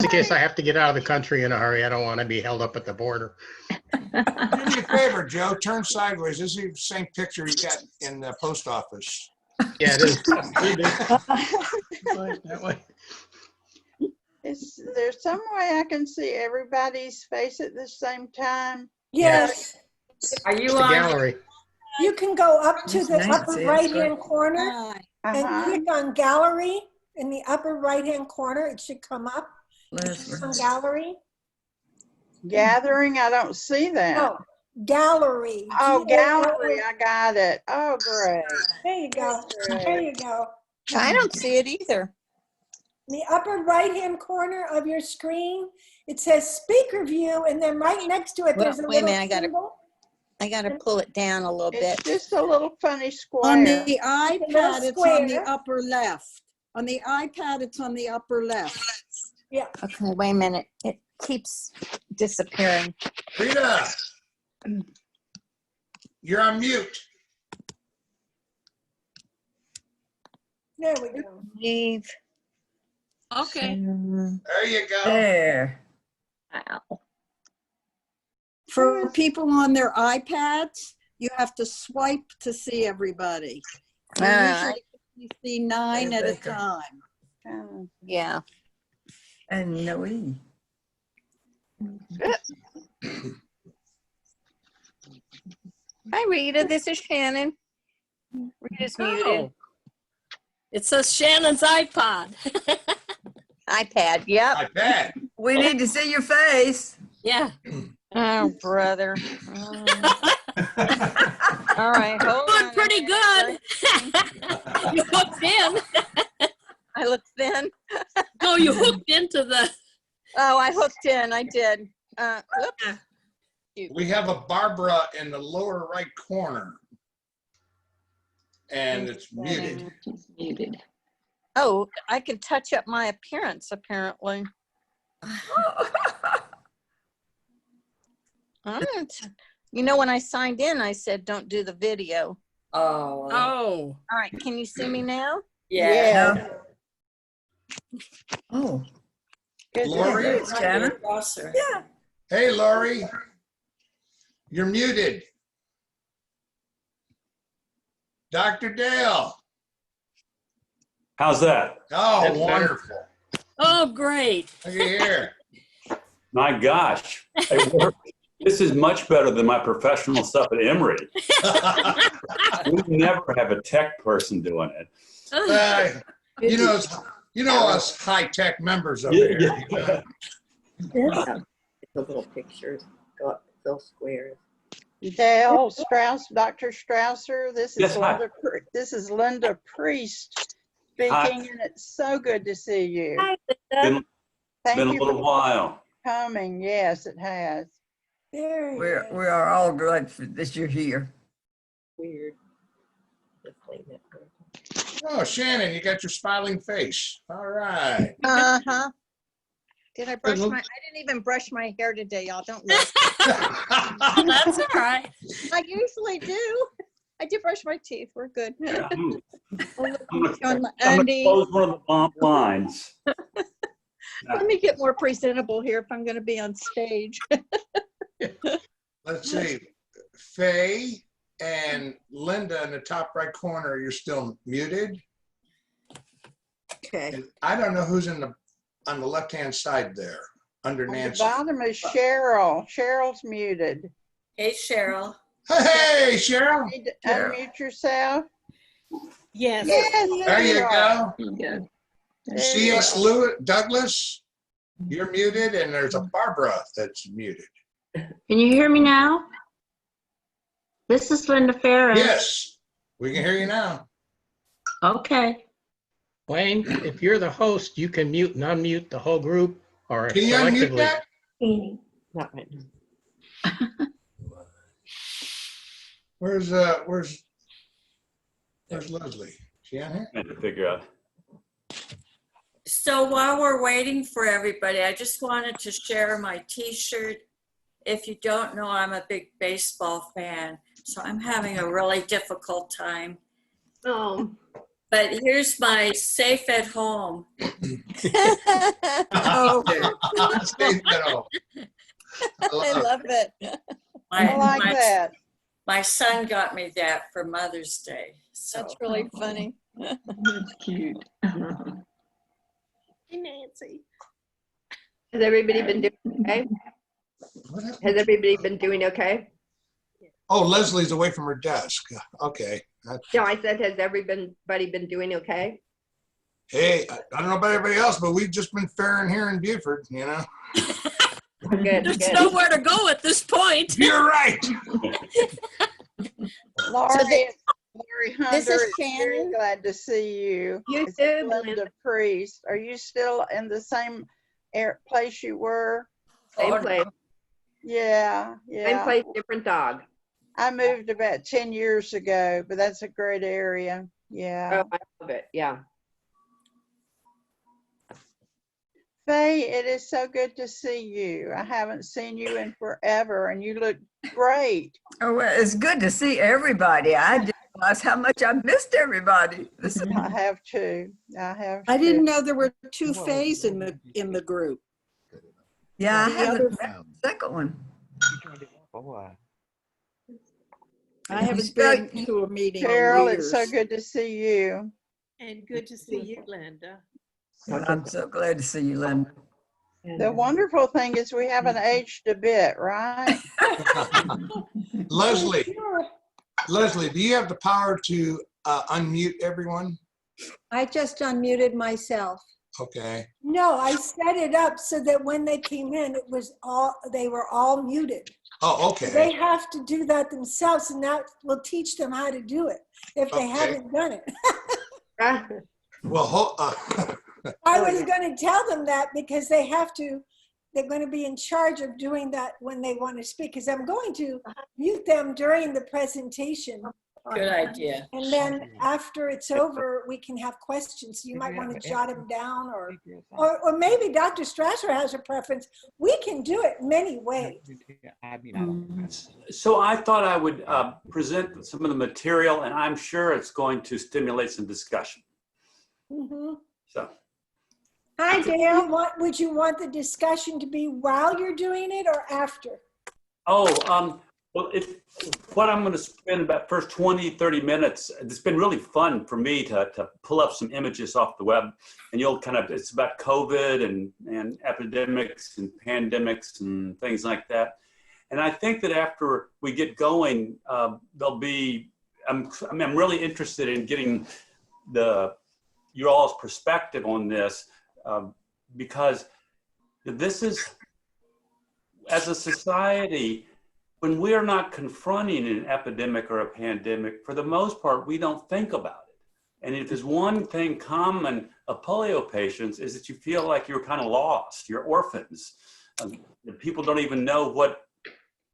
in case I have to get out of the country in a hurry. I don't want to be held up at the border. Do me a favor, Joe, turn sideways. This is the same picture you got in the post office. Yeah, it is. That way. Is there some way I can see everybody's face at the same time? Yes, Are you The on? gallery. you can go up to the Nice, upper it's right-hand corner and Uh-huh. click on gallery in the upper right-hand corner. It should come up on gallery. Gathering, I don't see that. No, gallery. Oh, gallery, G-A-L-L-E. I got it. Oh, great. There you go. There you go. I don't see it either. In the upper right-hand corner of your screen, it says speaker view, and then right next to it, Well, there's a wait a little minute, I gotta symbol. pull it down a little It's bit. just a little funny On square. the iPad, it's on the square. upper left. On the iPad, it's on the upper left. Yeah. Okay, wait a minute. It keeps disappearing. Rita, you're on mute. There we go. Leave. Okay. There you go. There. Wow. For people on their iPads, you have to swipe to see everybody. You usually you see 9 at a time. Oh. Yeah. And Noe. Hi, Rita. This is Shannon. Rita's muted. It says Shannon's iPod. iPad. Yep. Not bad. We need to see your face. Yeah. Oh, brother. All right. Hold Doing on. pretty good. You hooked in. I look thin. No, you hooked into the. Oh, I hooked in. I did. Whoops. We have a Barbara in the lower right corner. And it's muted. She's muted. Oh, I can touch up my appearance, apparently. You know, when I signed in, I said, don't do the video. Oh. Oh. All right. Can you see me now? Yeah. Oh. Good. Lori? Shannon? Yeah. Hey, Lori. You're muted. Dr. Dale. How's that? Oh, That's better. wonderful. Oh, great. Look at here. My gosh, it worked. This is much better than my professional stuff at Emory. We never have a tech person doing it. You know us high-tech members over here. Yeah. The little pictures go up, fill squares. Dale Strauss, Dr. Strausser, this is Yes, hi. This is Linda Priest speaking, Hi. and it's so good to see you. Been Thank a you little for while. coming. Yes, it has. There you We go. are all glad that you're here. Weird. Oh, Shannon, you got your smiling face. All right. Uh-huh. Did I brush my, I didn't even brush my hair today, y'all. Don't look. That's all right. I usually do. I did brush my teeth. We're good. Yeah, I'm On gonna the I'm gonna Andy. close one of the bomb blinds. Let me get more presentable here if I'm going to be on stage. Let's see. Faye and Linda in the top right corner, you're still muted. Okay. And I don't know who's on the left-hand side there, under On the Nancy. bottom is Cheryl. Cheryl's muted. Hey, Cheryl. Hey, Cheryl. Need to Cheryl. unmute yourself. Yes. Yes, There you are. go. There you C.S. are. Lewis Douglas, you're muted, and there's a Barbara that's muted. Can you hear me now? This is Linda Ferris. Yes, we can hear you now. Okay. Wayne, if you're the host, you can mute and unmute the whole group or Can you unmute selectively. that? Not right now. Where's Leslie? She on here? I had to figure out. So while we're waiting for everybody, I just wanted to share my t-shirt. If you don't know, I'm a big baseball fan, so I'm having a really difficult time. But here's my safe at home. Oh, Safe at home. I love it. I like that. My son got me that for Mother's Day. So That's really funny. That's cute. Hey, Nancy. Has everybody been doing okay? Has everybody been doing okay? Oh, Leslie's away from her desk. Okay. No, I said, has everybody been doing okay? Hey, I don't know about everybody else, but we've just been faring here in Buford, you know? Good, There's good. nowhere to go at this point. You're right. Laurie Hunter This is is very Shannon. glad to see you. You It's too, Linda Priest. Are you still in the same place you were? Same place, Yeah, same yeah. place, different dog. I moved about 10 years ago, but that's a great area. Yeah. Oh, I love it, yeah. Faye, it is so good to see you. I haven't seen you in forever and you look great. Oh, well, it's good to see everybody. I didn't realize how much I missed everybody. This is I have too. I have I didn't too. know there were two Fays in the group. yeah, I The haven't other- met the second one. I haven't spell- been to a meeting in Carol, years. it's so good to see you. And good to see you, Linda. I'm so glad to see you, Linda. The wonderful thing is we haven't aged a bit, right? Leslie, Sure. Leslie, do you have the power to unmute everyone? I just unmuted myself. Okay. No, I set it up so that when they came in, they were all muted. Oh, They okay. have to do that themselves, and that will teach them how to do it if they Okay. haven't done it. Well, I was going to tell them that because they're going to be in charge of doing that when they want to speak, because I'm going to mute them during the presentation. good idea. And then after it's over, we can have questions. You might want to jot them down, or maybe Dr. Strasser has a preference. We can do it many ways. So I thought I would present some of the material, and I'm sure it's going to stimulate some discussion. Mm-hmm. So, Hi, Dale. Would you want the discussion to be while you're doing it or after? well, what I'm going to spend about first 20, 30 minutes. It's been really fun for me to pull up some images off the web, and it's about COVID and epidemics and pandemics and things like that. And I think that after we get going, I'm really interested in getting your all's perspective on this, because this is, as a society, when we are not confronting an epidemic or a pandemic, for the most part, we don't think about it. And if there's one thing common of polio patients is that you feel like you're kind of lost, you're orphans. People don't even know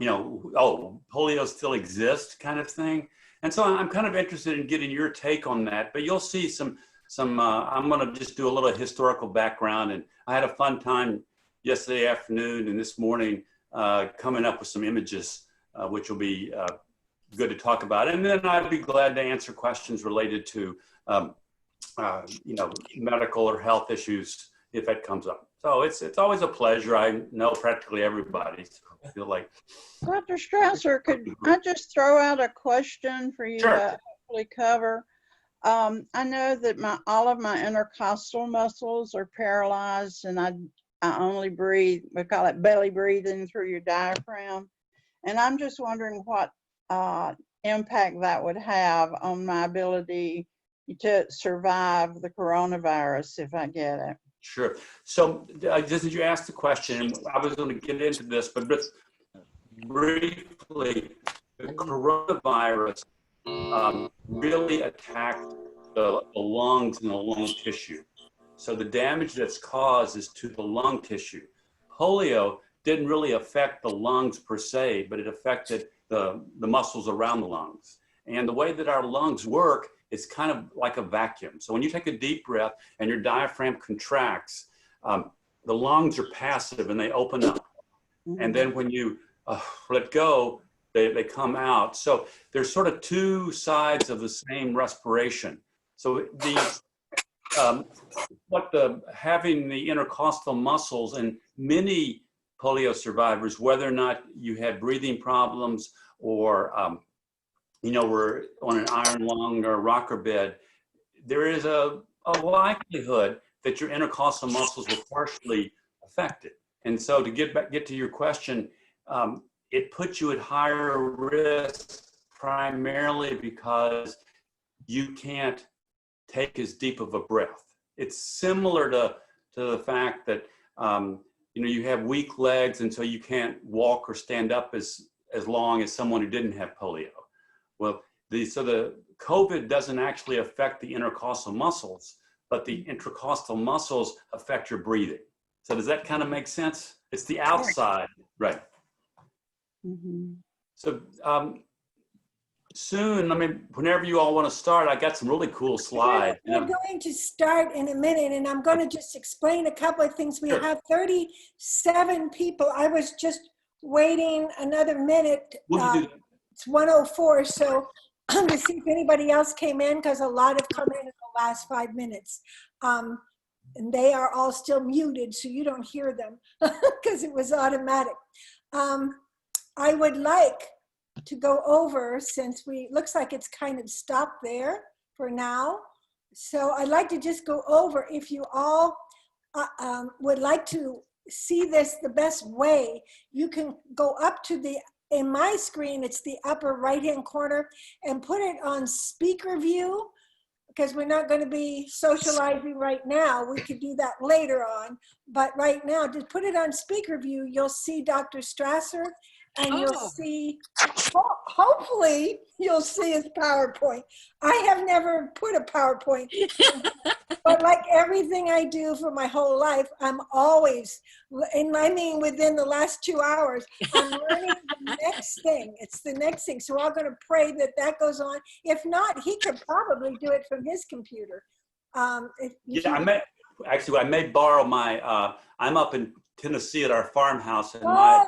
polio still exists kind of thing. And so I'm kind of interested in getting your take on that, but you'll see I'm going to just do a little historical background. And I had a fun time yesterday afternoon and this morning coming up with some images, which will be good to talk about. And then I'd be glad to answer questions related to, medical or health issues if it comes up. So it's always a pleasure. I know practically everybody. So I feel like. Dr. Strasser, could I just throw out a question for you to hopefully cover? I know that all of my intercostal muscles are paralyzed, and I only breathe, we call it belly breathing through your diaphragm. And I'm just wondering what impact that would have on my ability to survive the coronavirus if I get it. Sure. So just as you asked the question, I was going to get into this, but briefly, the coronavirus really attacked the lungs and the lung tissue. So the damage that's caused is to the lung tissue. Polio didn't really affect the lungs per se, but it affected the muscles around the lungs. And the way that our lungs work is kind of like a vacuum. So when you take a deep breath and your diaphragm contracts, the lungs are passive and they open up. And then when you let go, they come out. So there's sort of two sides of the same respiration. So having the intercostal muscles, and many polio survivors, whether or not you had breathing problems or were on an iron lung or rocker bed, there is a likelihood that your intercostal muscles were partially affected. And so to get to your question, it puts you at higher risk primarily because you can't take as deep of a breath. It's similar to the fact that you have weak legs, and so you can't walk or stand up as long as someone who didn't have polio. Well, the COVID doesn't actually affect the intercostal muscles, but the intercostal muscles affect your breathing. So does that kind of make sense? It's the outside, right? Mm-hmm. So soon, whenever you all want to start, I got some really cool slides. We're going to start in a minute, and I'm going to just explain a couple of things. We Sure. have 37 people. I was just waiting another minute. It's 1:04, so to see if anybody else came in, because a lot have come in the last 5 minutes. And they are all still muted, so you don't hear them because it was automatic. I would like to go over, since looks like it's kind of stopped there for now. So I'd like to just go over, if you all would like to see this the best way, you can go up to in my screen, it's the upper right-hand corner, and put it on speaker view, because we're not going to be socializing right now. We could do that later on. But right now, just put it on speaker view. You'll see Dr. Strasser, and you'll see, hopefully, you'll see his PowerPoint. I have never put a PowerPoint, but like everything I do for my whole life, I'm always, and I mean within the last 2 hours, I'm learning the next thing. It's the next thing. So I'm going to pray that goes on. If not, he could probably do it from his computer. I may borrow my, I'm up in Tennessee at our farmhouse, and my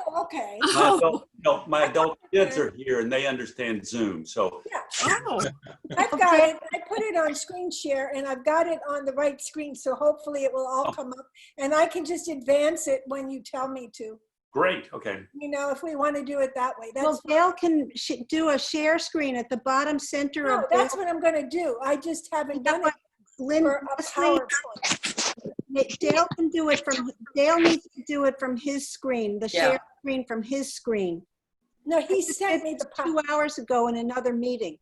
adult kids are here, and they understand Zoom. So I've got it. I put it on screen share, and I've got it on the right screen. So hopefully it will all come up, and I can just advance it when you tell me to. Great. Okay. If we want to do it that way. Well, Gail can do a share screen at the bottom center. No, that's what I'm going to do. I just haven't done it for a PowerPoint. Dale can do it from, Dale needs to do it from his screen, the share screen from his screen. No, he sent me the 2 hours ago in another meeting.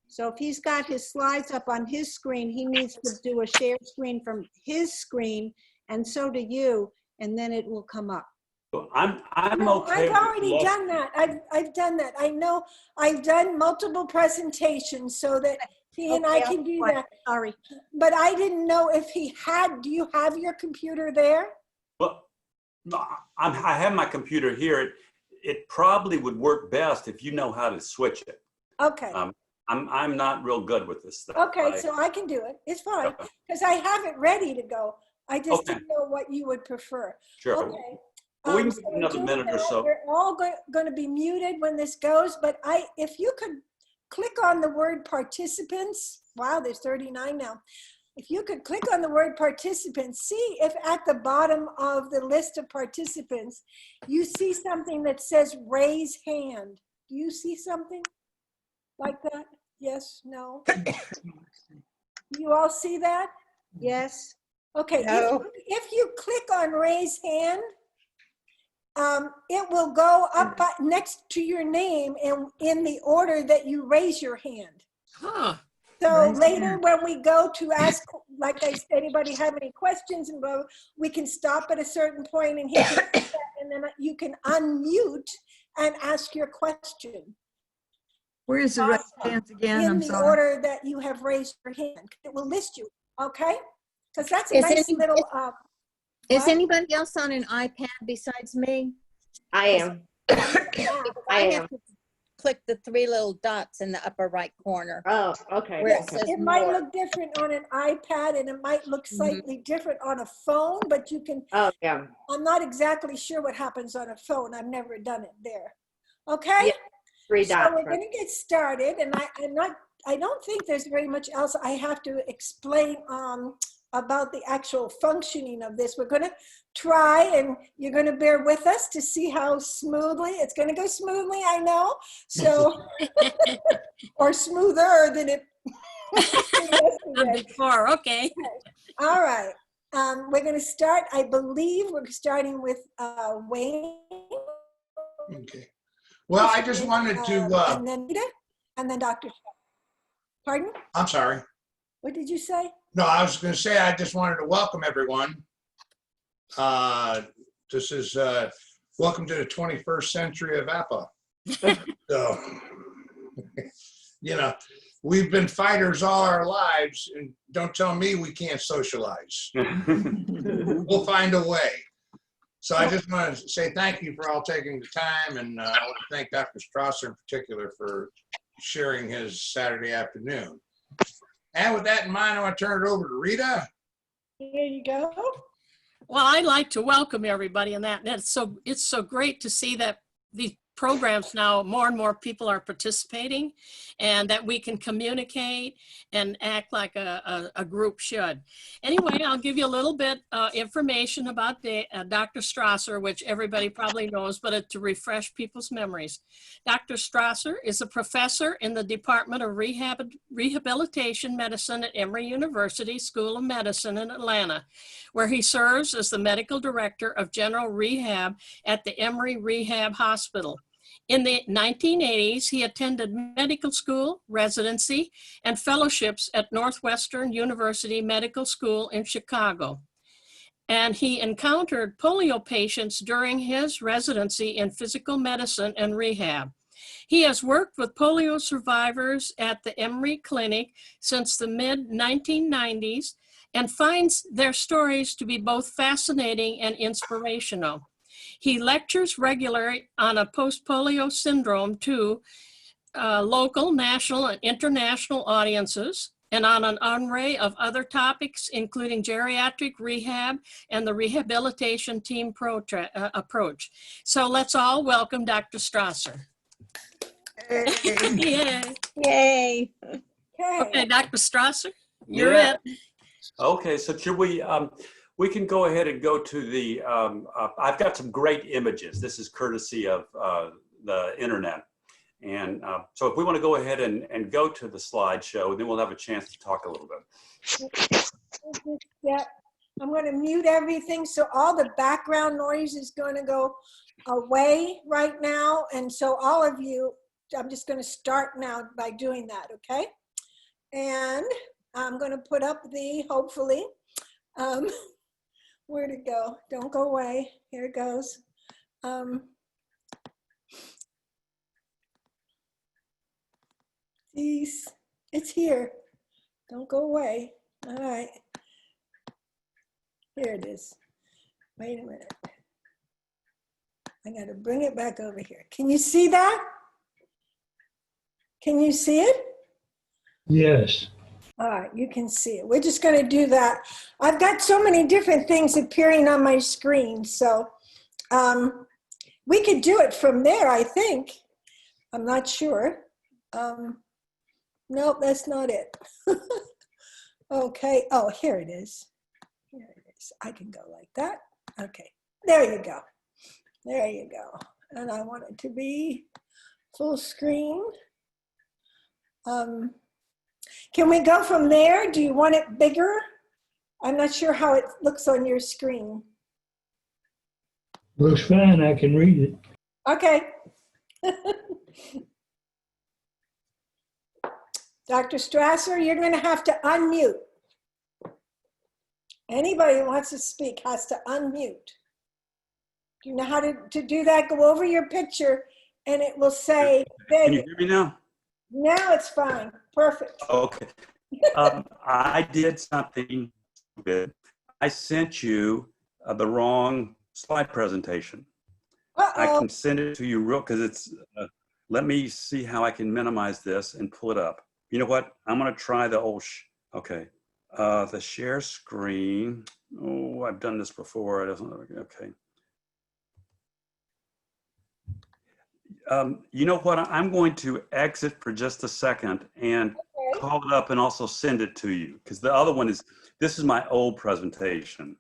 So if he's got his slides up on his screen, he needs to do a share screen from his screen, and so do you, and then it will come up. I'm okay. I've already done that. I've done that. I know I've done multiple presentations so that he and I can do that. Sorry. But I didn't know if he had, do you have your computer there? Well, I have my computer here. It probably would work best if you know how to switch it. Okay. I'm not real good with this stuff. Okay, so I can do it. It's fine, because I have it ready to go. I just didn't know what you would prefer. Sure. Okay. We can give another minute or so. We're all going to be muted when this goes, but if you could click on the word participants. Wow, there's 39 now. If you could click on the word participants, see if at the bottom of the list of participants, you see something that says raise hand. Do you see something like that? Yes, no? You all see that? Yes. Okay, No. if you click on raise hand, it will go up next to your name in the order that you raise your hand. Huh. So later when we go to ask, like I said, anybody have any questions, and we can stop at a certain point and hit that, and then you can unmute and ask your question. Where is the raised hands again? In I'm the sorry. order that you have raised your hand. It will list you, okay? Because that's a nice little... Is anybody else on an iPad besides me? I am. I have to click the 3 little dots in the upper right corner. Oh, okay. Where it says It might more. look different on an iPad, and it might look slightly different on a phone, but you can... Oh, yeah. I'm not exactly sure what happens on a phone. I've never done it there. Okay? Yeah, 3 dots. So we're going to get started, and I don't think there's very much else I have to explain about the actual functioning of this. We're going to try, and you're going to bear with us to see how smoothly it's going to go. Smoothly, I know. So, or smoother than it before. Okay. All right. We're going to start. I believe we're starting with Wayne. Okay. Well, I just wanted to. And then Dr. Pardon? I'm sorry. What did you say? No, I was going to say I just wanted to welcome everyone. This is welcome to the 21st century of APPA. So, you know, we've been fighters all our lives, and don't tell me we can't socialize. We'll find a way. So I just want to say thank you for all taking the time, and I want to thank Dr. Strasser in particular for sharing his Saturday afternoon. And with that in mind, I want to turn it over to Rita. Here you go. Well, I'd like to welcome everybody in that. And it's so great to see that these programs now, more and more people are participating, and that we can communicate and act like a group should. Anyway, I'll give you a little bit information about Dr. Strasser, which everybody probably knows, but to refresh people's memories. Dr. Strasser is a professor in the Department of Rehabilitation Medicine at Emory University School of Medicine in Atlanta, where he serves as the medical director of general rehab at the Emory Rehab Hospital. In the 1980s, he attended medical school, residency, and fellowships at Northwestern University Medical School in Chicago. And he encountered polio patients during his residency in physical medicine and rehab. He has worked with polio survivors at the Emory Clinic since the mid-1990s and finds their stories to be both fascinating and inspirational. He lectures regularly on a post-polio syndrome to local, national, and international audiences, and on an array of other topics, including geriatric rehab and the rehabilitation team approach. So let's all welcome Dr. Strasser. Yay. Yay. Okay, Dr. Strasser, you're it. Okay, so should we can go ahead and go to the, I've got some great images. This is courtesy of the internet. And so if we want to go ahead and go to the slideshow, then we'll have a chance to talk a little bit. Yeah, I'm going to mute everything. So all the background noise is going to go away right now. And so all of you, I'm just going to start now by doing that, okay? And I'm going to put up the, hopefully, where'd it go? Don't go away. Here it goes. It's here. Don't go away. All right. Here it is. Wait a minute. I got to bring it back over here. Can you see that? Can you see it? Yes. All right, you can see it. We're just going to do that. I've got so many different things appearing on my screen, so we could do it from there, I think. I'm not sure. Nope, that's not it. Okay, oh, here it is. Here it is. I can go like that. Okay, there you go. There you go. And I want it to be full screen. Can we go from there? Do you want it bigger? I'm not sure how it looks on your screen. Looks fine. I can read it. Okay. Dr. Strasser, you're going to have to unmute. Anybody who wants to speak has to unmute. Do you know how to do that? Go over your picture and it will say, Can you hear me now? Now it's fine. Perfect. Okay. I did something good. I sent you the wrong slide presentation. I can send it to you real, because it's, let me see how I can minimize this and pull it up. You know what? I'm going to try the old, okay. The share screen. Oh, I've done this before. It doesn't, okay. You know what? I'm going to exit for just a second and call it up and also send it to you, because the other one is, this is my old presentation.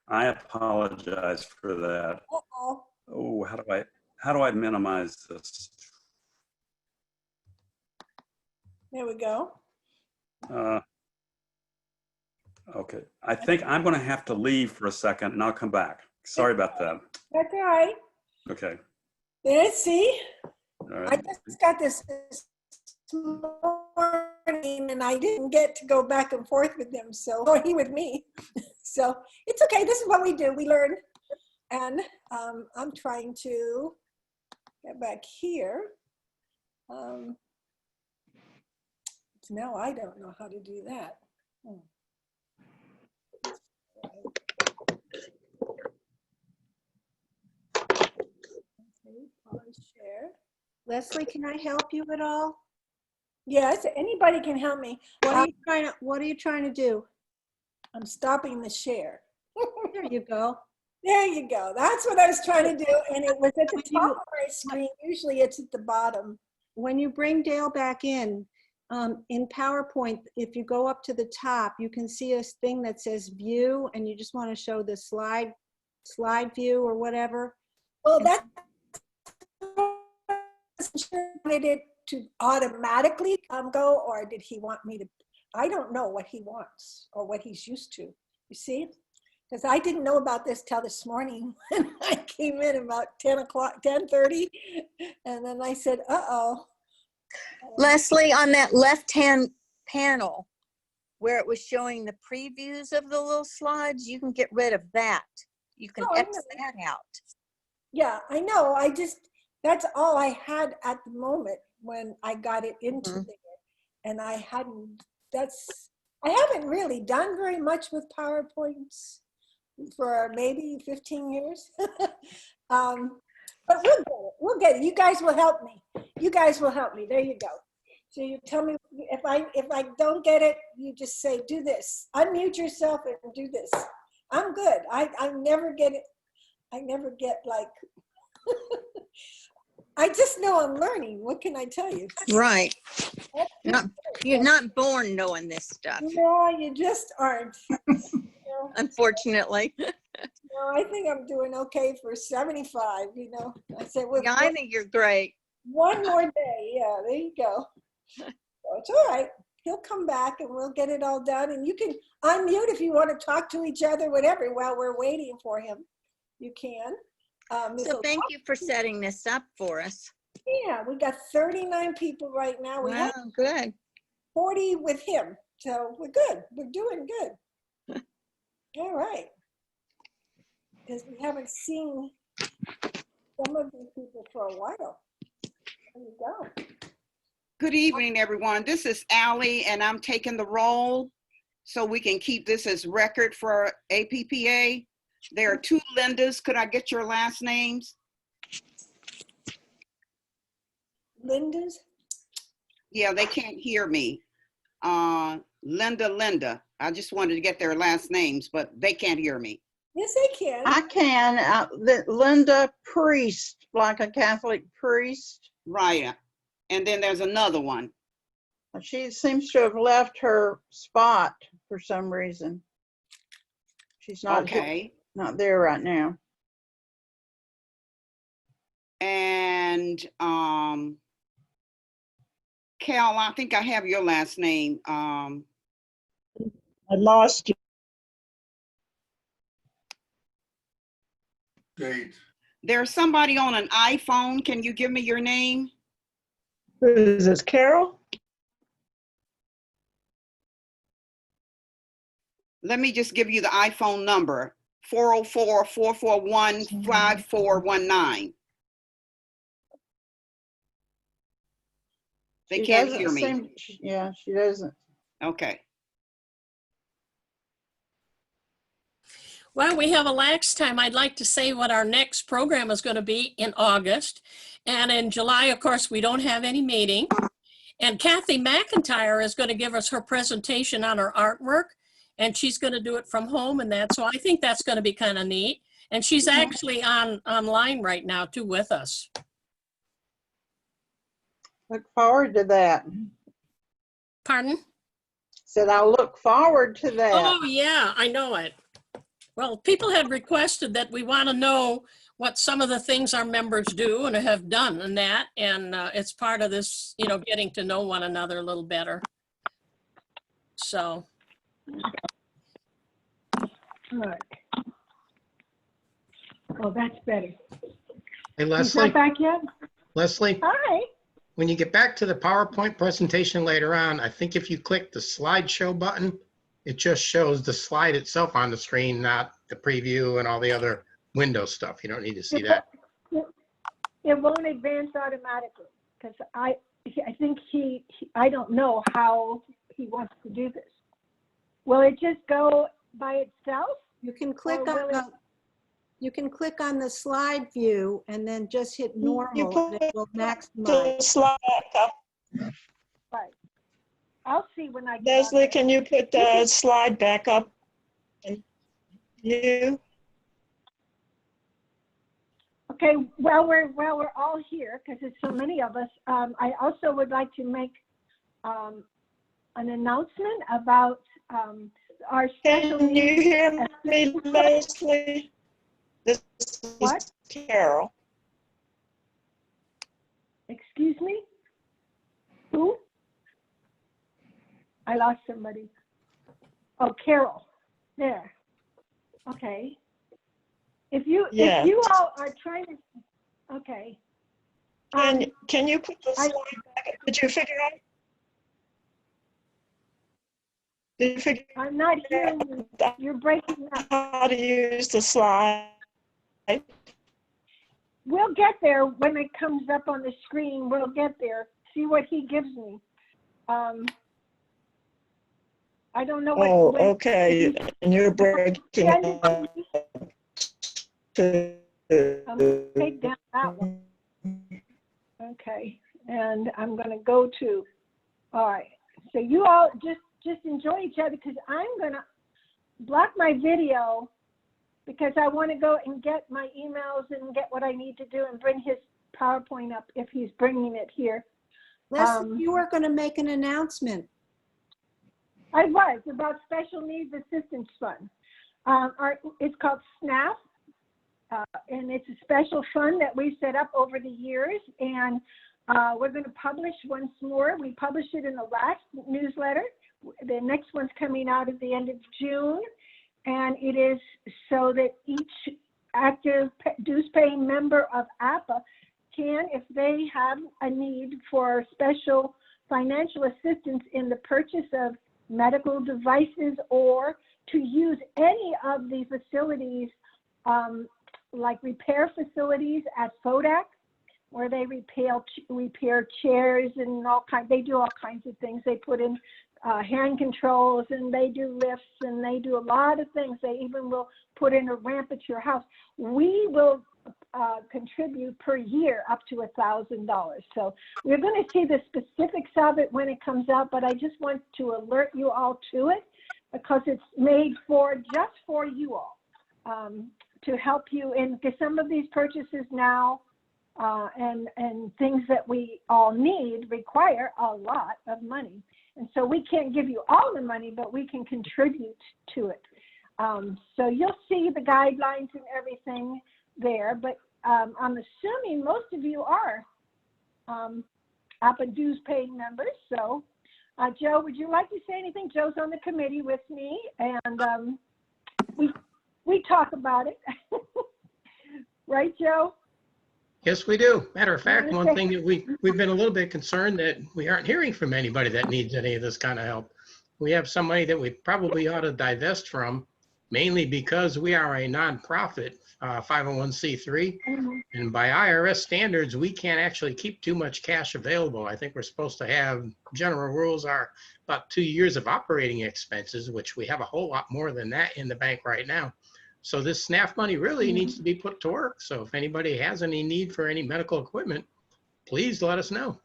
I apologize for that. Uh-oh. Oh, how do I minimize this? There we go. Okay, I think I'm going to have to leave for a second and I'll come back. Sorry about that. That's all right. Okay. There, see? All I right. just got this morning and I didn't get to go back and forth with them, so, or he with me. So it's okay. This is what we do. We learn. And I'm trying to get back here. Now I don't know how to do that. Okay, pause share. Leslie, can I help you at all? Yes, anybody can help me. What are you trying to do? I'm stopping the share. There you go. There you go. That's what I was trying to do. And it was at the top of my screen. Usually it's at the bottom. When you bring Dale back in PowerPoint, if you go up to the top, you can see a thing that says view, and you just want to show the slide view or whatever. Well, that's wanted it to automatically go, or did he want me to? I don't know what he wants or what he's used to. You see? Because I didn't know about this till this morning when I came in about 10:30. And then I said, uh-oh. Leslie, on that left-hand panel where it was showing the previews of the little slides, you can get rid of that. You can X that out. Yeah, I know. That's all I had at the moment when I got it into there. And I haven't really done very much with PowerPoints for maybe 15 years. But we'll get it. You guys will help me. You guys will help me. There you go. So you tell me if I don't get it, you just say, do this. Unmute yourself and do this. I'm good. I never get it. I never get like, I just know I'm learning. What can I tell you? Right. You're not born knowing this stuff. No, you just aren't. Unfortunately. No, I think I'm doing okay for 75, you know. I said, well, yeah, I think you're great. One more day. Yeah, there you go. So it's all right. He'll come back and we'll get it all done. And you can unmute if you want to talk to each other, whatever, while we're waiting for him. You can. So thank you for setting this up for us. Yeah, we got 39 people right now. We have good. 40 with him. So we're good. We're doing good. All right. Because we haven't seen some of these people for a while. There you go. Good evening, everyone. This is Allie, and I'm taking the roll so we can keep this as record for APPA. There are two Lindas. Could I get your last names? Lindas? Yeah, they can't hear me. Linda. I just wanted to get their last names, but they can't hear me. Yes, they can. I can. Linda Priest, like a Catholic priest. Right. And then there's another one. She seems to have left her spot for some reason. She's not okay. Not there right now. And Cal, I think I have your last name. I lost you. Great. There's somebody on an iPhone. Can you give me your name? Is this Carol? Let me just give you the iPhone number, 404-441-5419. They can't hear me. Yeah, she doesn't. Okay. Well, we have elapsed time. I'd like to say what our next program is going to be in August. And in July, of course, we don't have any meeting. And Kathy McIntyre is going to give us her presentation on her artwork. And she's going to do it from home and that. So I think that's going to be kind of neat. And she's actually online right now too with us. Look forward to that. Pardon? Said I'll look forward to that. Oh, yeah, I know it. Well, people had requested that we want to know what some of the things our members do and have done and that, and it's part of this, you know, getting to know one another a little better. So. All right. Oh, that's better. Hey, He's Leslie. not back yet? Leslie, Hi. when you get back to the PowerPoint presentation later on, I think if you click the slideshow button, it just shows the slide itself on the screen, not the preview and all the other window stuff. You don't need to see that. It won't advance automatically because I think I don't know how he wants to do this. Will it just go by itself? You can click on the slide view and then just hit normal and it will maximize. The slide up. Right. I'll see when I get Leslie, can you put the slide back up? You? Okay, well, we're all here because there's so many of us. I also would like to make an announcement about our special. Can you hear me, Leslie? This What? is Carol. Excuse me? Who? I lost somebody. Oh, Carol. There. Okay. If you all are trying to, okay. Can you put the slide back? Did you figure out? I'm not hearing you. You're breaking up. How to use the slide? We'll get there when it comes up on the screen. We'll get there. See what he gives me. I don't know what. Oh, okay. And you're breaking up. Take down that one. Okay, and I'm going to go to. All right. So you all just enjoy each other because I'm going to block my video because I want to go and get my emails and get what I need to do and bring his PowerPoint up if he's bringing it here. Leslie, you were going to make an announcement. I was about Special Needs Assistance Fund. It's called SNAP, and it's a special fund that we set up over the years, and we're going to publish once more. We published it in the last newsletter. The next one's coming out at the end of June, and it is so that each active dues-paying member of APPA can, if they have a need for special financial assistance in the purchase of medical devices or to use any of the facilities like repair facilities at FODAC, where they repair chairs and all kinds. They do all kinds of things. They put in hand controls and they do lifts and they do a lot of things. They even will put in a ramp at your house. We will contribute per year up to $1,000. So we're going to see the specifics of it when it comes out, but I just want to alert you all to it because it's made just for you all to help you in some of these purchases now and things that we all need require a lot of money. And so we can't give you all the money, but we can contribute to it. So you'll see the guidelines and everything there, but I'm assuming most of you are APPA dues paying members. So Joe, would you like to say anything? Joe's on the committee with me, and we talk about it. Right, Joe? Yes, we do. Matter of fact, one thing that we've been a little bit concerned that we aren't hearing from anybody that needs any of this kind of help. We have some money that we probably ought to divest from, mainly because we are a nonprofit 501c3, and by IRS standards, we can't actually keep too much cash available. I think we're supposed to have, general rules are about 2 years of operating expenses, which we have a whole lot more than that in the bank right now. So this SNAP money really needs to be put to work. So if anybody has any need for any medical equipment, please let us know.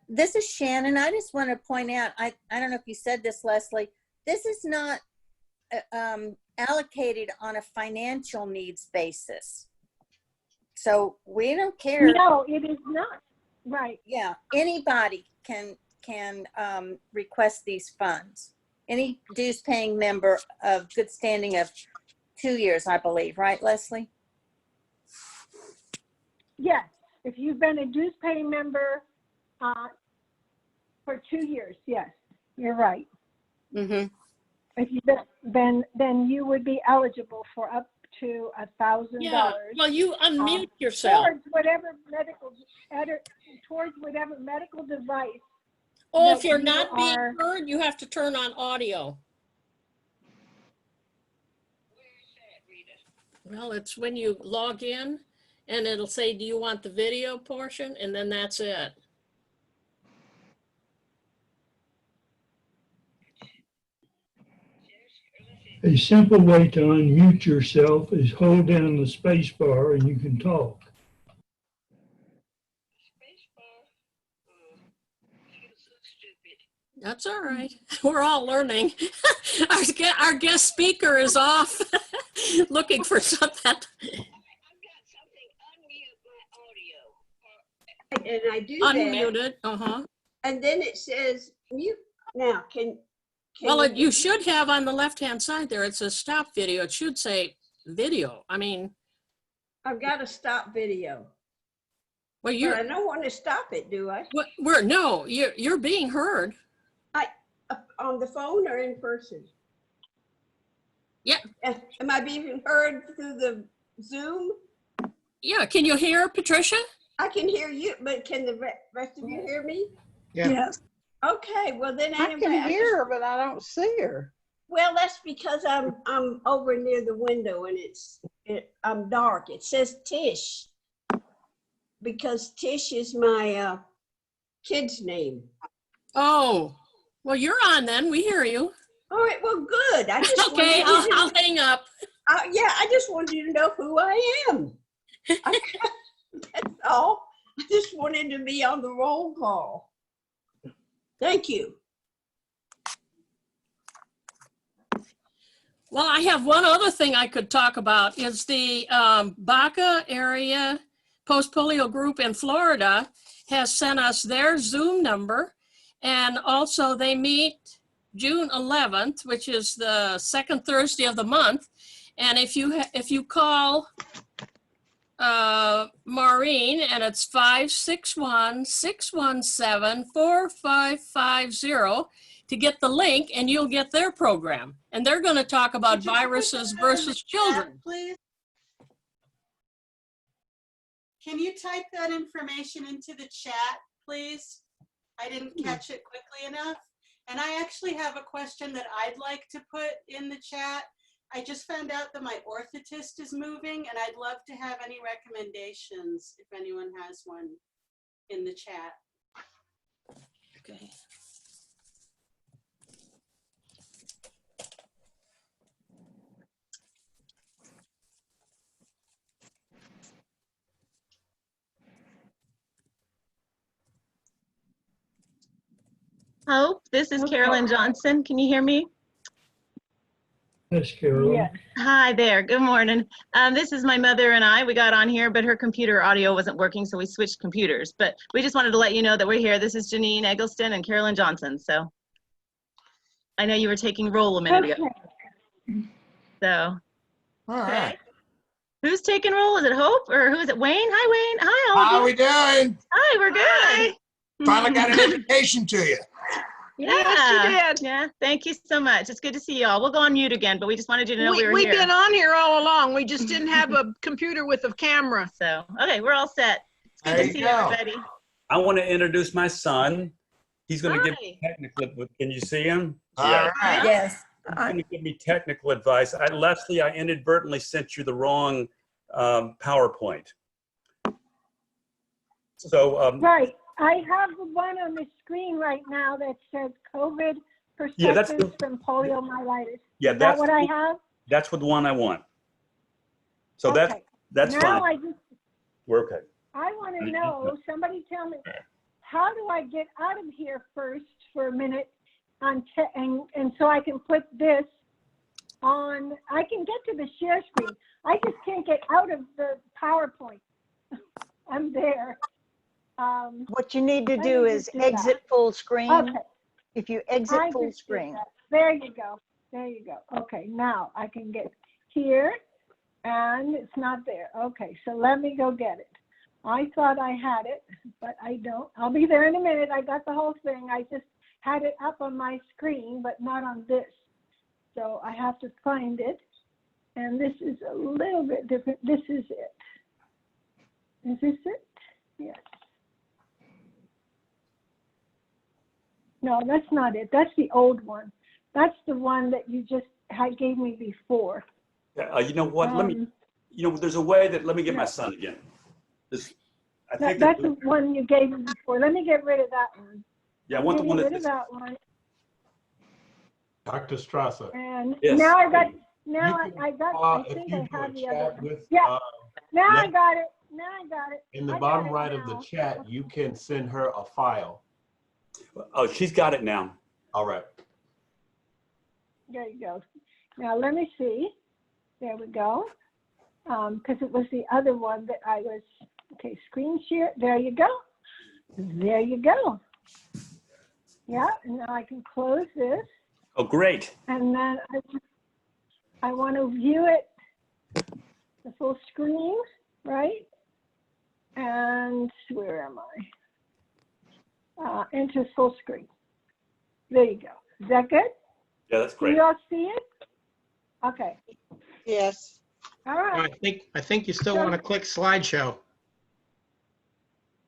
This is Shannon. I just want to point out, I don't know if you said this, Leslie, this is not allocated on a financial needs basis. So we don't care. No, it is not. Right. Yeah, anybody can can request these funds. Any dues paying member of good standing of 2 years, I believe, right, Leslie? Yes, if you've been a dues paying member for 2 years, yes, you're right. Mm-hmm. If you've been, then you would be eligible for up to $1,000. Yeah, well, you unmute yourself. Towards whatever medical device. Oh, that if you're you not being are- heard, you have to turn on audio. Well, it's when you log in and it'll say, do you want the video portion? And then that's it. A simple way to unmute yourself is hold down the space bar and you can talk. That's all right. We're all learning. Our guest speaker is off looking for something. And I do that. Unmuted, uh-huh. And then it says mute. Now, can Well, you should have on the left-hand side there, it says stop video. It should say video. I mean. I've got to stop video. Well, But I don't want to stop it, do I? No, you're being heard. On the phone or in person? Yeah. Am I being heard through the Zoom? Yeah, can you hear Patricia? I can hear you, but can the rest of you hear me? Yeah. Yes. Okay, well then I can hear her, but I don't see her. Well, that's because I'm over near the window and I'm dark. It says Tish because Tish is my kid's name. Oh, well, you're on then. We hear you. All right, well, good. I just okay, I'll hang up. Yeah, I just wanted you to know who I am. That's all. I just wanted to be on the roll call. Thank you. Well, I have one other thing I could talk about is the Baca area post-polio group in Florida has sent us their Zoom number, and also they meet June 11th, which is the second Thursday of the month. And if you call Maureen, and it's 561-617-4550 to get the link, and you'll get their program. And they're going to talk about viruses versus children. Please. Can you type that information into the chat, please? I didn't catch it quickly enough. And I actually have a question that I'd like to put in the chat. I just found out that my orthotist is moving, and I'd love to have any recommendations if anyone has one in the chat. Okay. Hope, this is Carolyn Johnson. Can you hear me? Yes, Carolyn. Yes. Hi there. Good morning. This is my mother and I. We got on here, but her computer audio wasn't working, so we switched computers. But we just wanted to let you know that we're here. This is Janine Eggleston and Carolyn Johnson. So I know you were taking roll a minute ago. So. All right. Who's taking roll? Is it Hope or who is it? Wayne? Hi, Wayne. Hi, all. How we doing? Hi, we're good. Finally got an invitation to you. Yeah, Yes, you did. Yeah, thank you so much. It's good to see y'all. We'll go on mute again, but we just wanted you to know we were We've here. been on here all along. We just didn't have a computer with a camera. So, okay, we're all set. It's good There to see you go. everybody. I want to introduce my son. He's going to give me technical. Can you see him? All right. Yes. He's going to give me technical advice. Leslie, I inadvertently sent you the wrong PowerPoint. So right. I have the one on the screen right now that says COVID Yeah, that's perspectives from poliomyelitis. Yeah, Is that what I have? That's what the one I want. So Okay. that's now fine. We're okay. I want to know, somebody tell me, how do I get out of here first for a minute and so I can put this on, I can get to the share screen. I just can't get out of the PowerPoint. I'm there. What you need to let do me is just do that. exit full screen. Okay. If you exit I full just did screen. that. There you go. There you go. Okay, now I can get here and it's not there. Okay, so let me go get it. I thought I had it, but I don't. I'll be there in a minute. I got the whole thing. I just had it up on my screen, but not on this. So I have to find it. And this is a little bit different. This is it. Is this it? Yes. No, that's not it. That's the old one. That's the one that you just gave me before. Yeah, you know what? Let me. You know, there's a way that. Let me get my son again. This. I think That's the one you gave me before. Let me get rid of that one. Yeah, I want the one Get rid that's. of that one. Dr. Strasser. And Yes. now I got. Now You can, I if think you I do have a the other chat one. with, Yeah. Now I let- got it. Now I got it. in the I got bottom it right of the now. chat, you can send her a file. Oh, she's got it now. All right. There you go. Now let me see. There we go. Because it was the other one that I was, okay, screen share. There you go. There you go. Yeah, and now I can close this. Oh, great. And then I want to view it, the full screen, right? And where am I? Enter full screen. There you go. Is that good? Yeah, that's Do great. you all see it? Okay. Yes. All right. I think you still want to click slideshow.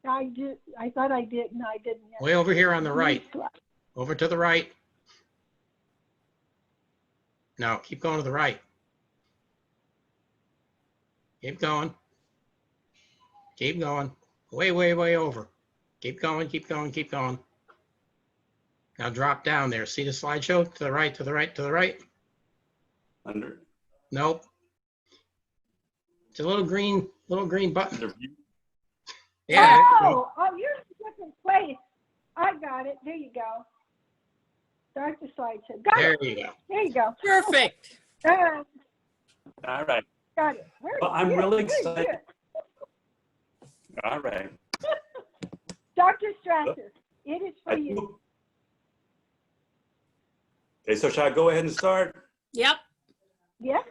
I did. I thought I did. No, I didn't yet. Way over here on the right. Over to the right. No, keep going to the right. Keep going. Keep going. Way, way, way over. Keep going, keep going, keep going. Now drop down there. See the slideshow? To the right, to the right, to the right. Under. Nope. It's a little green button. Yeah. Oh, you're in a different place. I got it. There you go. Start the slideshow. Got There it. you go. There you go. Perfect. All right. Got it. Well, I'm really Very excited. good. All right. Dr. Strasser, it is for you. Okay, so shall I go ahead and start? Yep. Yes.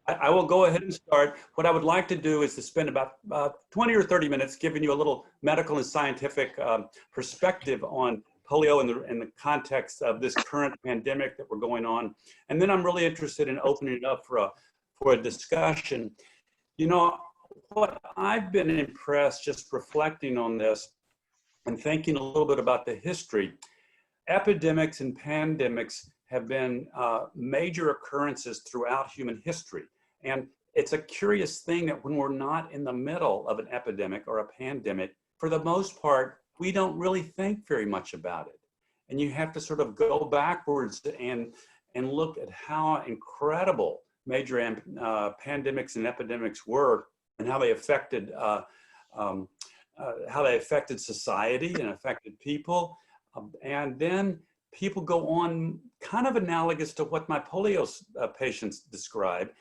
I will go ahead and start. What I would like to do is to spend about 20 or 30 minutes giving you a little medical and scientific perspective on polio in the context of this current pandemic that we're going on. And then I'm really interested in opening it up for a discussion. You know, what I've been impressed just reflecting on this and thinking a little bit about the history. Epidemics and pandemics have been major occurrences throughout human history. And it's a curious thing that when we're not in the middle of an epidemic or a pandemic, for the most part, we don't really think very much about it. And you have to sort of go backwards and look at how incredible major pandemics and epidemics were and how they affected society and affected people. And then people go on kind of analogous to what my polio patients describe.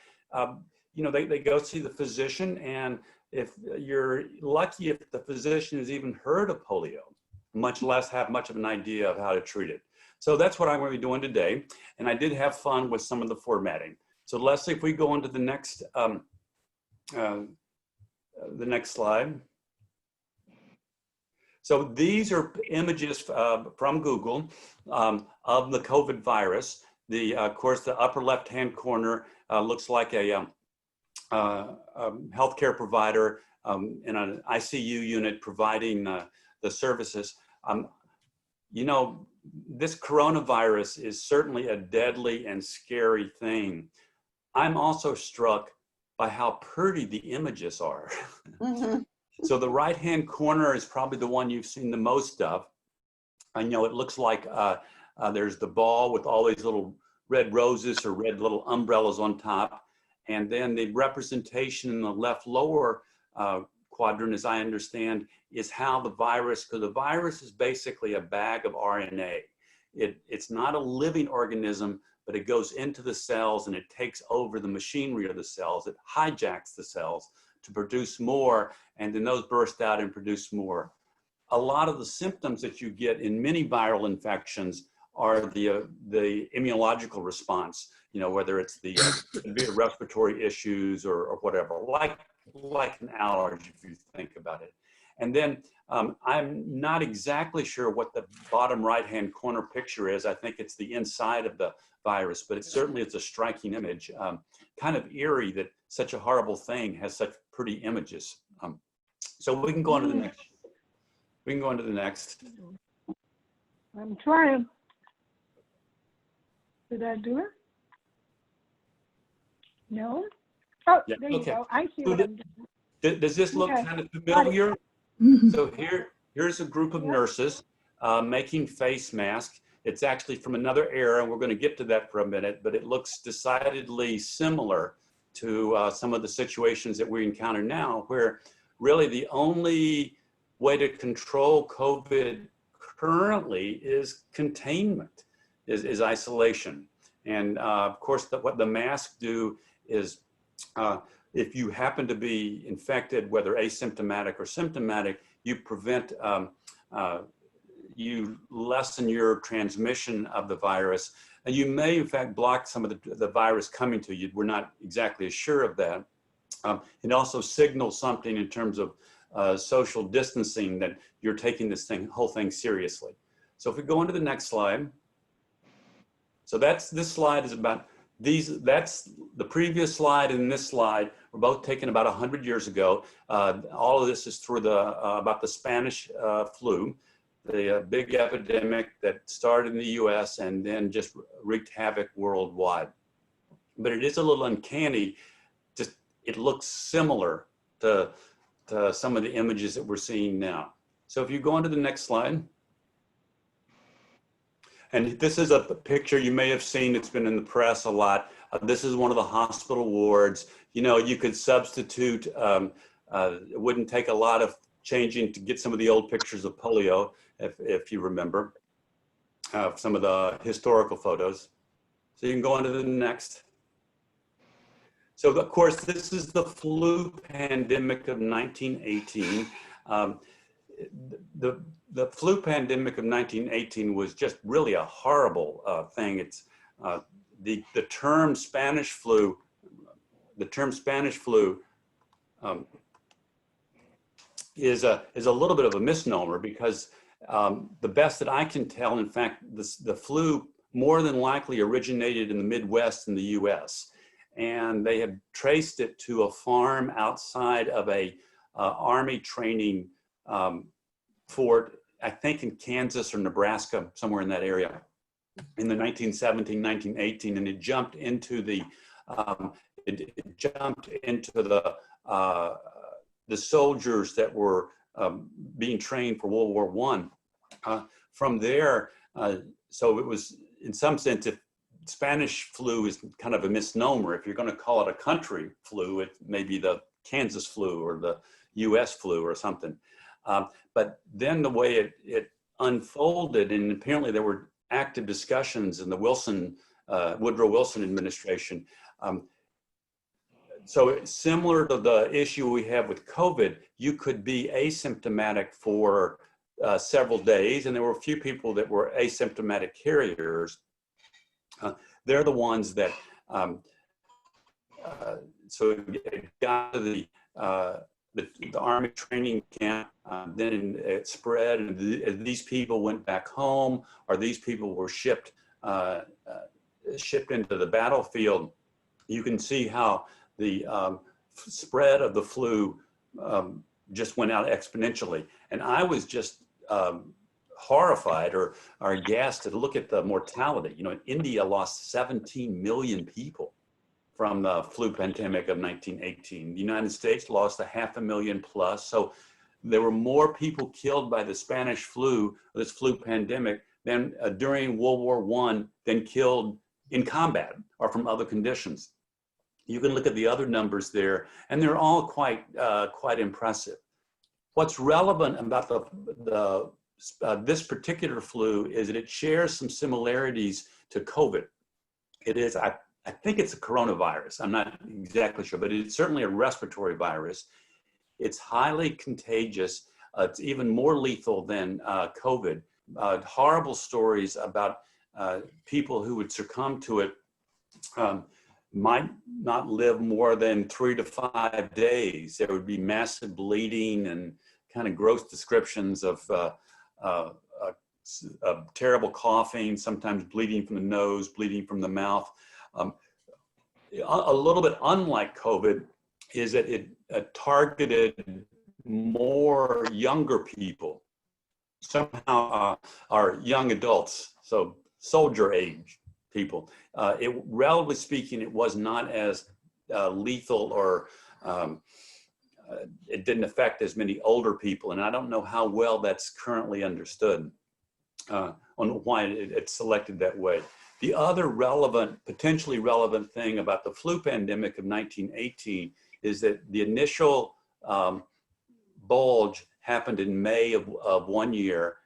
You know, they go see the physician, and if you're lucky, if the physician has even heard of polio, much less have much of an idea of how to treat it. So that's what I'm going to be doing today. And I did have fun with some of the formatting. So Leslie, if we go on to the next slide. So these are images from Google of the COVID virus. Of course, the upper left-hand corner looks like a healthcare provider in an ICU unit providing the services. You know, this coronavirus is certainly a deadly and scary thing. I'm also struck by how pretty the images are. Mm-hmm. So the right-hand corner is probably the one you've seen the most of. I know it looks like there's the ball with all these little red roses or red little umbrellas on top. And then the representation in the left lower quadrant, as I understand, is how the virus, because the virus is basically a bag of RNA. It's not a living organism, but it goes into the cells and it takes over the machinery of the cells. It hijacks the cells to produce more, and then those burst out and produce more. a lot of the symptoms that you get in many viral infections are the immunological response, you know, whether it's the severe respiratory issues or whatever, like an allergy, if you think about it. And then I'm not exactly sure what the bottom right-hand corner picture is. I think it's the inside of the virus, but it certainly is a striking image. Kind of eerie that such a horrible thing has such pretty images. So we can go on to the next. We can go on to the next. I'm trying. Did I do it? No? Oh, Yeah, there you okay. go. I see what I'm doing. Does this look Okay. kind of familiar? So here's a group of nurses making face masks. It's actually from another era, and we're going to get to that for a minute, but it looks decidedly similar to some of the situations that we encounter now, where really the only way to control COVID currently is containment, is isolation. And of course, what the masks do is if you happen to be infected, whether asymptomatic or symptomatic, you prevent, you lessen your transmission of the virus. And you may, in fact, block some of the virus coming to you. We're not exactly sure of that. It also signals something in terms of social distancing, that you're taking this whole thing seriously. So if we go on to the next slide. So this slide is about that's the previous slide and this slide were both taken about 100 years ago. All of this is through about the Spanish flu, the big epidemic that started in the US and then just wreaked havoc worldwide. But it is a little uncanny, just it looks similar to some of the images that we're seeing now. So if you go on to the next slide. And this is a picture you may have seen, it's been in the press a lot. This is one of the hospital wards. You know, you could substitute, it wouldn't take a lot of changing to get some of the old pictures of polio, if you remember, some of the historical photos. So you can go on to the next. So of course, this is the flu pandemic of 1918. The flu pandemic of 1918 was just really a horrible thing. It's the term Spanish flu. The term Spanish flu is a little bit of a misnomer, because the best that I can tell, in fact, the flu more than likely originated in the Midwest in the U.S. And they have traced it to a farm outside of a Army training fort, I think in Kansas or Nebraska, somewhere in that area, in the 1917, 1918, and it jumped into the the soldiers that were being trained for World War I. From there, so it was, in some sense, if Spanish flu is kind of a misnomer, if you're going to call it a country flu, it may be the Kansas flu or the US flu or something. But then the way it unfolded, and apparently there were active discussions in the Woodrow Wilson administration. So it's similar to the issue we have with COVID, you could be asymptomatic for several days, and there were a few people that were asymptomatic carriers. They're the ones that, so it got to the Army training camp, then it spread, and these people went back home, or these people were shipped into the battlefield. You can see how the spread of the flu just went out exponentially. And I was just horrified or aghast to look at the mortality. You know, India lost 17 million people from the flu pandemic of 1918. The United States lost 500,000 plus. So there were more people killed by the Spanish flu, this flu pandemic, than during World War I than killed in combat or from other conditions. You can look at the other numbers there, and they're all quite impressive. What's relevant about this particular flu is that it shares some similarities to COVID. It is, I think it's a coronavirus. I'm not exactly sure, but it's certainly a respiratory virus. It's highly contagious. It's even more lethal than COVID. Horrible stories about people who would succumb to it might not live more than 3 to 5 days. There would be massive bleeding and kind of gross descriptions of terrible coughing, sometimes bleeding from the nose, bleeding from the mouth. A little bit unlike COVID is that it targeted more younger people, somehow are young adults, so soldier age people. Relatively speaking, it was not as lethal, or it didn't affect as many older people, and I don't know how well that's currently understood on why it's selected that way. The other potentially relevant thing about the flu pandemic of 1918 is that the initial bulge happened in May of one year.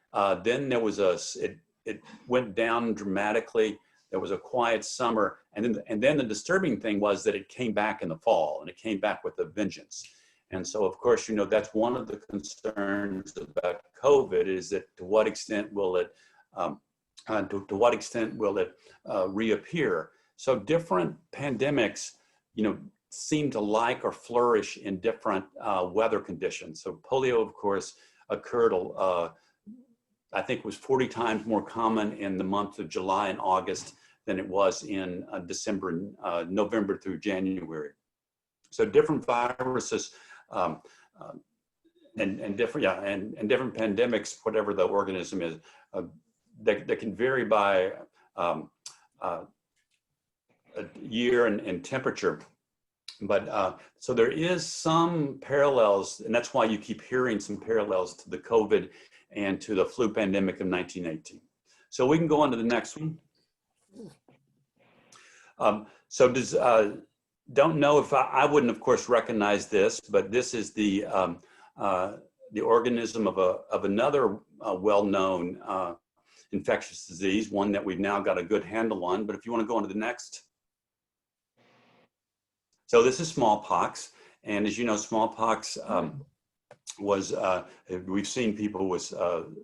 Then there was it went down dramatically. There was a quiet summer, and then the disturbing thing was that it came back in the fall, and it came back with a vengeance. And so, of course, you know, that's one of the concerns about COVID, is that to what extent will it reappear? So different pandemics, you know, seem to like or flourish in different weather conditions. So polio, of course, occurred, I think, was 40 times more common in the months of July and August than it was in December, November through January. So different viruses and different pandemics, whatever the organism is, that can vary by year and temperature. But so there is some parallels, and that's why you keep hearing some parallels to the COVID and to the flu pandemic of 1918. So we can go on to the next one. Don't know if I wouldn't, of course, recognize this, but this is the organism of another well-known infectious disease, one that we've now got a good handle on. But if you want to go on to the next. So this is smallpox, and as you know, smallpox was, we've seen people with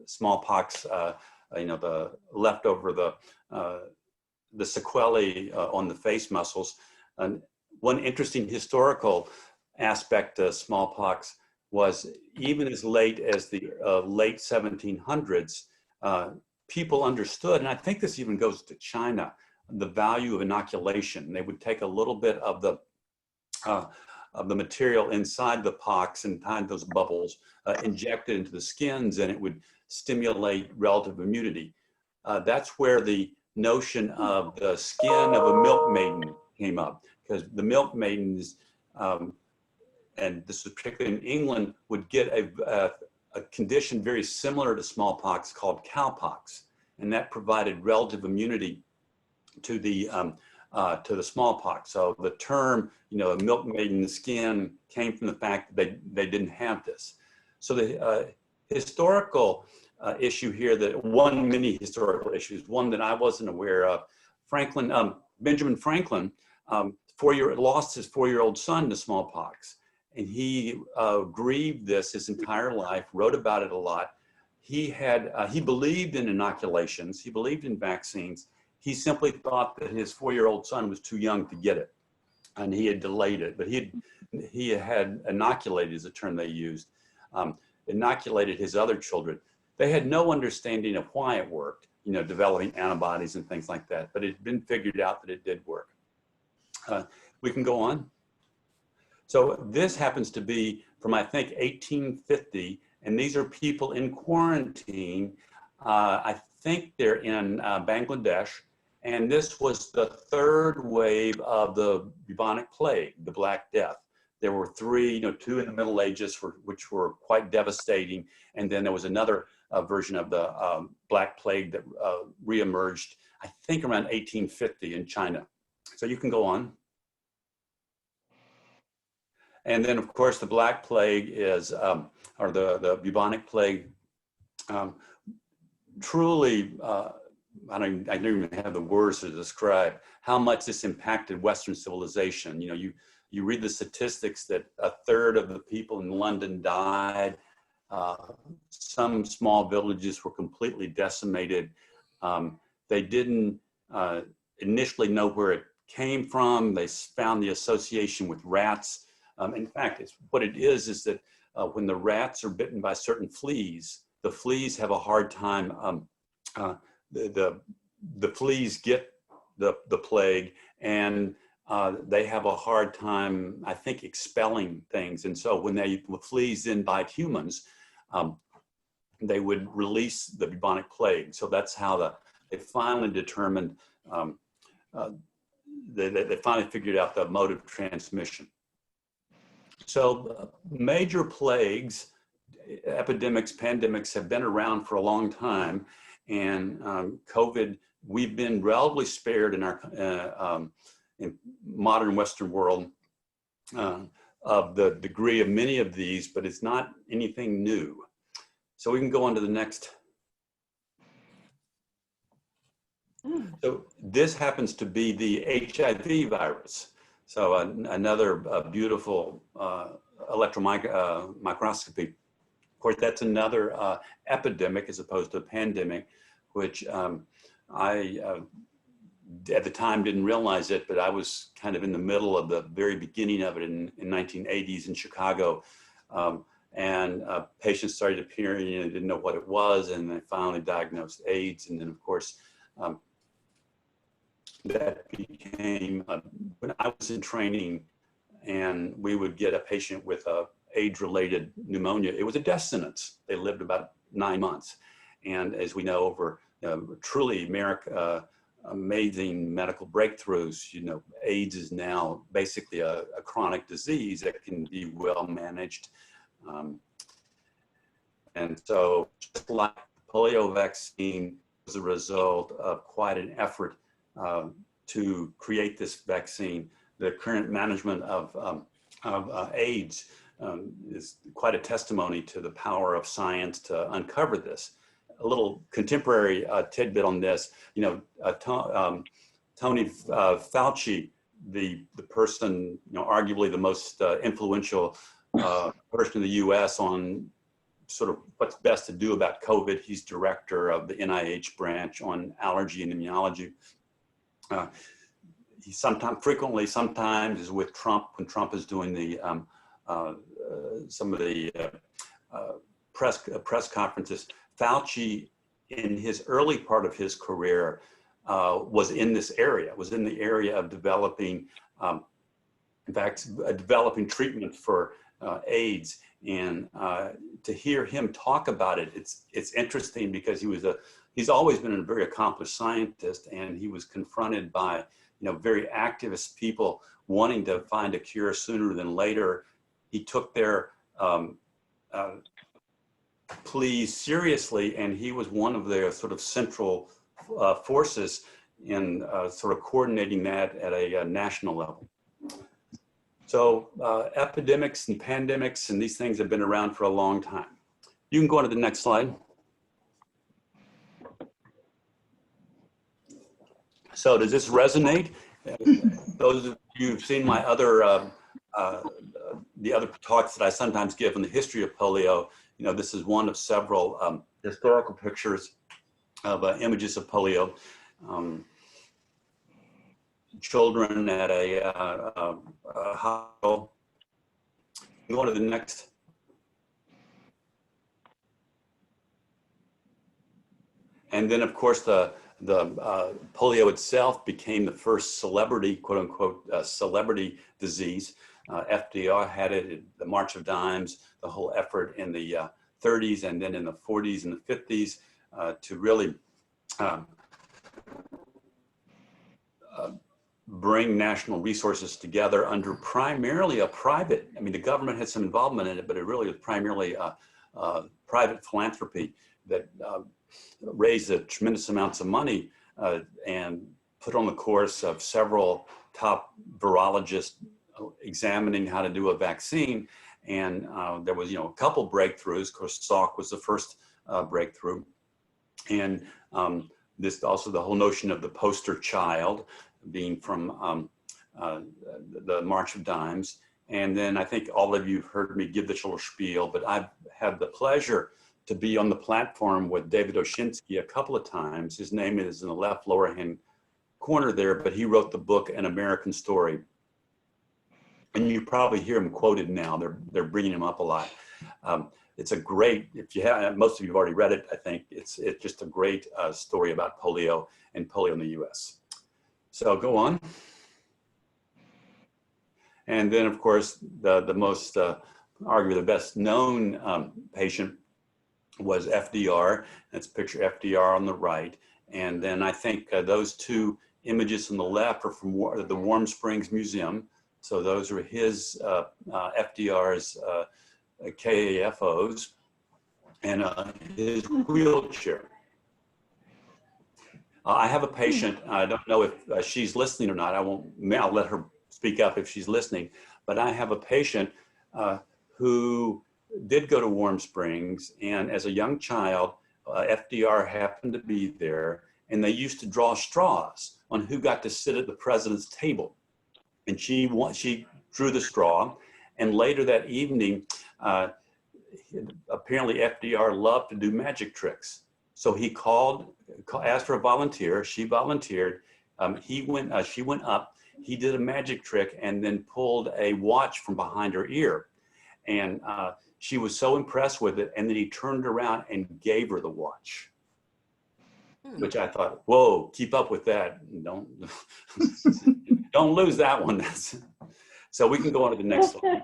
smallpox, you know, the leftover, the sequelae on the face muscles. And one interesting historical aspect of smallpox was, even as late as the late 1700s, people understood, and I think this even goes to China, the value of inoculation. They would take a little bit of the material inside the pox and find those bubbles, inject it into the skins, and it would stimulate relative immunity. That's where the notion of the skin of a milkmaiden came up, because the milkmaidens, and this was particularly in England, would get a condition very similar to smallpox called cowpox, and that provided relative immunity to the smallpox. So the term, you know, a milkmaiden skin, came from the fact that they didn't have this. So the historical issue here, many historical issues, one that I wasn't aware of, Benjamin Franklin lost his 4-year-old son to smallpox. And he grieved this his entire life, wrote about it a lot. He believed in inoculations, he believed in vaccines. He simply thought that his 4-year-old son was too young to get it, and he had delayed it. But he had inoculated, is the term they used, inoculated his other children. They had no understanding of why it worked, you know, developing antibodies and things like that. But it had been figured out that it did work. We can go on. So this happens to be from, I think, 1850, and these are people in quarantine. I think they're in Bangladesh, and this was the 3rd wave of the bubonic plague, the Black Death. There were 3, you know, 2 in the Middle Ages, which were quite devastating, and then there was another version of the Black Plague that reemerged, I think, around 1850 in China. So you can go on. And then, of course, the Black Plague is, or the bubonic plague, truly, I don't even have the words to describe how much this impacted Western civilization. You know, you read the statistics that 1/3 of the people in London died. Some small villages were completely decimated. They didn't initially know where it came from. They found the association with rats. In fact, what it is that when the rats are bitten by certain fleas, the fleas have a hard time, the fleas get the plague, and they have a hard time, I think, expelling things. And so when the fleas then bite humans, they would release the bubonic plague. So that's how they finally determined, they finally figured out the mode of transmission. So major plagues, epidemics, pandemics have been around for a long time. And COVID, we've been relatively spared in our in modern Western world of the degree of many of these, but it's not anything new. So we can go on to the next. So this happens to be the HIV virus. So another beautiful electron microscopy. Of course, that's another epidemic as opposed to a pandemic, which I, at the time, didn't realize it, but I was kind of in the middle of the very beginning of it in 1980s in Chicago. And patients started appearing and didn't know what it was, and they finally diagnosed AIDS. And then, of course, that became, when I was in training and we would get a patient with a AIDS-related pneumonia, it was a death sentence. They lived about 9 months. And as we know, over truly amazing medical breakthroughs, you know, AIDS is now basically a chronic disease that can be well managed. And so just like the polio vaccine was a result of quite an effort to create this vaccine, the current management of AIDS is quite a testimony to the power of science to uncover this. A little contemporary tidbit on this, you know, Tony Fauci, the person, you know, arguably the most influential person in the US on sort of what's best to do about COVID. He's director of the NIH branch on allergy and immunology. He frequently is with Trump when Trump is doing the some of the press conferences. Fauci, in his early part of his career, was in this area, was in the area of developing developing treatment for AIDS. And to hear him talk about it, it's interesting because he's always been a very accomplished scientist, and he was confronted by, you know, very activist people wanting to find a cure sooner than later. He took their pleas seriously, and he was one of their sort of central forces in sort of coordinating that at a national level. So epidemics and pandemics and these things have been around for a long time. You can go on to the next slide. So does this resonate? Those of you who've seen my other, the other talks that I sometimes give on the history of polio, you know, this is one of several historical pictures of images of polio. Children at a hospital. Go to the next. And then, of course, the polio itself became the first celebrity, quote unquote, celebrity disease. FDR had it, the March of Dimes, the whole effort in the 30s and then in the 40s and the 50s to really bring national resources together under primarily a private, I mean, the government had some involvement in it, but it really was primarily private philanthropy that raised tremendous amounts of money and put on the course of several top virologists examining how to do a vaccine. And there was, you know, a couple breakthroughs. Of course, Salk was the first breakthrough. And this also the whole notion of the poster child being from the March of Dimes. And then I think all of you have heard me give this little spiel, but I've had the pleasure to be on the platform with David Oshinsky a couple of times. His name is in the left lower hand corner there, but he wrote the book An American Story. And you probably hear him quoted now. They're bringing him up a lot. It's a great, if you have, most of you have already read it, I think. It's just a great story about polio and polio in the US. So go on. And then of course, the most, arguably the best known patient was FDR. That's picture FDR on the right. And then I think those two images on the left are from the Warm Springs Museum. So those are his, FDR's KAFOs and his wheelchair. I have a patient, I don't know if she's listening or not. I'll let her speak up if she's listening, but I have a patient who did go to Warm Springs, and as a young child, FDR happened to be there, and they used to draw straws on who got to sit at the president's table. And she drew the straw, and later that evening, apparently FDR loved to do magic tricks. So he asked for a volunteer. She volunteered. She went up. He did a magic trick and then pulled a watch from behind her ear, and she was so impressed with it. And then he turned around and gave her the watch, which I thought, whoa, keep up with that. Don't don't lose that one. So we can go on to the next slide.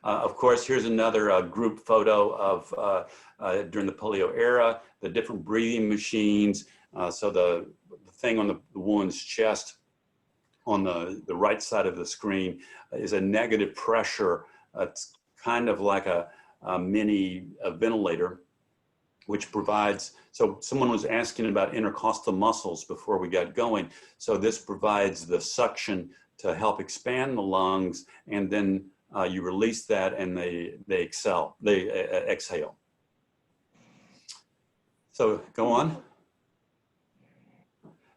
Of course, here's another group photo of during the polio era, the different breathing machines. So the thing on the woman's chest on the right side of the screen is a negative pressure. It's kind of like a mini ventilator, which provides, so someone was asking about intercostal muscles before we got going. So this provides the suction to help expand the lungs, and then you release that and they exhale. So go on.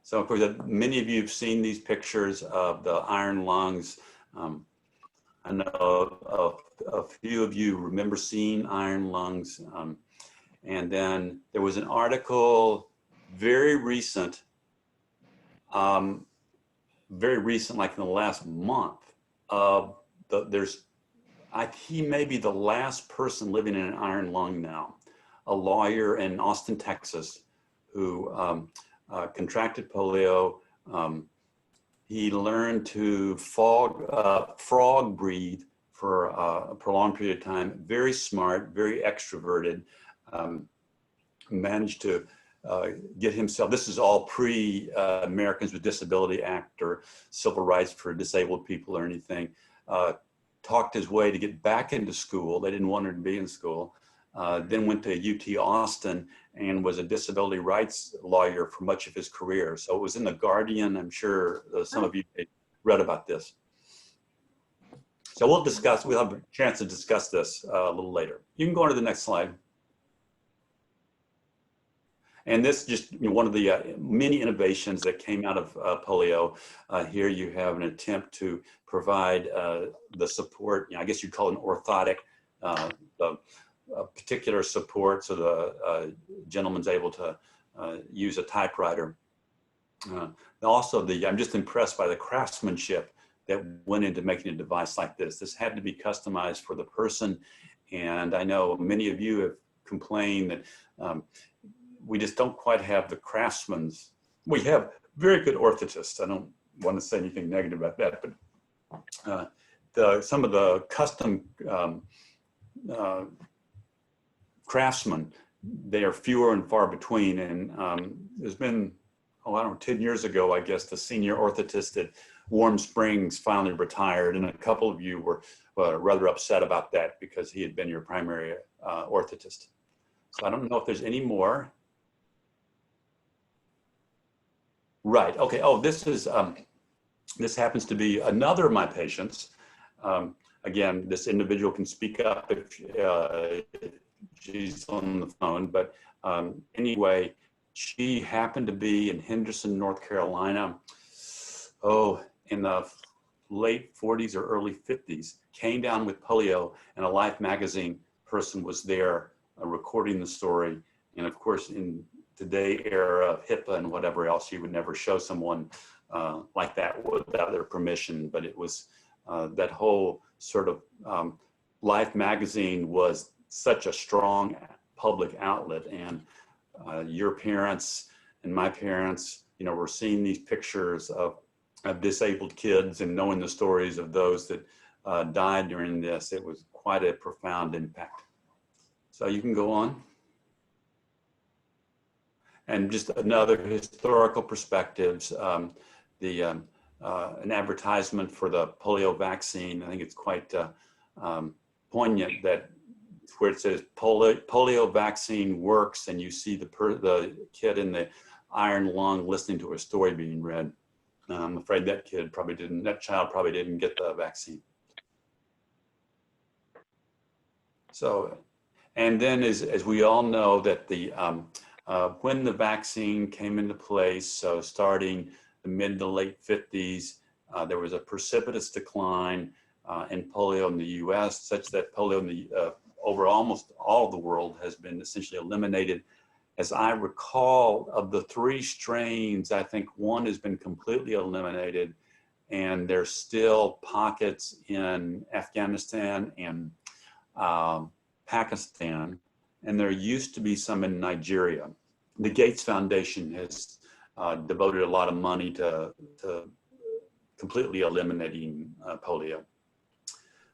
So of course, many of you have seen these pictures of the iron lungs. I know a few of you remember seeing iron lungs. And then there was an article, very recent, like in the last month, he may be the last person living in an iron lung now, a lawyer in Austin, Texas, who contracted polio. He learned to frog breathe for a prolonged period of time, very smart, very extroverted. Managed to get himself, this is all pre-Americans with Disability Act or civil rights for disabled people or anything, talked his way to get back into school. They didn't want her to be in school. Then went to UT Austin and was a disability rights lawyer for much of his career. So it was in The Guardian. I'm sure some of you read about this. So we'll have a chance to discuss this a little later. You can go on to the next slide. And this just one of the many innovations that came out of polio. Here you have an attempt to provide the support, I guess you'd call it an orthotic, the particular support, so the gentleman's able to use a typewriter. Also, I'm just impressed by the craftsmanship that went into making a device like this. This had to be customized for the person. And I know many of you have complained that we just don't quite have the craftsmen's. We have very good orthotists. I don't want to say anything negative about that, but some of the custom craftsmen, they are fewer and far between. And there's been, I don't know, 10 years ago, I guess, the senior orthotist at Warm Springs finally retired, and a couple of you were rather upset about that because he had been your primary orthotist. So I don't know if there's any more. Right, okay, oh, this happens to be another of my patients. Again, this individual can speak up if she's on the phone, but anyway, she happened to be in Henderson, North Carolina, in the late 40s or early 50s, came down with polio, and a Life magazine person was there recording the story. And of course, in today era of HIPAA and whatever else, you would never show someone like that without their permission. But it was that whole sort of Life magazine was such a strong public outlet, and your parents and my parents, you know, were seeing these pictures of disabled kids and knowing the stories of those that died during this. It was quite a profound impact. So you can go on. And just another historical perspectives, an advertisement for the polio vaccine. I think it's quite poignant that where it says polio vaccine works, and you see the kid in the iron lung listening to a story being read. I'm afraid that child probably didn't get the vaccine. So, and then as we all know that when the vaccine came into place, so starting the mid to late 50s, there was a precipitous decline in polio in the US, such that polio in over almost all of the world has been essentially eliminated. As I recall, of the 3 strains, I think one has been completely eliminated, and there's still pockets in Afghanistan and Pakistan, and there used to be some in Nigeria. The Gates Foundation has devoted a lot of money to completely eliminating polio.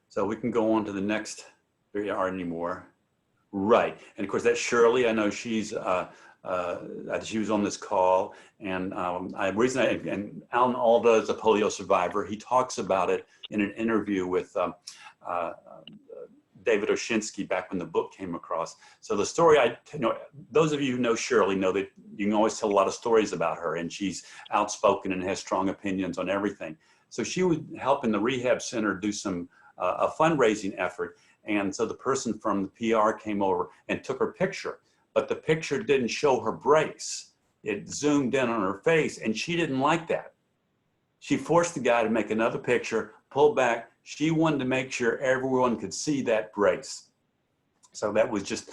So we can go on to the next. There aren't any more. Right, and of course that's Shirley. I know she was on this call, and and Alan Alda is a polio survivor. He talks about it in an interview with David Oshinsky back when the book came across. So the story, those of you who know Shirley know that you can always tell a lot of stories about her, and she's outspoken and has strong opinions on everything. So she would help in the rehab center do a fundraising effort. And so the person from the PR came over and took her picture, but the picture didn't show her brace. It zoomed in on her face, and she didn't like that. She forced the guy to make another picture, pull back. She wanted to make sure everyone could see that brace. So that was just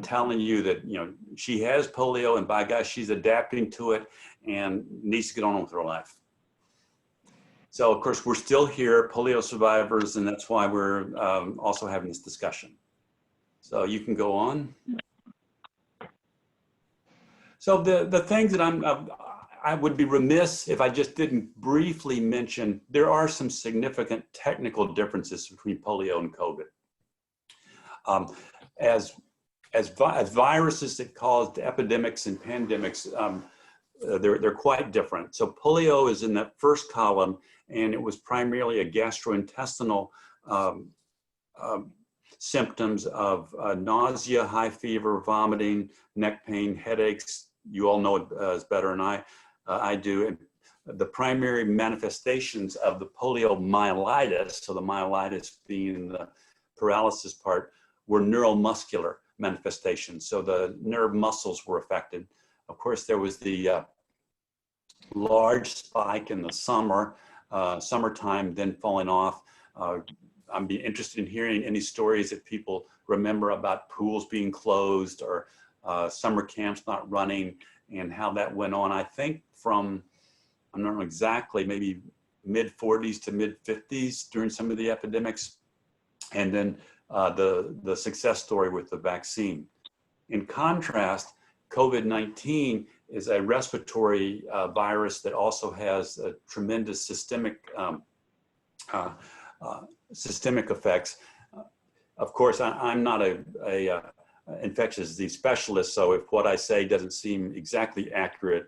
telling you that, you know, she has polio, and by gosh, she's adapting to it and needs to get on with her life. So of course, we're still here, polio survivors, and that's why we're also having this discussion. So you can go on. So the things that I would be remiss if I just didn't briefly mention, there are some significant technical differences between polio and COVID. As viruses that caused epidemics and pandemics, they're quite different. So polio is in that first column, and it was primarily a gastrointestinal symptoms of nausea, high fever, vomiting, neck pain, headaches. You all know it better than I do. And the primary manifestations of the poliomyelitis, so the myelitis being the paralysis part, were neuromuscular manifestations. So the nerve muscles were affected. Of course, there was the large spike in the summertime, then falling off. I'd be interested in hearing any stories that people remember about pools being closed or summer camps not running, and how that went on. I think from, I don't know exactly, maybe mid 40s to mid 50s during some of the epidemics. And then the success story with the vaccine. In contrast, COVID-19 is a respiratory virus that also has a tremendous systemic effects. Of course, I'm not a infectious disease specialist, so if what I say doesn't seem exactly accurate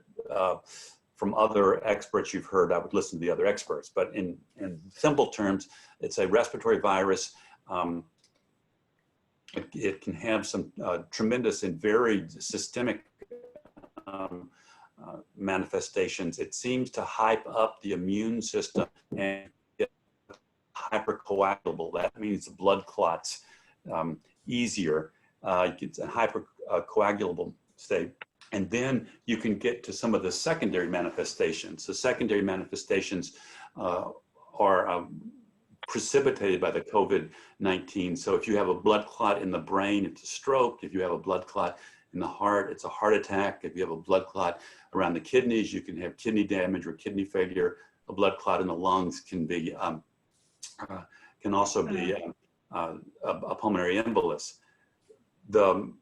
from other experts you've heard, I would listen to the other experts. But in simple terms, it's a respiratory virus. It can have some tremendous and varied systemic manifestations. It seems to hype up the immune system and get hypercoagulable. That means the blood clots easier. It's a hypercoagulable state. And then you can get to some of the secondary manifestations. The secondary manifestations precipitated by the COVID-19. So if you have a blood clot in the brain, it's a stroke. If you have a blood clot in the heart, it's a heart attack. If you have a blood clot around the kidneys, you can have kidney damage or kidney failure. A blood clot in the lungs can be can also be a pulmonary embolus. The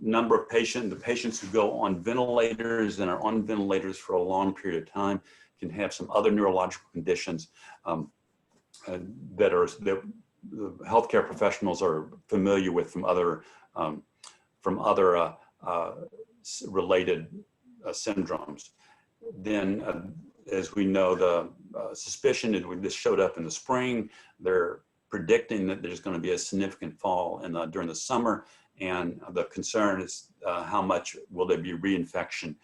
number of the patients who go on ventilators and are on ventilators for a long period of time can have some other neurological conditions that the healthcare professionals are familiar with from other related syndromes. Then, as we know, the suspicion is this showed up in the spring. They're predicting that there's going to be a significant fall during the summer, and the concern is how much will there be reinfection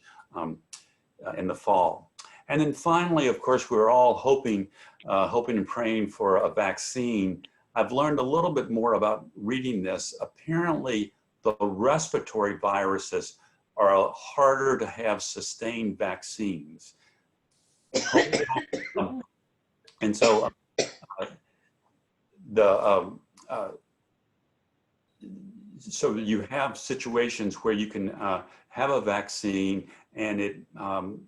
in the fall. And then finally, of course, we're all hoping and praying for a vaccine. I've learned a little bit more about reading this. Apparently, the respiratory viruses are harder to have sustained vaccines. And so so you have situations where you can have a vaccine and it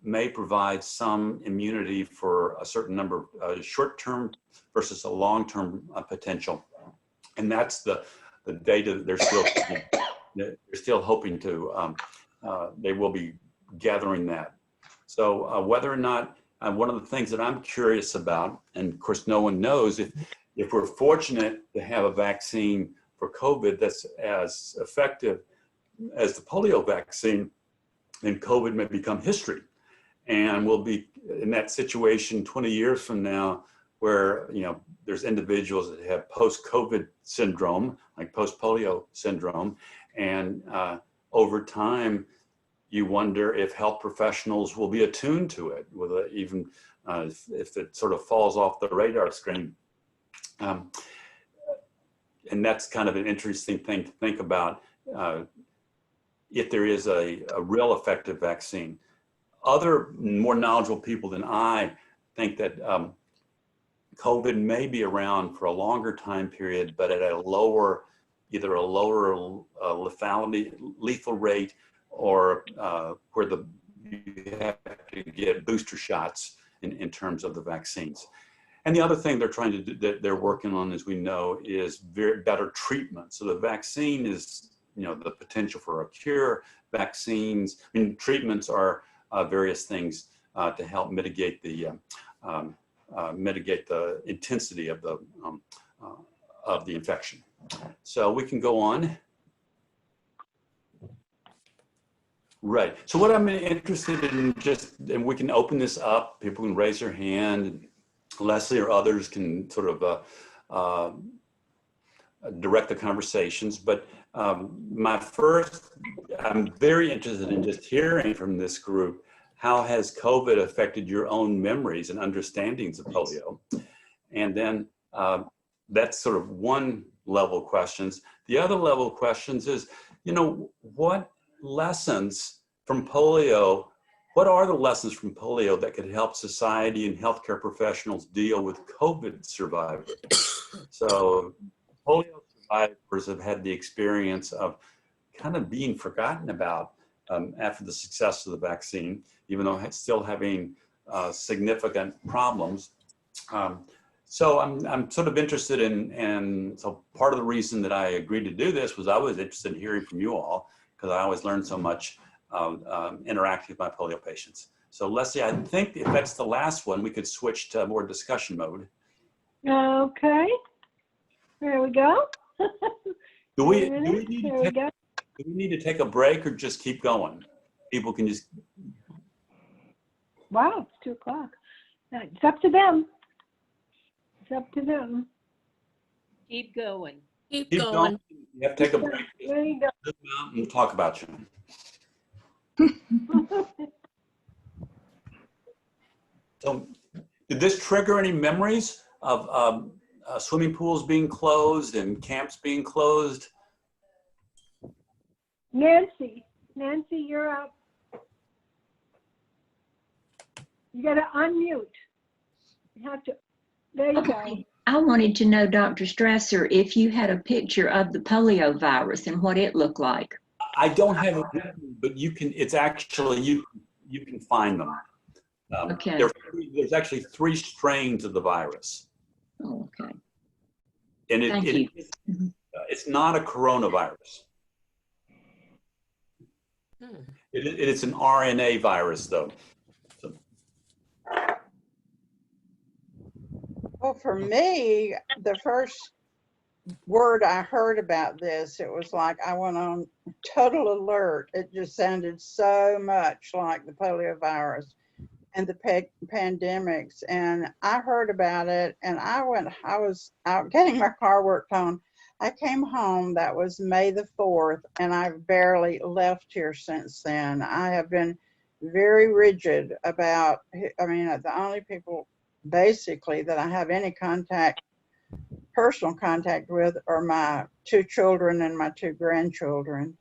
may provide some immunity for a certain number of short-term versus a long-term potential. And that's the data that they're still hoping to, they will be gathering that. So whether or not, one of the things that I'm curious about, and of course no one knows, if we're fortunate to have a vaccine for COVID that's as effective as the polio vaccine, then COVID may become history. And we'll be in that situation 20 years from now where, there's individuals that have post-COVID syndrome, like post-polio syndrome. And over time, you wonder if health professionals will be attuned to it, even if it sort of falls off the radar screen. And that's kind of an interesting thing to think about if there is a real effective vaccine. Other more knowledgeable people than I think that COVID may be around for a longer time period, but at either a lower lethal rate, or where you have to get booster shots in terms of the vaccines. And the other thing they're trying to do, that they're working on, as we know, is better treatment. So the vaccine is, the potential for a cure. Vaccines, treatments are various things to help mitigate the intensity of the infection. So we can go on. Right. So what I'm interested in, and we can open this up. People can raise their hand. Leslie or others can sort of direct the conversations. But I'm very interested in just hearing from this group, how has COVID affected your own memories and understandings of polio? And then that's sort of one level of questions. The other level of questions is, what lessons from polio, what are the lessons from polio that could help society and healthcare professionals deal with COVID survivors? So polio survivors have had the experience of kind of being forgotten about after the success of the vaccine, even though it's still having significant problems. So I'm sort of interested and so part of the reason that I agreed to do this was I was interested in hearing from you all, because I always learn so much interacting with my polio patients. So Leslie, I think if that's the last one, we could switch to more discussion mode. Okay, there we go. Do we need to take a break or just keep going? People can just. Wow, it's 2 o'clock. It's up to them. It's up to them. Keep going. Keep going. going. You have to take a break. There you go. And talk about you. So, did this trigger any memories of swimming pools being closed and camps being closed? Nancy, you're up. You got to unmute. You have to There you go. Okay. I wanted to know, Dr. Strasser, if you had a picture of the polio virus and what it looked like. I don't have it with me, but you can, it's actually, you can find them. Okay. There's actually 3 strains of the virus. Oh, okay. And Thank you. it's not a coronavirus. It's an RNA virus, though. So. Well, for me, the first word I heard about this, it was like I went on total alert. It just sounded so much like the polio virus and the pandemics. And I heard about it, and I was out getting my car worked on. I came home, that was May the 4th, and I've barely left here since then. I have been very rigid about, I mean, the only people basically that I have any personal contact with are my 2 children and my 2 grandchildren.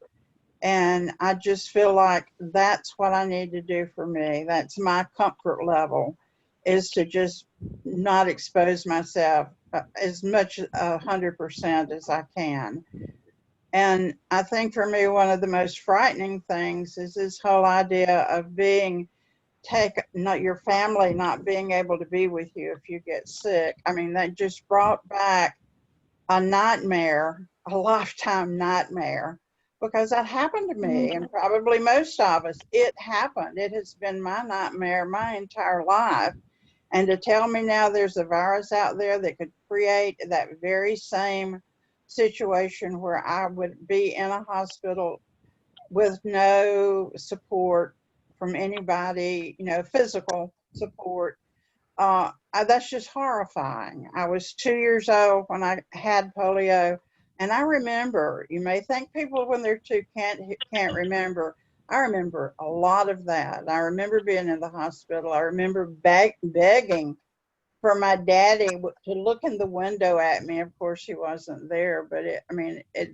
And I just feel like that's what I need to do for me. That's my comfort level, is to just not expose myself as much 100% as I can. And I think for me, one of the most frightening things is this whole idea of not your family not being able to be with you if you get sick. I mean, that just brought back a nightmare, a lifetime nightmare, because that happened to me and probably most of us. It happened. It has been my nightmare my entire life. And to tell me now there's a virus out there that could create that very same situation where I would be in a hospital with no support from anybody, physical support, that's just horrifying. I was 2 years old when I had polio, and I remember, you may think people when they're 2 can't remember. I remember a lot of that. I remember being in the hospital. I remember begging for my daddy to look in the window at me. Of course, he wasn't there, but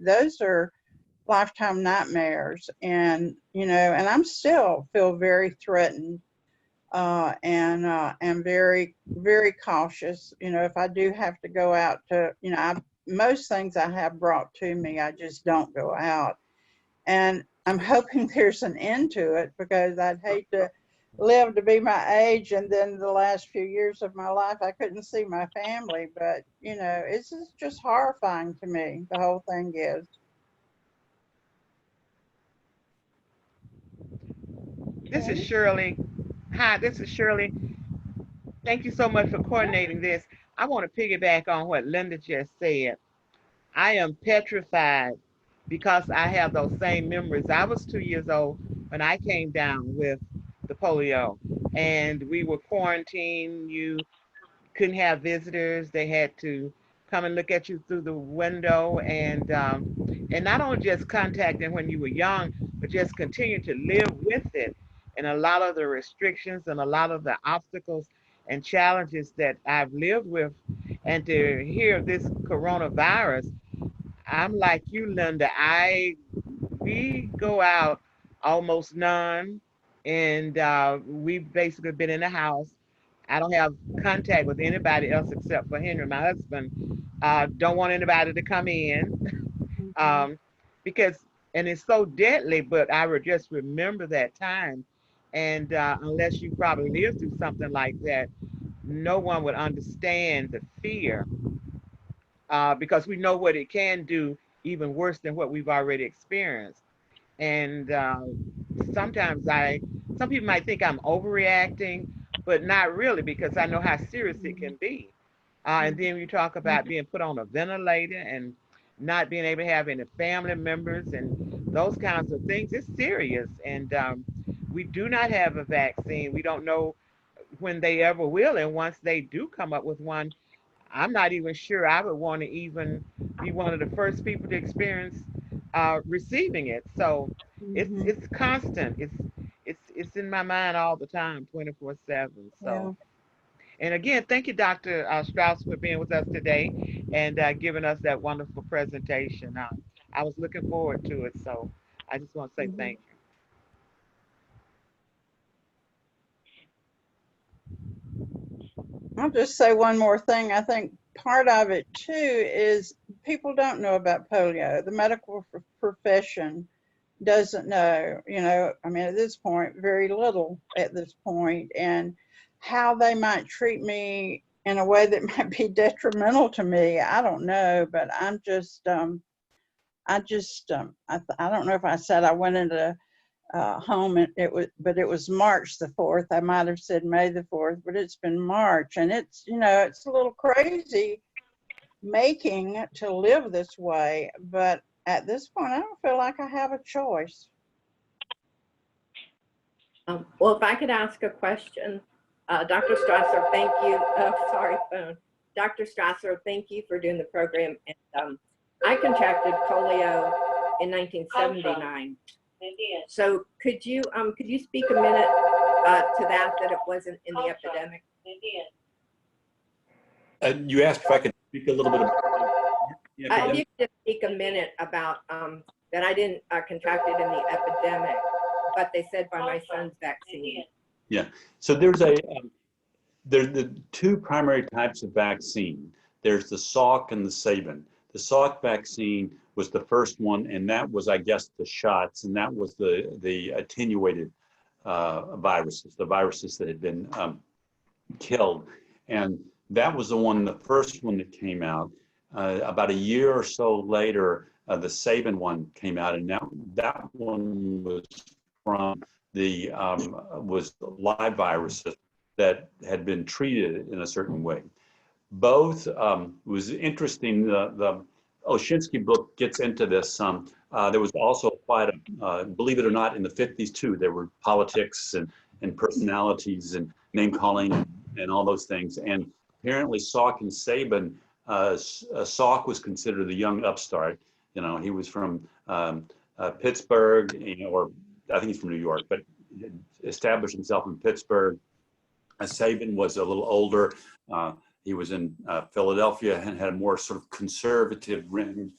those are lifetime nightmares. And, and I'm still feel very threatened. And am very, very cautious. If I do have to go out to, most things I have brought to me, I just don't go out. And I'm hoping there's an end to it, because I'd hate to live to be my age and then the last few years of my life I couldn't see my family. But, it's just horrifying to me, the whole thing is. This is Shirley. Hi, this is Shirley. Thank you so much for coordinating this. I want to piggyback on what Linda just said. I am petrified because I have those same memories. I was 2 years old when I came down with the polio, and we were quarantined. You couldn't have visitors. They had to come and look at you through the window, and not only just contacting when you were young, but just continue to live with it. And a lot of the restrictions and a lot of the obstacles and challenges that I've lived with, and to hear this coronavirus, I'm like you, Linda. We go out almost none, and we've basically been in the house. I don't have contact with anybody else except for Henry, my husband. Don't want anybody to come in because, and it's so deadly. But I would just remember that time, and unless you probably lived through something like that, no one would understand the fear, because we know what it can do, even worse than what we've already experienced. And sometimes some people might think I'm overreacting, but not really, because I know how serious it can be. And then you talk about being put on a ventilator and not being able to have any family members and those kinds of things. It's serious. And we do not have a vaccine. We don't know when they ever will. And once they do come up with one, I'm not even sure I would want to even be one of the first people to experience receiving it. So it's constant. It's in my mind all the time, 24/7. So, and again, thank you, Dr. Strauss, for being with us today and giving us that wonderful presentation. I was looking forward to it. So I just want to say thank you. I'll just say one more thing. I think part of it too is people don't know about polio. The medical profession doesn't know, I mean, at this point, very little at this point, and how they might treat me in a way that might be detrimental to me. I don't know, but I don't know if I said I went into home and it was March the 4th. I might have said May the 4th, but it's been March, and it's a little crazy making to live this way, but at this point I don't feel like I have a choice. Well, if I could ask a question, Dr. Strasser, thank you. Sorry, phone. Dr. Strasser, thank you for doing the program. And I contracted polio in 1979. So could you speak a minute to that it wasn't in the epidemic? You asked if I could speak a little bit about if you could just speak a minute about that I didn't contract it in the epidemic, but they said by my son's vaccine. Yeah, so there's the two primary types of vaccine. There's the Salk and the Sabin. The Salk vaccine was the first one, and that was, I guess, the shots, and that was the attenuated viruses, the viruses that had been killed. And that was the first one that came out. About a year or so later, the Sabin one came out, and that one was from the was live viruses that had been treated in a certain way. Both was interesting. The Oshinsky book gets into this. There was also quite a, believe it or not, in the 50s too, there were politics and personalities and name calling and all those things. And apparently Salk and Sabin, Salk was considered the young upstart. He was from Pittsburgh, or I think he's from New York, but established himself in Pittsburgh. Sabin was a little older. He was in Philadelphia and had a more sort of conservative ring.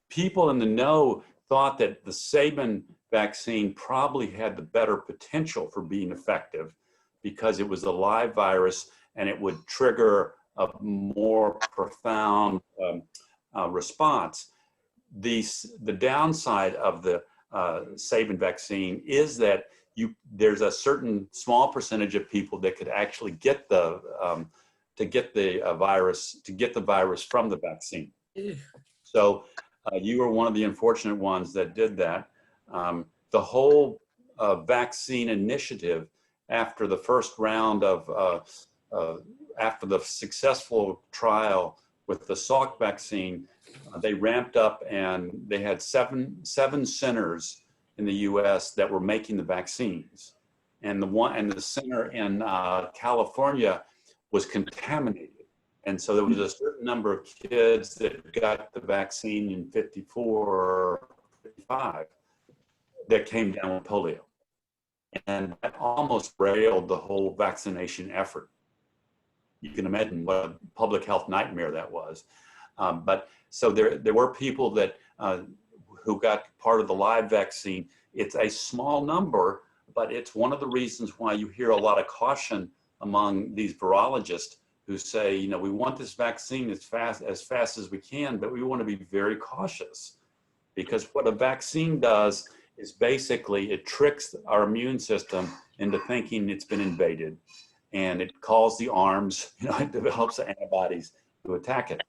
People in the know thought that the Sabin vaccine probably had the better potential for being effective because it was a live virus and it would trigger a more profound response. The downside of the Sabin vaccine is that there's a certain small percentage of people that could actually get the virus from the vaccine. So you were one of the unfortunate ones that did that. The whole vaccine initiative after the first round of after the successful trial with the Salk vaccine, they ramped up and they had seven centers in the U.S. that were making the vaccines, and the center in California was contaminated, and so there was a certain number of kids that got the vaccine in 54 or 55 that came down with polio, and that almost railed the whole vaccination effort. You can imagine what a public health nightmare that was. But so there were people that who got part of the live vaccine. It's a small number, but it's one of the reasons why you hear a lot of caution among these virologists who say, we want this vaccine as fast as we can, but we want to be very cautious, because what a vaccine does is basically it tricks our immune system into thinking it's been invaded, and it calls the arms, it develops antibodies to attack it.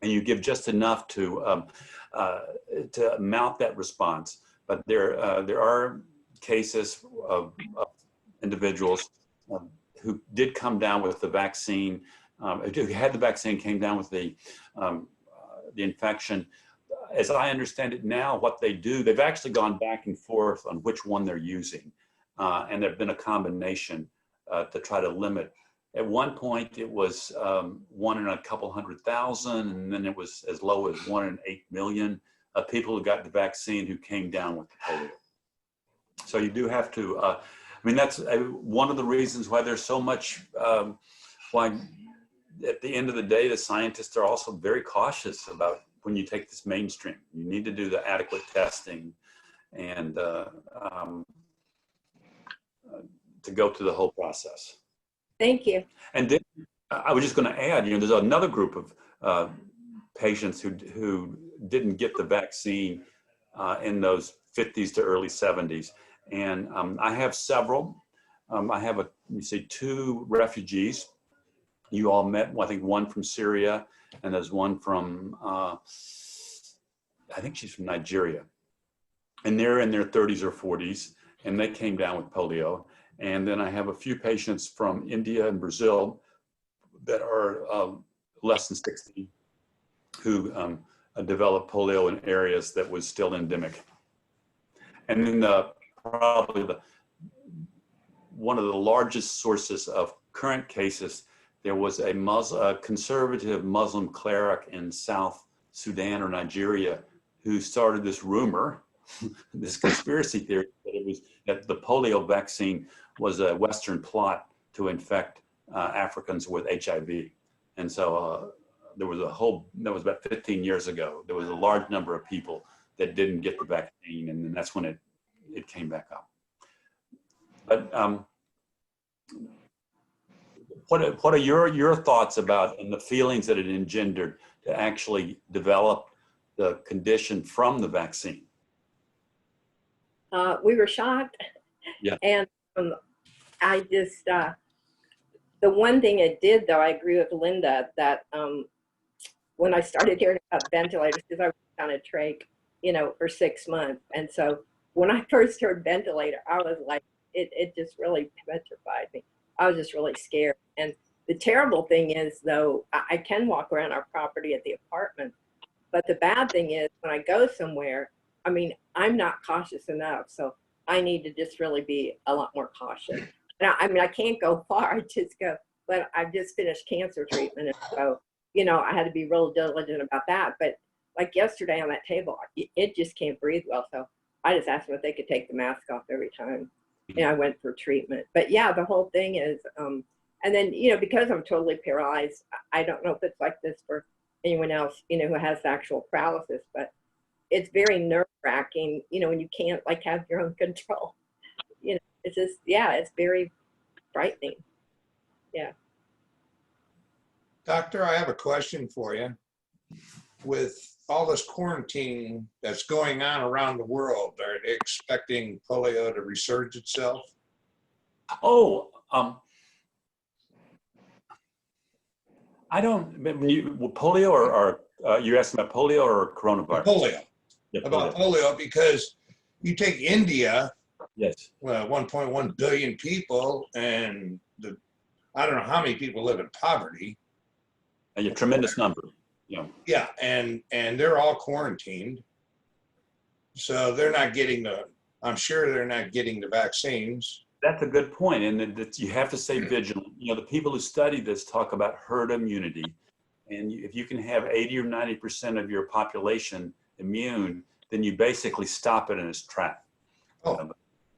And you give just enough to mount that response. But there are cases of individuals who did come down with the vaccine, who had the vaccine, came down with the infection. As I understand it now, what they do, they've actually gone back and forth on which one they're using. And there've been a combination to try to limit. At one point, it was 1 in a couple 100,000, and then it was as low as 1 in 8 million people who got the vaccine who came down with the polio. So you do have to, that's one of the reasons why there's so much, why at the end of the day, the scientists are also very cautious about when you take this mainstream. You need to do the adequate testing and to go through the whole process. Thank you. And then I was just going to add, there's another group of patients who didn't get the vaccine in those 50s to early 70s. And I have several. I have, let me see, 2 refugees. You all met, I think, one from Syria, and there's one from, I think she's from Nigeria. And they're in their 30s or 40s, and they came down with polio. And then I have a few patients from India and Brazil that are less than 60 who developed polio in areas that was still endemic. And then probably one of the largest sources of current cases, there was a conservative Muslim cleric in South Sudan or Nigeria who started this rumor, this conspiracy theory that the polio vaccine was a Western plot to infect Africans with HIV. And so there was that was about 15 years ago. There was a large number of people that didn't get the vaccine, and then that's when it came back up. But what are your thoughts about and the feelings that it engendered to actually develop the condition from the vaccine? We were shocked. Yeah. And I just, the one thing it did, though, I agree with Linda that when I started hearing about ventilators, because I was on a trach, for 6 months. And so when I first heard ventilator, I was like, it just really petrified me. I was just really scared. And the terrible thing is, though, I can walk around our property at the apartment. But the bad thing is when I go somewhere, I mean, I'm not cautious enough. So I need to just really be a lot more cautious. Now, I mean, I can't go far. I just go, but I've just finished cancer treatment. And so, I had to be real diligent about that. But like yesterday on that table, it just can't breathe well. So I just asked them if they could take the mask off every time I went for treatment. But yeah, the whole thing is, and then, because I'm totally paralyzed, I don't know if it's like this for anyone else, who has actual paralysis, but it's very nerve wracking, when you can't have your own control. It's just, yeah, it's very frightening. Yeah. Doctor, I have a question for you. With all this quarantine that's going on around the world, are they expecting polio to resurge itself? Oh, I don't, polio or you're asking about polio or coronavirus? Polio. Yeah, about polio, because you take India, yes, well, 1.1 billion people, and I don't know how many people live in poverty. A tremendous number. Yeah, and they're all quarantined, so they're not getting I'm sure they're not getting the vaccines. That's a good point, and that you have to stay vigilant. The people who study this talk about herd immunity, and if you can have 80 or 90% of your population immune, then you basically stop it in its track. Oh.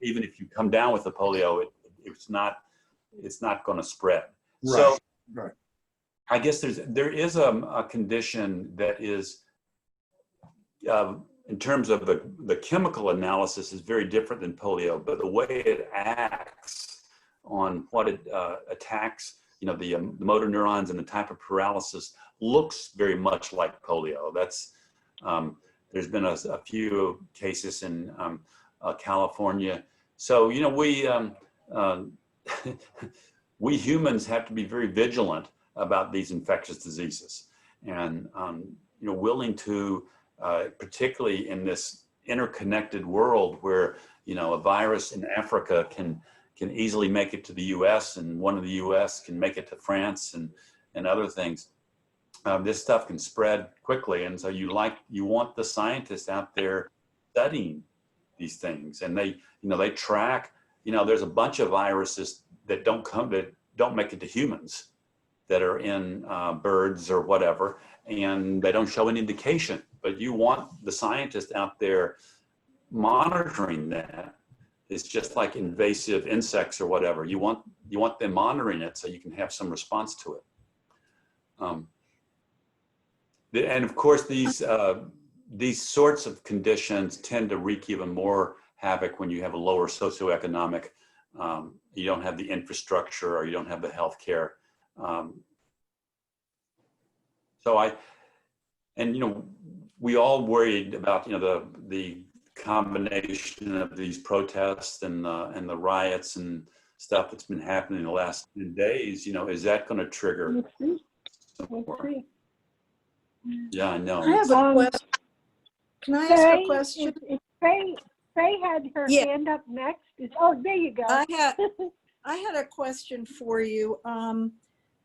Even if you come down with the polio, it's not going to spread. Right. So, right. I guess there is a condition that is, in terms of the chemical analysis, is very different than polio, but the way it acts on what it attacks, the motor neurons and the type of paralysis looks very much like polio. That's there's been a few cases in California. So we humans have to be very vigilant about these infectious diseases, and willing to, particularly in this interconnected world where a virus in Africa can easily make it to the U.S. and one of the U.S. can make it to France and other things. This stuff can spread quickly, and so you want the scientists out there studying these things, and they track. There's a bunch of viruses that don't make it to humans, that are in birds or whatever, and they don't show any indication. But you want the scientists out there monitoring that. It's just like invasive insects or whatever. You want them monitoring it so you can have some response to it. And of course, these sorts of conditions tend to wreak even more havoc when you have a lower socioeconomic. You don't have the infrastructure, or you don't have the health care. And we all worried about the combination of these protests and the riots and stuff that's been happening in the last 10 days. Is that going to trigger? Yeah, I know. I have a question. Can I ask a question? Faye had her hand up next. Oh, there you go. I had a question for you.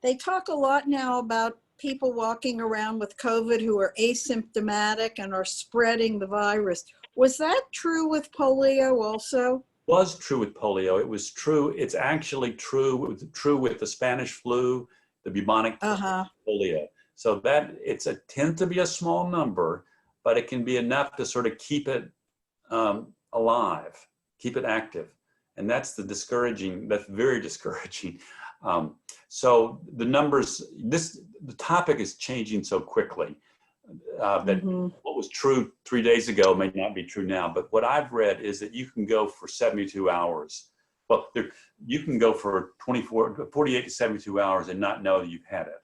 They talk a lot now about people walking around with COVID who are asymptomatic and are spreading the virus. Was that true with polio also? Was true with polio. It was true. It's actually true. It was true with the Spanish flu, the bubonic polio. So that tends to be a small number, but it can be enough to sort of keep it alive, keep it active. And that's that's very discouraging. So the numbers, the topic is changing so quickly that what was true 3 days ago may not be true now. But what I've read is that you can go for 72 hours. Well, you can go for 48 to 72 hours and not know that you've had it.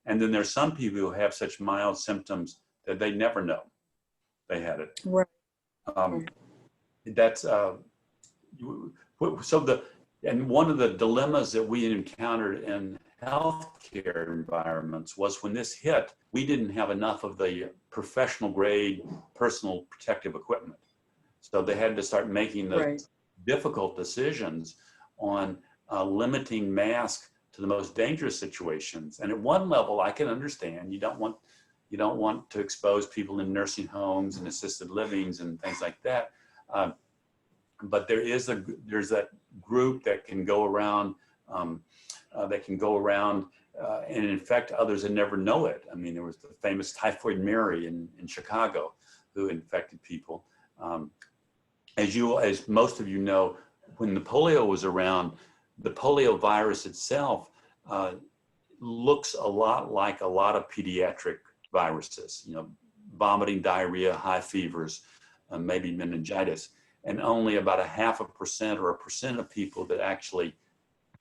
And then there's some people who have such mild symptoms that they never know they had it. Right. And one of the dilemmas that we encountered in healthcare environments was when this hit, we didn't have enough of the professional grade personal protective equipment. So they had to start making the difficult decisions on limiting masks to the most dangerous situations. And at one level, I can understand you don't want to expose people in nursing homes and assisted livings and things like that. But there's that group that can go around and infect others and never know it. I mean, there was the famous Typhoid Mary in Chicago who infected people. As most of you know, when the polio was around, the polio virus itself looks a lot like a lot of pediatric viruses, vomiting, diarrhea, high fevers, maybe meningitis. And only about 0.5% or 1% of people that actually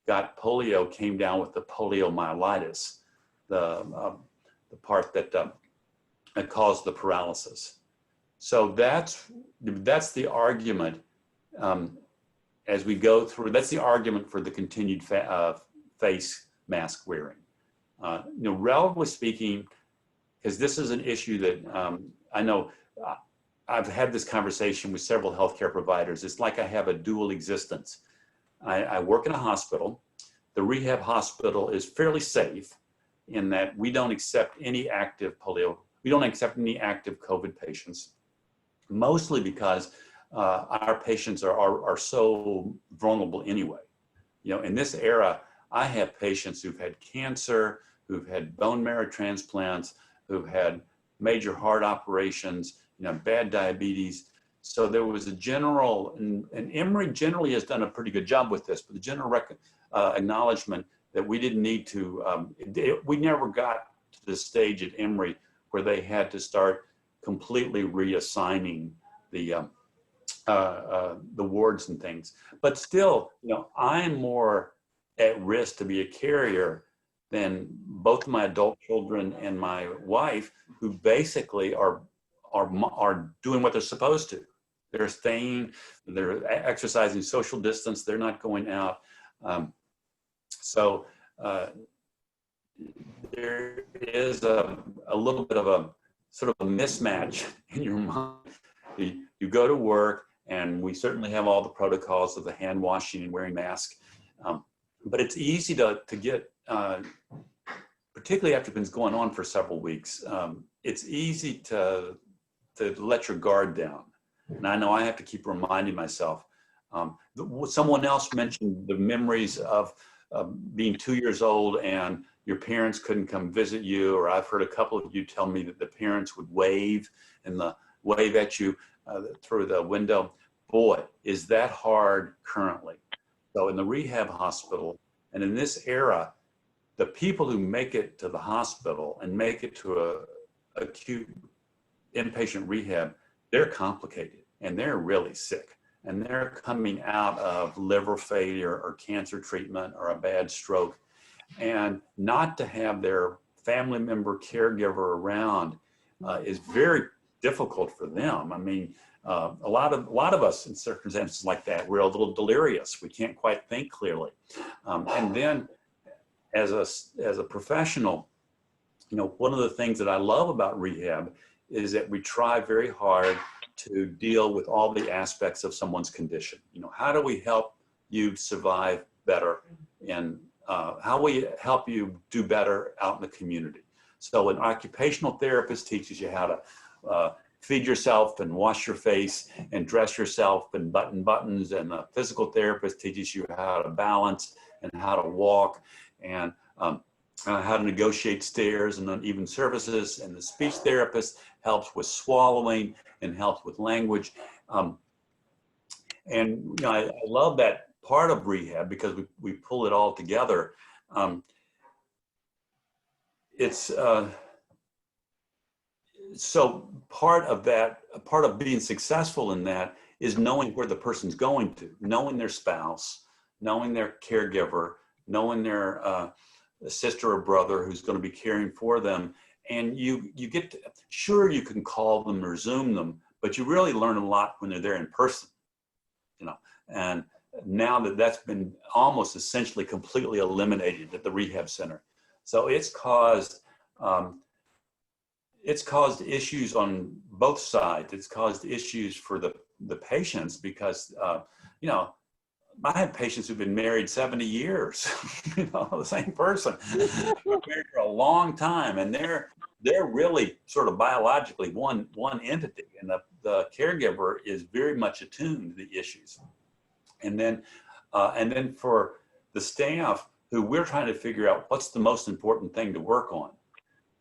got polio came down with the poliomyelitis, the part that caused the paralysis. So that's the argument as we go through. That's the argument for the continued face mask wearing. Relatively speaking, because this is an issue that I know. I've had this conversation with several healthcare providers. It's like I have a dual existence. I work in a hospital. The rehab hospital is fairly safe in that we don't accept any active polio. We don't accept any active COVID patients, mostly because our patients are so vulnerable anyway. In this era, I have patients who've had cancer, who've had bone marrow transplants, who've had major heart operations, bad diabetes. So there was a general, and Emory generally has done a pretty good job with this, but the general acknowledgement that we didn't need to, we never got to the stage at Emory where they had to start completely reassigning the wards and things. But still, I'm more at risk to be a carrier than both my adult children and my wife, who basically are doing what they're supposed to. They're exercising social distance, they're not going out. So there is a little bit of a sort of a mismatch in your mind. You go to work, and we certainly have all the protocols of the hand washing and wearing masks. But it's easy to get, particularly after it's been going on for several weeks, it's easy to let your guard down. And I know I have to keep reminding myself. Someone else mentioned the memories of being 2 years old and your parents couldn't come visit you, or I've heard a couple of you tell me that the parents would wave at you through the window. Boy, is that hard currently. So in the rehab hospital, and in this era, the people who make it to the hospital and make it to a acute inpatient rehab, they're complicated and they're really sick. And they're coming out of liver failure or cancer treatment or a bad stroke. And not to have their family member, caregiver around is very difficult for them. I mean, a lot of us in circumstances like that, we're a little delirious. We can't quite think clearly. And then as a professional, you know, one of the things that I love about rehab is that we try very hard to deal with all the aspects of someone's condition. You know, how do we help you survive better, and how we help you do better out in the community? So an occupational therapist teaches you how to feed yourself and wash your face and dress yourself and button buttons, and a physical therapist teaches you how to balance and how to walk and how to negotiate stairs and uneven surfaces, and the speech therapist helps with swallowing and helps with language. And you know, I love that part of rehab because we pull it all together. So part of being successful in that is knowing where the person's going to, knowing their spouse, knowing their caregiver, knowing their sister or brother who's going to be caring for them. And you get to, sure, you can call them or Zoom them, but you really learn a lot when they're there in person, you know. And now that that's been almost essentially completely eliminated at the rehab center. So it's caused issues on both sides. It's caused issues for the patients because, you know, I have patients who've been married 70 years, you know, the same person, married for a long time, and they're really sort of biologically one entity, and the caregiver is very much attuned to the issues. And then for the staff, who we're trying to figure out what's the most important thing to work on.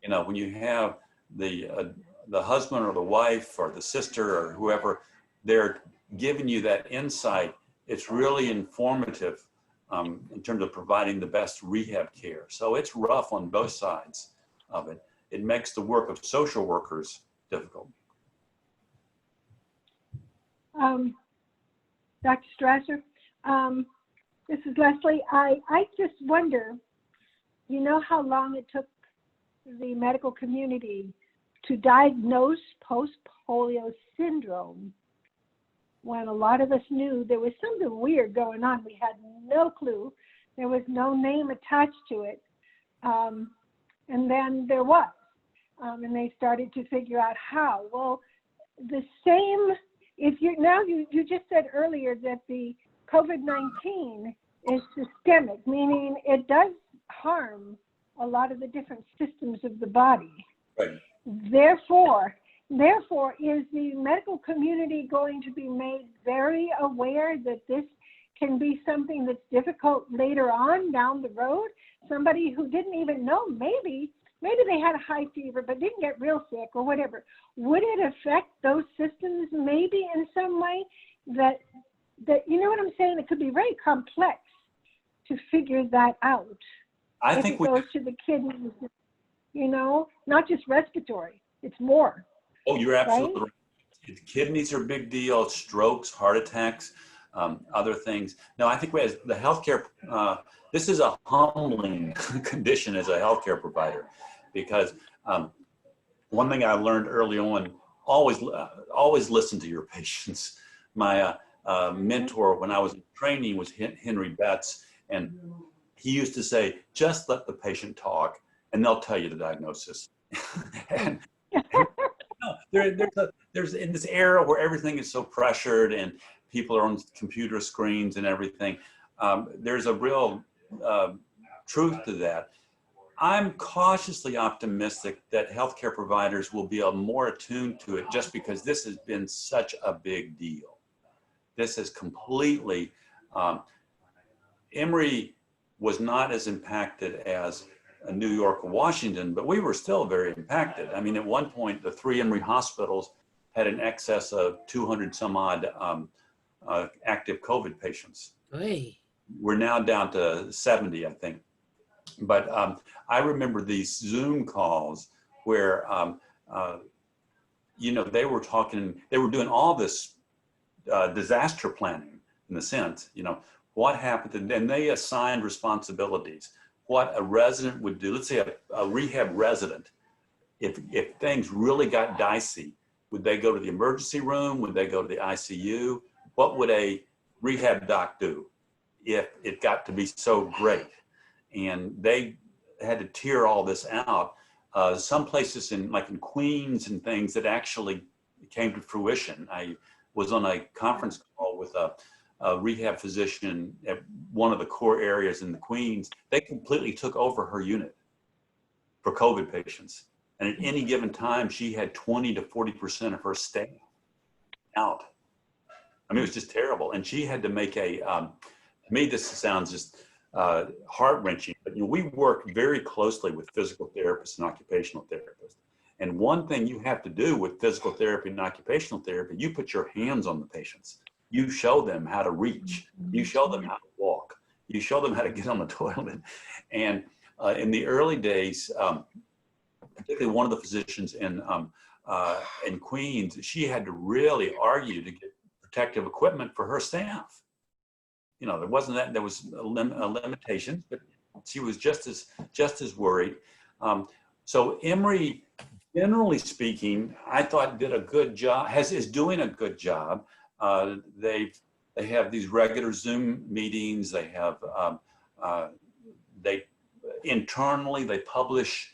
You know, when you have the husband or the wife or the sister or whoever, they're giving you that insight. It's really informative in terms of providing the best rehab care. So it's rough on both sides of it. It makes the work of social workers difficult. Dr. Strasser, this is Leslie. I just wonder, you know how long it took the medical community to diagnose post-polio syndrome, when a lot of us knew there was something weird going on. We had no clue. There was no name attached to it. And then there was. And they started to figure out how. Well, the same, if you now you just said earlier that the COVID-19 is systemic, meaning it does harm a lot of the different systems of the body. Right. Therefore, is the medical community going to be made very aware that this can be something that's difficult later on down the road? Somebody who didn't even know, maybe they had a high fever but didn't get real sick or whatever. Would it affect those systems maybe in some way that you know what I'm saying? It could be very complex to figure that out. I think it goes to the kidneys, you know, not just respiratory, it's more. Oh, you're absolutely right. Kidneys are a big deal, strokes, heart attacks, other things. No, I think as the healthcare, this is a humbling condition as a healthcare provider, because one thing I learned early on, always listen to your patients. My mentor when I was in training was Henry Betts, and he used to say, just let the patient talk and they'll tell you the diagnosis. and there's in this era where everything is so pressured and people are on computer screens and everything, there's a real truth to that. I'm cautiously optimistic that healthcare providers will be more attuned to it, just because this has been such a big deal. This is completely, Emory was not as impacted as New York or Washington, but we were still very impacted. I mean, at one point, the 3 Emory hospitals had an excess of 200 some odd active COVID patients. Hey. We're now down to 70, I think. But I remember these Zoom calls where, you know, they were doing all this disaster planning in a sense, you know, what happened, and they assigned responsibilities. what a resident would do. Let's say a rehab resident, if things really got dicey, would they go to the emergency room? Would they go to the ICU? What would a rehab doc do if it got to be so great? And they had to tear all this out. Some places in Queens and things that actually came to fruition. I was on a conference call with a rehab physician at one of the core areas in the Queens. They completely took over her unit for COVID patients. And at any given time, she had 20 to 40% of her staff out. I mean, it was just terrible. And she had to make to me, this sounds just heart-wrenching, but we work very closely with physical therapists and occupational therapists. And one thing you have to do with physical therapy and occupational therapy, you put your hands on the patients. You show them how to reach. You show them how to walk. You show them how to get on the toilet. And in the early days, particularly one of the physicians in Queens, she had to really argue to get protective equipment for her staff. There wasn't that, there was a limitation, but she was just as worried. So Emory, generally speaking, I thought did a good job, is doing a good job. They have these regular Zoom meetings. They have, internally, they publish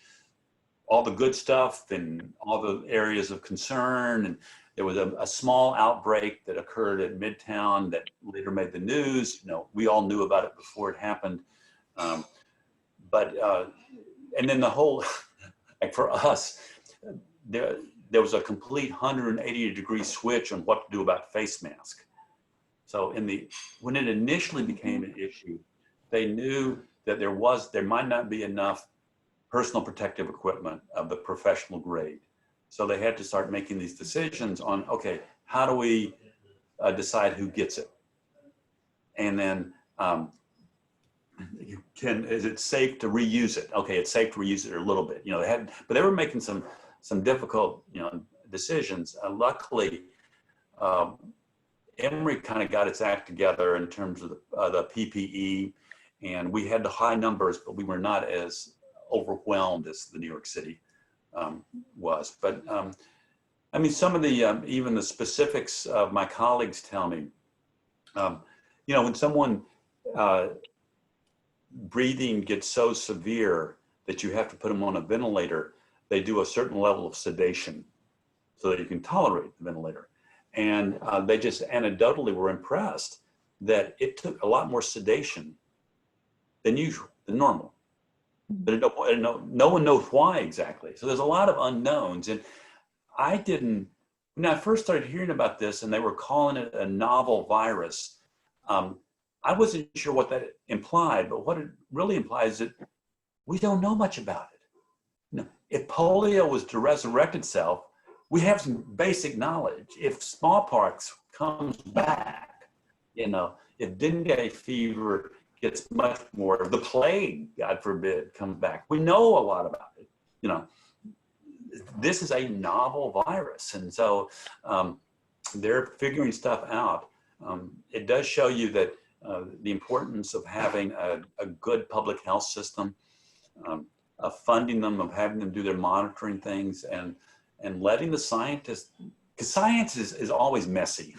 all the good stuff and all the areas of concern. And there was a small outbreak that occurred at Midtown that later made the news. We all knew about it before it happened. And then the whole, for us, there was a complete 180-degree switch on what to do about face mask. So when it initially became an issue, they knew that there might not be enough personal protective equipment of the professional grade. So they had to start making these decisions on, okay, how do we decide who gets it? And then is it safe to reuse it? Okay, it's safe to reuse it a little bit. But they were making some difficult, decisions. Luckily, Emory kind of got its act together in terms of the PPE, and we had the high numbers, but we were not as overwhelmed as the New York City was. But I mean, some of the even the specifics of my colleagues tell me, when someone breathing gets so severe that you have to put them on a ventilator, they do a certain level of sedation so that you can tolerate the ventilator. And they just anecdotally were impressed that it took a lot more sedation than usual, than normal. But no one knows why exactly. So there's a lot of unknowns. And when I first started hearing about this and they were calling it a novel virus, I wasn't sure what that implied, but what it really implies is that we don't know much about it. If polio was to resurrect itself, we have some basic knowledge. If smallpox comes back, if dengue fever gets much more, the plague, God forbid, comes back, we know a lot about it. This is a novel virus. And so they're figuring stuff out. It does show you that the importance of having a good public health system, of funding them, of having them do their monitoring things, and letting the scientists, because science is always messy.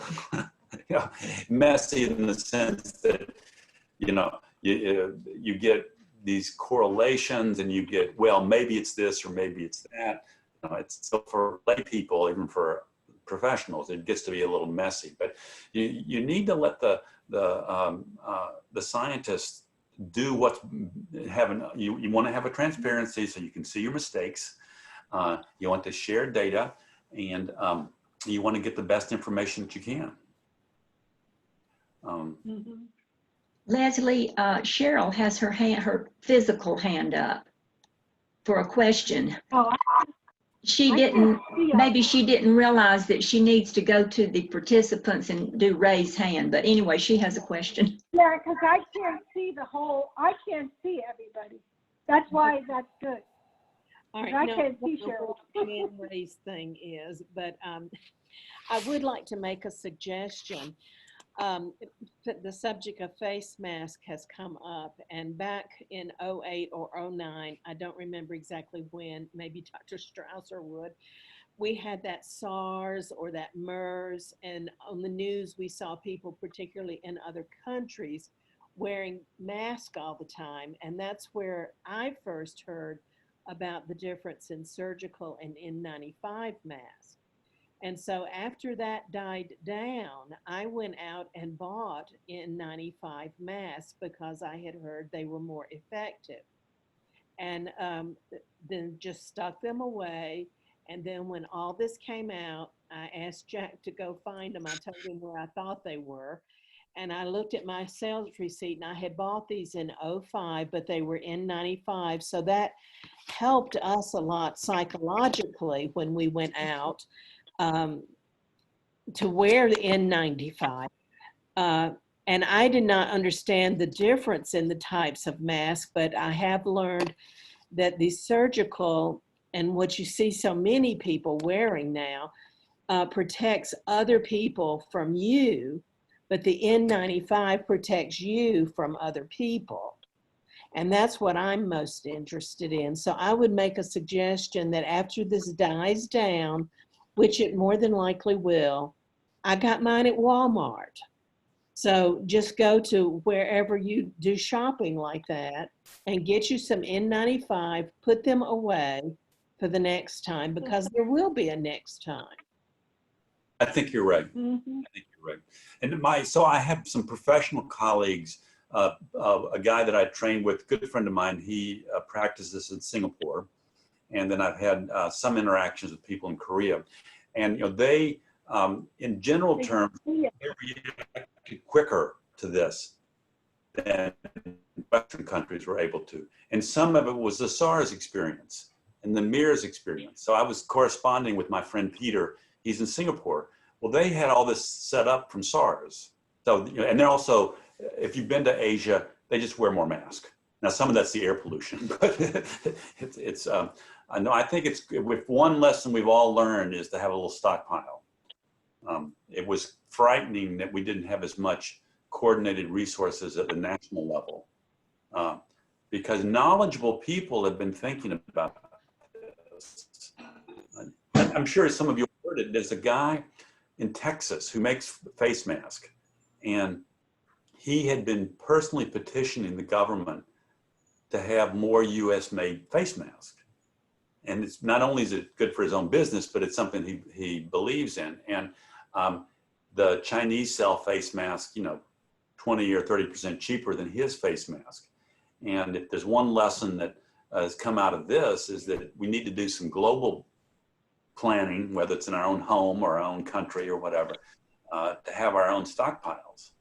Messy in the sense that, you get these correlations and you get, well, maybe it's this or maybe it's that. So for lay people, even for professionals, it gets to be a little messy. But you need to let the scientists do what's having. You want to have a transparency so you can see your mistakes. You want to share data, and you want to get the best information that you can. Leslie, Cheryl has her physical hand up for a question. Oh, maybe she didn't realize that she needs to go to the participants and do raise hand, but anyway, she has a question. yeah, because I can't see I can't see everybody. That's why that's good. All right, I now, can't I see don't know Cheryl. what the hand raise thing is, but I would like to make a suggestion. The subject of face mask has come up, and back in 08 or 09, I don't remember exactly when, maybe Dr. Strasser would, we had that SARS or that MERS, and on the news we saw people, particularly in other countries, wearing masks all the time, and that's where I first heard about the difference in surgical and N95 masks. And so after that died down, I went out and bought N95 masks because I had heard they were more effective. And then just stuck them away. And then when all this came out, I asked Jack to go find them. I told him where I thought they were. And I looked at my sales receipt, and I had bought these in 05, but they were N95. So that helped us a lot psychologically when we went out to wear the N95. And I did not understand the difference in the types of masks, but I have learned that the surgical and what you see so many people wearing now protects other people from you, but the N95 protects you from other people. And that's what I'm most interested in. So I would make a suggestion that after this dies down, which it more than likely will, I got mine at Walmart. So just go to wherever you do shopping like that and get you some N95, put them away for the next time, because there will be a next time. I think you're right. Mm-hmm. I think you're right. And so I have some professional colleagues, a guy that I trained with, good friend of mine, he practices in Singapore. And then I've had some interactions with people in Korea. And, you know, they, in general terms, they reacted quicker to this than Western countries were able to. And some of it was the SARS experience and the MERS experience. So I was corresponding with my friend Peter. He's in Singapore. Well, they had all this set up from SARS. So, you know, and they're also, if you've been to Asia, they just wear more masks. Now, some of that's the air pollution, but I think it's, with one lesson we've all learned is to have a little stockpile. It was frightening that we didn't have as much coordinated resources at the national level, because knowledgeable people have been thinking about this. I'm sure some of you heard it. There's a guy in Texas who makes face masks, and he had been personally petitioning the government to have more US made face masks. And it's not only is it good for his own business, but it's something he believes in. And the Chinese sell face masks, you know, 20 or 30% cheaper than his face mask. And if there's one lesson that has come out of this, is that we need to do some global planning, whether it's in our own home or our own country or whatever, to have our own stockpiles.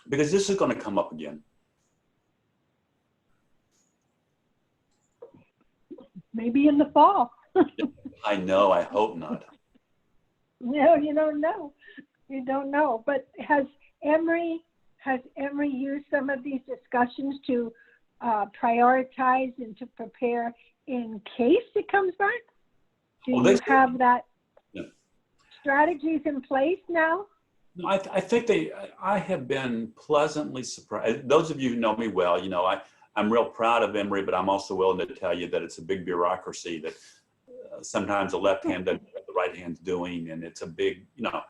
Because this is going to come up again. Maybe in the fall. I know, I hope not. No, you don't know. You don't know. But has Emory used some of these discussions to prioritize and to prepare in case it comes back? Do you have that strategies in place now? No, I think I have been pleasantly surprised. Those of you who know me well, you know, I'm real proud of Emory, but I'm also willing to tell you that it's a big bureaucracy that sometimes the left hand doesn't know what the right hand's doing. And it's a big, you know,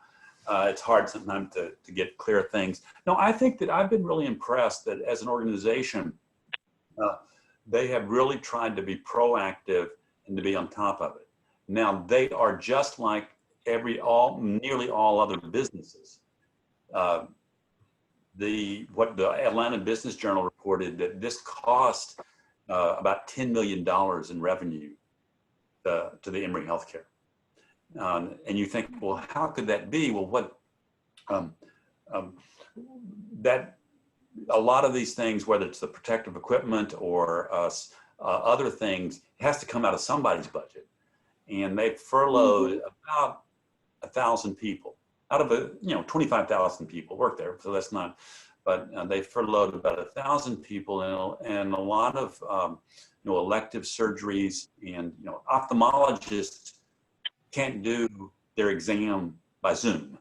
it's hard sometimes to get clear things. No, I think that I've been really impressed that as an organization, they have really tried to be proactive and to be on top of it. Now, they are just like nearly all other businesses. What the Atlanta Business Journal reported, that this cost about $10 million in revenue to the Emory Healthcare. And you think, well, how could that be? Well, that a lot of these things, whether it's the protective equipment or other things, it has to come out of somebody's budget. And they furloughed about 1,000 people out of 25,000 people work there. So that's not, but they furloughed about 1,000 people and a lot of elective surgeries, and ophthalmologists can't do their exam by Zoom.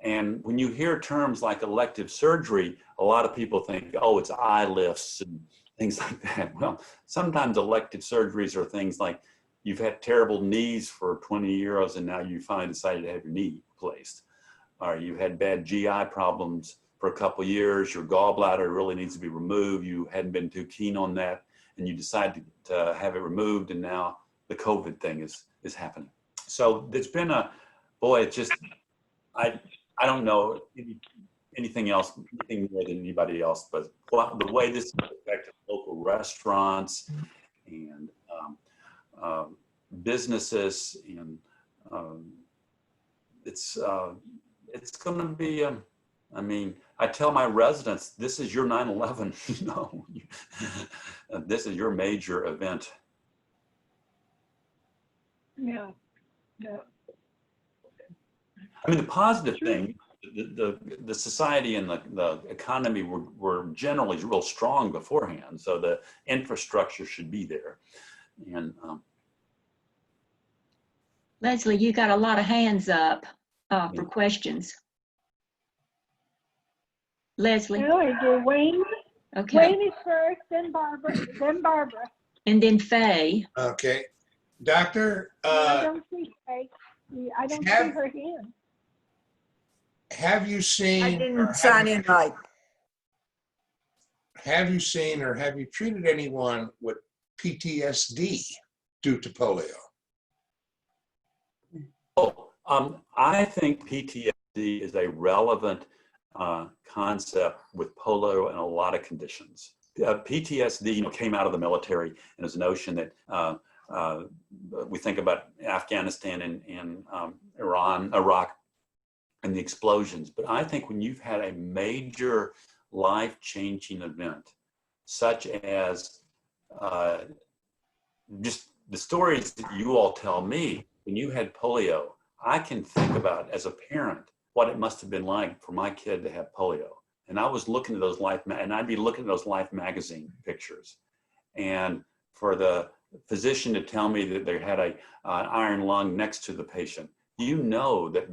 And when you hear terms like elective surgery, a lot of people think, oh, it's eye lifts and things like that. Well, sometimes elective surgeries are things like you've had terrible knees for 20 years and now you finally decided to have your knee replaced. Or you had bad GI problems for a couple of years, your gallbladder really needs to be removed. You hadn't been too keen on that and you decided to have it removed, and now the COVID thing is happening. So there's been it's just, I don't know anything else, anything more than anybody else, but the way this affected local restaurants and businesses, and it's going to be, I mean, I tell my residents, this is your 9/11, you know, this is your major event. Yeah. Yeah. I mean, the positive thing, the society and the economy were generally real strong beforehand, so the infrastructure should be there. And Leslie, you got a lot of hands up for questions. Leslie. No, I do. Wayne. Okay. Wayne is first, then Barbara, And then Faye. Okay. Doctor, I don't see Faye. I don't see her hand. have you seen? I didn't sign in right. Have you seen or have you treated anyone with PTSD due to polio? I think PTSD is a relevant concept with polio and a lot of conditions. PTSD, came out of the military, and there's a notion that we think about Afghanistan and Iraq, and the explosions. But I think when you've had a major life-changing event, such as just the stories that you all tell me, when you had polio, I can think about as a parent what it must have been like for my kid to have polio. And I was looking at those I'd be looking at those Life magazine pictures. And for the physician to tell me that they had an iron lung next to the patient, you know that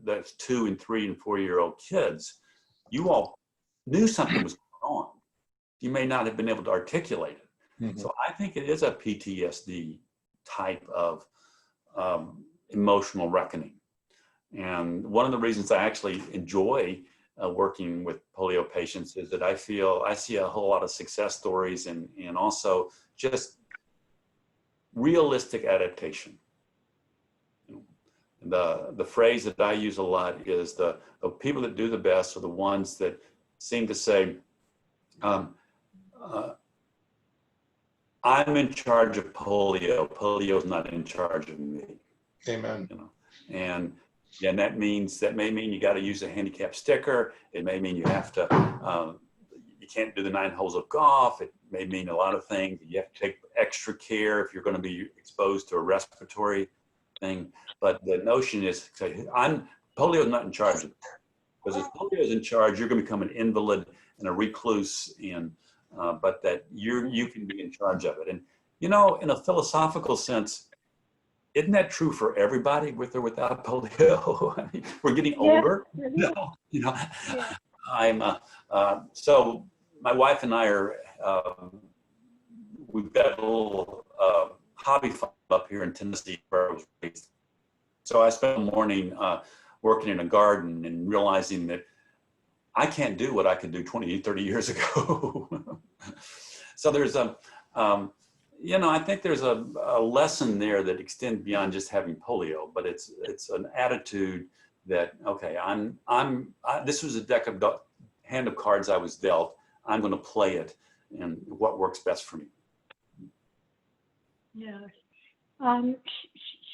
that's 2 and 3 and 4-year-old kids, you all knew something was going on. You may not have been able to articulate it. Mm-hmm. So I think it is a PTSD type of emotional reckoning. And one of the reasons I actually enjoy working with polio patients is that I see a whole lot of success stories and also just realistic adaptation. The phrase that I use a lot is the people that do the best are the ones that seem to say, I'm in charge of polio. Polio's not in charge of me. Amen. And that may mean you got to use a handicap sticker. It may mean you have to, you can't do the 9 holes of golf. It may mean a lot of things. You have to take extra care if you're going to be exposed to a respiratory thing. But the notion is, polio is not in charge of it. Because if polio is in charge, you're going to become an invalid and a recluse, but that you can be in charge of it. And in a philosophical sense, isn't that true for everybody, with or without polio? I mean, we're getting older. Yeah. So my wife and I we've got a little hobby farm up here in Tennessee where I was raised. So I spent the morning working in a garden and realizing that I can't do what I could do 20, 30 years ago. So there's I think there's a lesson there that extends beyond just having polio, but it's an attitude that, okay, this was a hand of cards I was dealt. I'm going to play it and what works best for me. Yeah.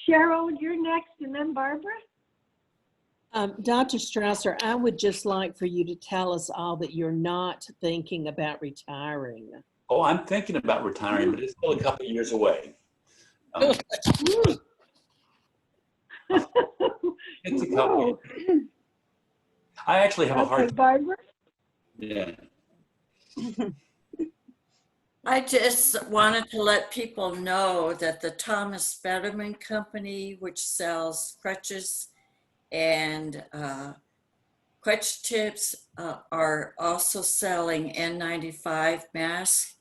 Cheryl, you're next, and then Barbara. Dr. Strasser, I would just like for you to tell us all that you're not thinking about retiring. Oh, I'm thinking about retiring, but it's still a couple of years away. It's a couple. I actually have a hard time. Barbara? Yeah. I just wanted to let people know that the Thomas Fetterman Company, which sells crutches and Quetch Tips are also selling N95 masks.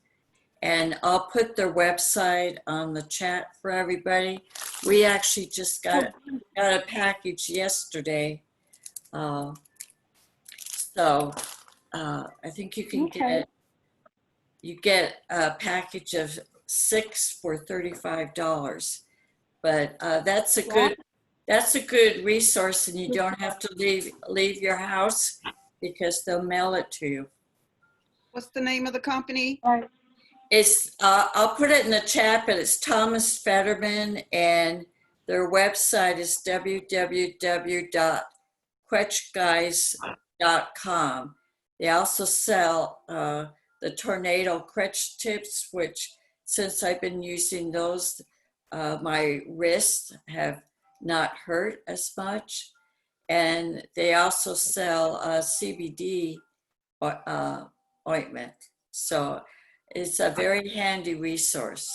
And I'll put their website on the chat for everybody. We actually just got a package yesterday. So I think you can get a package of 6 for $35. But that's a good resource, and you don't have to leave your house because they'll mail it to you. What's the name of the company? It's I'll put it in the chat, but it's Thomas Fetterman, and their website is www.quetchguys.com. They also sell the tornado Quetch Tips, which since I've been using those, my wrists have not hurt as much. And they also sell CBD ointment. So it's a very handy resource.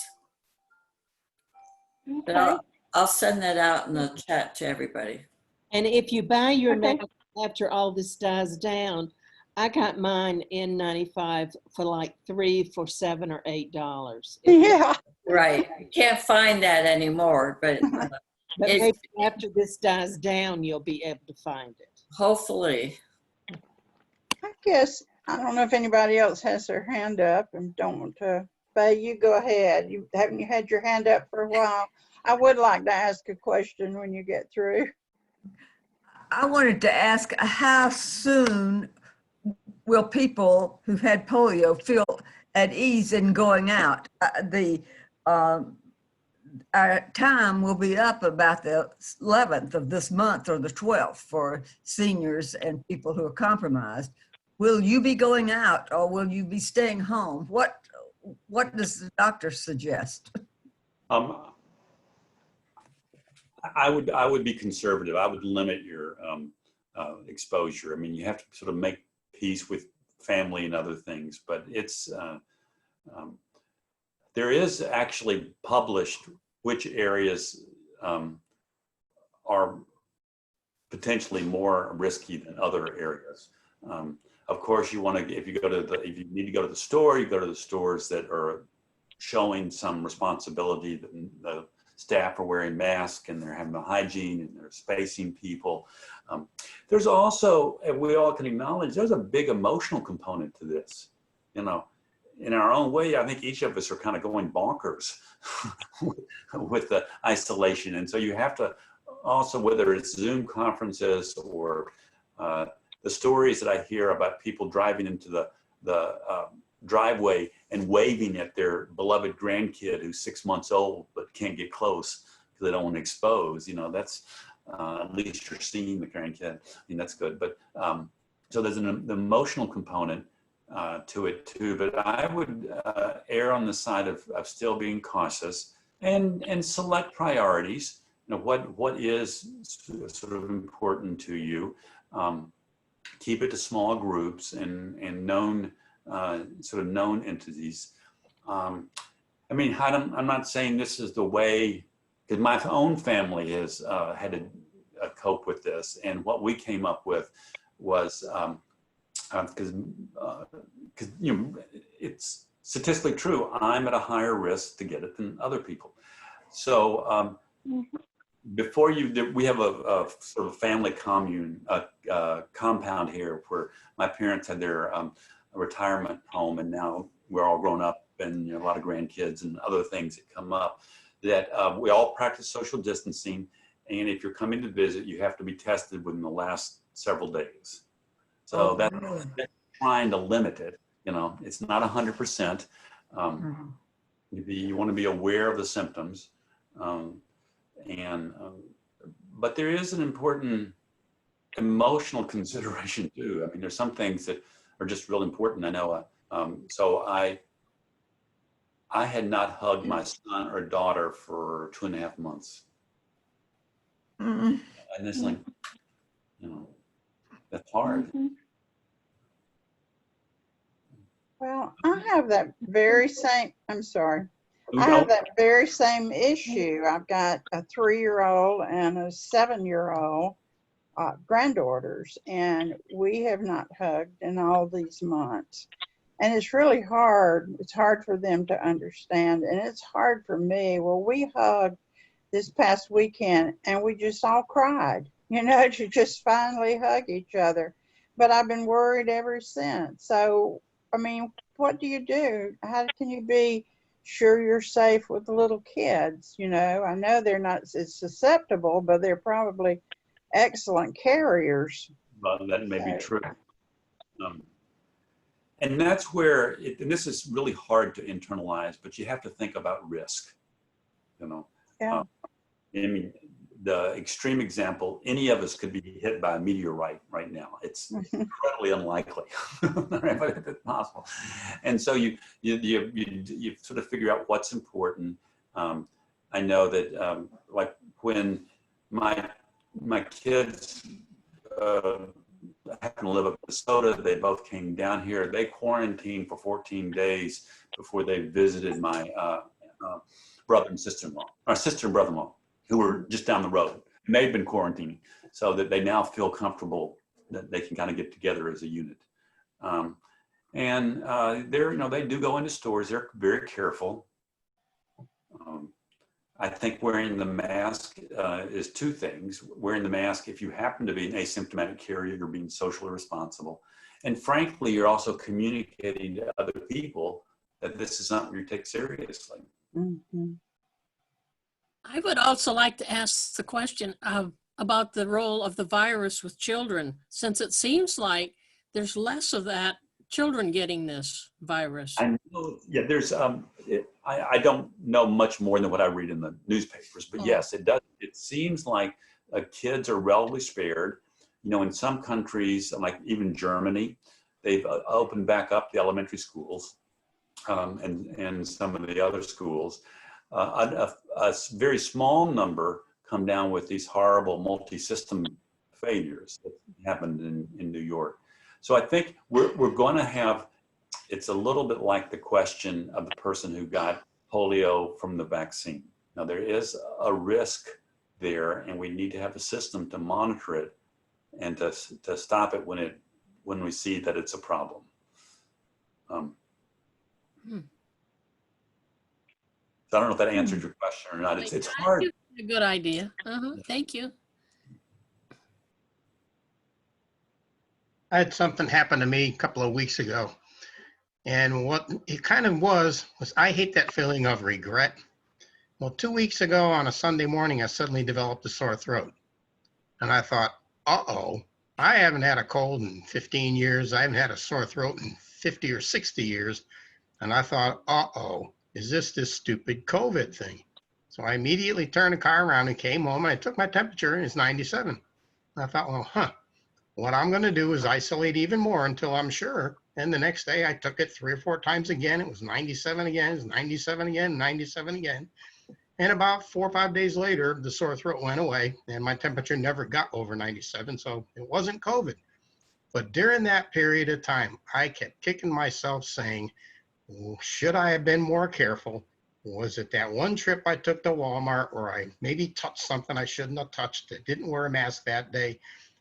But I'll send that out in the chat to everybody. And if you buy your mask after all this dies down, I got mine N95 for like $3 for $7 or $8. Yeah. Right. You can't find that anymore, but maybe after this dies down, you'll be able to find it. Hopefully. I guess, I don't know if anybody else has their hand up and don't want to. Faye, you go ahead. Haven't you had your hand up for a while? I would like to ask a question when you get through. I wanted to ask, how soon will people who've had polio feel at ease in going out? Our time will be up about the 11th of this month or the 12th for seniors and people who are compromised. Will you be going out or will you be staying home? What does the doctor suggest? I would be conservative. I would limit your exposure. I mean, you have to sort of make peace with family and other things, but it's there is actually published which areas are potentially more risky than other areas. Of course, you want to, if you need to go to the store, you go to the stores that are showing some responsibility. The staff are wearing masks and they're having the hygiene and they're spacing people. There's also, we all can acknowledge, there's a big emotional component to this. You know, in our own way, I think each of us are kind of going bonkers with the isolation. And so you have to also, whether it's Zoom conferences or the stories that I hear about people driving into the driveway and waving at their beloved grandkid who's 6 months old but can't get close because they don't want to expose. You know, that's at least you're seeing the grandkid. I mean, that's good. But so there's an emotional component to it too. But I would err on the side of still being cautious and select priorities. You know, what is sort of important to you. Keep it to small groups and known sort of known entities. I mean, I'm not saying this is the way, because my own family has had to cope with this, and what we came up with was because you know, it's statistically true. I'm at a higher risk to get it than other people. So before we have a sort of family commune, compound here where my parents had their retirement home, and now we're all grown up and you know, a lot of grandkids and other things that come up, that we all practice social distancing. And if you're coming to visit, you have to be tested within the last several days. So that's trying to limit it. You know, it's not 100%. You want to be aware of the symptoms. But there is an important emotional consideration too. I mean, there's some things that are just real important. I know. So I had not hugged my son or daughter for 2.5 months. And it's like, you know, that's hard. Well, I have that very same, I'm sorry. I have that very same issue. I've got a 3-year-old and a 7-year-old. granddaughters, and we have not hugged in all these months. And it's really hard. It's hard for them to understand, and it's hard for me. Well, we hugged this past weekend, and we just all cried, to just finally hug each other. But I've been worried ever since. So, I mean, what do you do? How can you be sure you're safe with the little kids? I know they're not as susceptible, but they're probably excellent carriers. Well, that may be true. And that's where, and this is really hard to internalize, but you have to think about risk, Yeah. I mean, the extreme example, any of us could be hit by a meteorite right now. It's incredibly unlikely, right? But it's possible. And so you sort of figure out what's important. I know that like when my kids happen to live up in Minnesota, they both came down here. They quarantined for 14 days before they visited my brother and sister-in-law, or sister and brother-in-law, who were just down the road. And they've been quarantining, so that they now feel comfortable that they can kind of get together as a unit. They do go into stores. They're very careful. I think wearing the mask is two things. Wearing the mask, if you happen to be an asymptomatic carrier, you're being socially responsible. And frankly, you're also communicating to other people that this is something you take seriously. Mm-hmm. I would also like to ask the question about the role of the virus with children, since it seems like there's less of that children getting this virus. I know, yeah, there's, I don't know much more than what I read in the newspapers, but yes, it does. It seems like kids are relatively spared. In some countries, like even Germany, they've opened back up the elementary schools and some of the other schools. A very small number come down with these horrible multi-system failures that happened in New York. So I think we're going to have, it's a little bit like the question of the person who got polio from the vaccine. Now there is a risk there, and we need to have a system to monitor it and to stop it when we see that it's a problem. So I don't know if that answered your question or not. It's hard. A good idea. Thank you. I had something happen to me a couple of weeks ago. And what it kind of was I hate that feeling of regret. Well, 2 weeks ago on a Sunday morning, I suddenly developed a sore throat. And I thought, uh-oh, I haven't had a cold in 15 years. I haven't had a sore throat in 50 or 60 years. And I thought, uh-oh, is this stupid COVID thing? So I immediately turned the car around and came home, and I took my temperature, and it's 97. And I thought, well, what I'm going to do is isolate even more until I'm sure. And the next day I took it 3 or 4 times again. It was 97 again, it was 97 again, 97 again. And about 4 or 5 days later, the sore throat went away and my temperature never got over 97. So it wasn't COVID. But during that period of time, I kept kicking myself saying, should I have been more careful? Was it that one trip I took to Walmart where I maybe touched something I shouldn't have touched? It didn't wear a mask that day.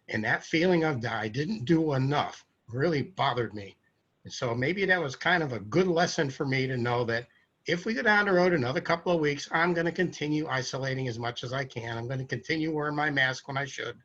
And that feeling of I didn't do enough really bothered me. And so maybe that was kind of a good lesson for me to know that if we go down the road another couple of weeks, I'm going to continue isolating as much as I can. I'm going to continue wearing my mask when I should.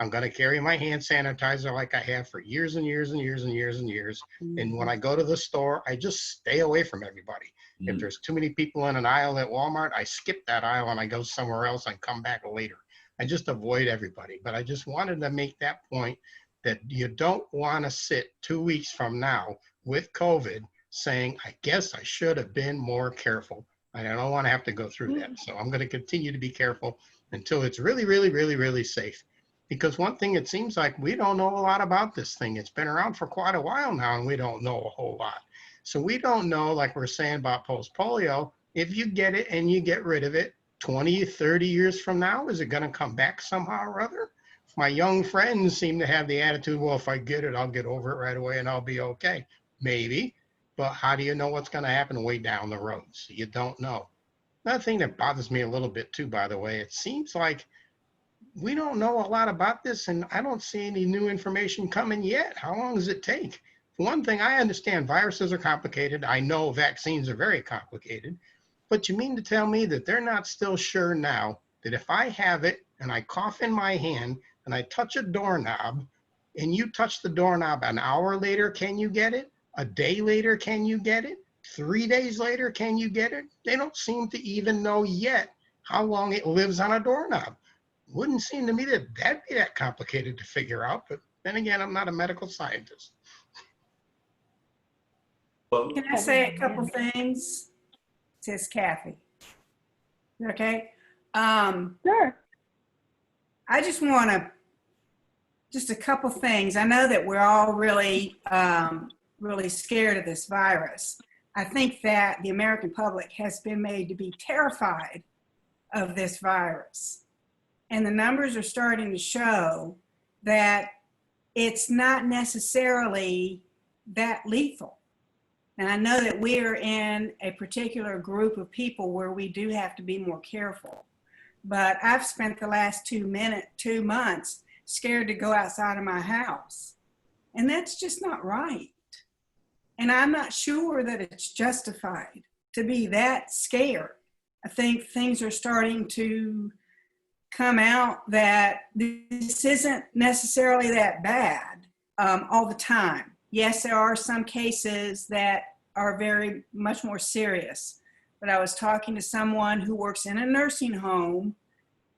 I'm going to carry my hand sanitizer like I have for years and years and years and years and years. And when I go to the store, I just stay away from everybody. If there's too many people in an aisle at Walmart, I skip that aisle and I go somewhere else and come back later. I just avoid everybody. But I just wanted to make that point that you don't want to sit 2 weeks from now with COVID saying, I guess I should have been more careful. I don't want to have to go through that. So I'm going to continue to be careful until it's really, really, really, really safe. Because one thing, it seems like we don't know a lot about this thing. It's been around for quite a while now, and we don't know a whole lot. So we don't know, like we're saying about post-polio, if you get it and you get rid of it, 20, 30 years from now, is it going to come back somehow or other? My young friends seem to have the attitude, well, if I get it, I'll get over it right away and I'll be okay. Maybe, but how do you know what's going to happen way down the road? So you don't know. Another thing that bothers me a little bit too, by the way, it seems like we don't know a lot about this, and I don't see any new information coming yet. How long does it take? For one thing, I understand viruses are complicated. I know vaccines are very complicated. But you mean to tell me that they're not still sure now that if I have it and I cough in my hand and I touch a doorknob and you touch the doorknob an hour later, can you get it? A day later, can you get it? 3 days later, can you get it? They don't seem to even know yet how long it lives on a doorknob. Wouldn't seem to me that that'd be that complicated to figure out, but then again, I'm not a medical scientist. Can I say a couple things? Says Kathy. Okay. Sure. I just want to, just a couple things. I know that we're all really, really scared of this virus. I think that the American public has been made to be terrified of this virus. And the numbers are starting to show that it's not necessarily that lethal. And I know that we are in a particular group of people where we do have to be more careful. But I've spent the last 2 months scared to go outside of my house. And that's just not right. And I'm not sure that it's justified to be that scared. I think things are starting to come out that this isn't necessarily that bad all the time. Yes, there are some cases that are very much more serious. But I was talking to someone who works in a nursing home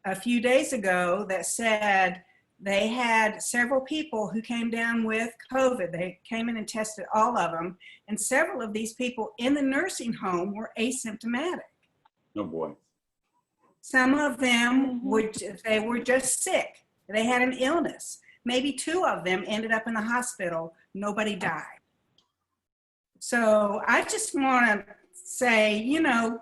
a few days ago that said they had several people who came down with COVID. They came in and tested all of them. And several of these people in the nursing home were asymptomatic. Oh boy. Some of them were just sick. They had an illness. Maybe 2 of them ended up in the hospital. Nobody died. So I just want to say, you know,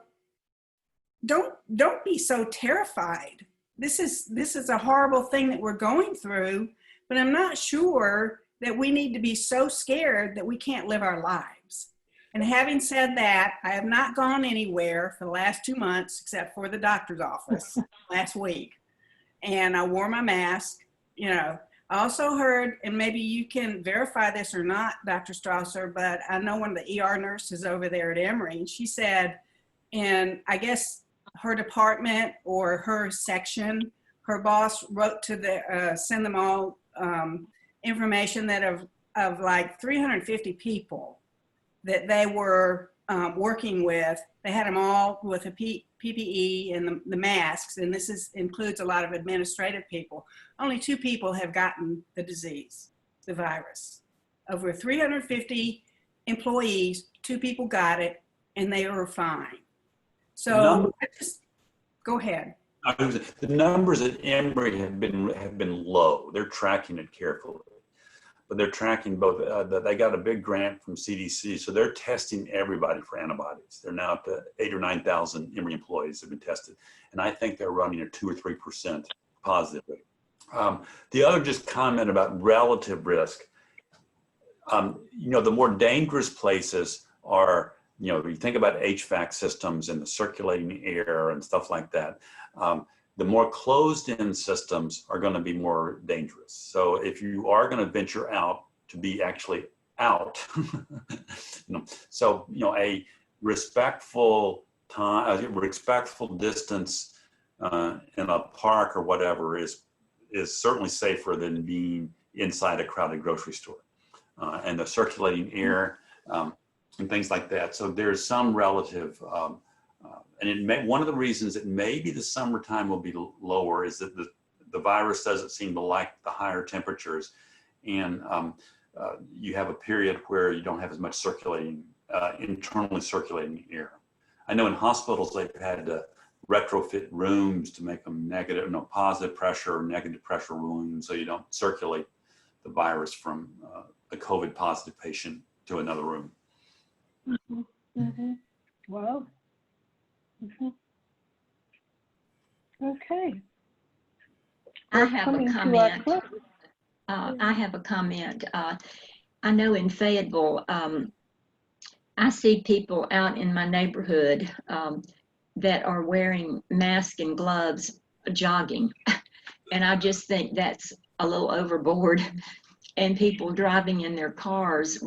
don't be so terrified. This is a horrible thing that we're going through, but I'm not sure that we need to be so scared that we can't live our lives. And having said that, I have not gone anywhere for the last 2 months except for the doctor's office last week. And I wore my mask, you know. I also heard, and maybe you can verify this or not, Dr. Strasser, but I know one of the ER nurses over there at Emory, and she said, and I guess her department or her section, her boss wrote to the, send them all information that of like 350 people that they were working with. They had them all with a PPE and the masks, and this includes a lot of administrative people. Only 2 people have gotten the disease, the virus. Over 350 employees, 2 people got it, and they were fine. So go ahead. The numbers at Emory have been low. They're tracking it carefully, but they're tracking both. They got a big grant from CDC, so they're testing everybody for antibodies. They're now up to 8,000 or 9,000 Emory employees have been tested, and I think they're running at 2 or 3% positive rate. The other just comment about relative risk. You know, the more dangerous places are, you know, you think about HVAC systems and the circulating air and stuff like that. The more closed-in systems are going to be more dangerous. So if you are going to venture out to be actually out, so you know, a respectful time, a respectful distance in a park or whatever is certainly safer than being inside a crowded grocery store, and the circulating air and things like that. So there's some relative. And one of the reasons that maybe the summertime will be lower is that the virus doesn't seem to like the higher temperatures, and you have a period where you don't have as much circulating, internally circulating air. I know in hospitals they've had to retrofit rooms to make them positive pressure or negative pressure rooms, so you don't circulate the virus from a COVID positive patient to another room. Mm-hmm. Mm-hmm. Well. Mm-hmm. Okay. I have a comment. I have a comment. I know in Fayetteville, I see people out in my neighborhood that are wearing masks and gloves jogging. And I just think that's a little overboard. And people driving in their cars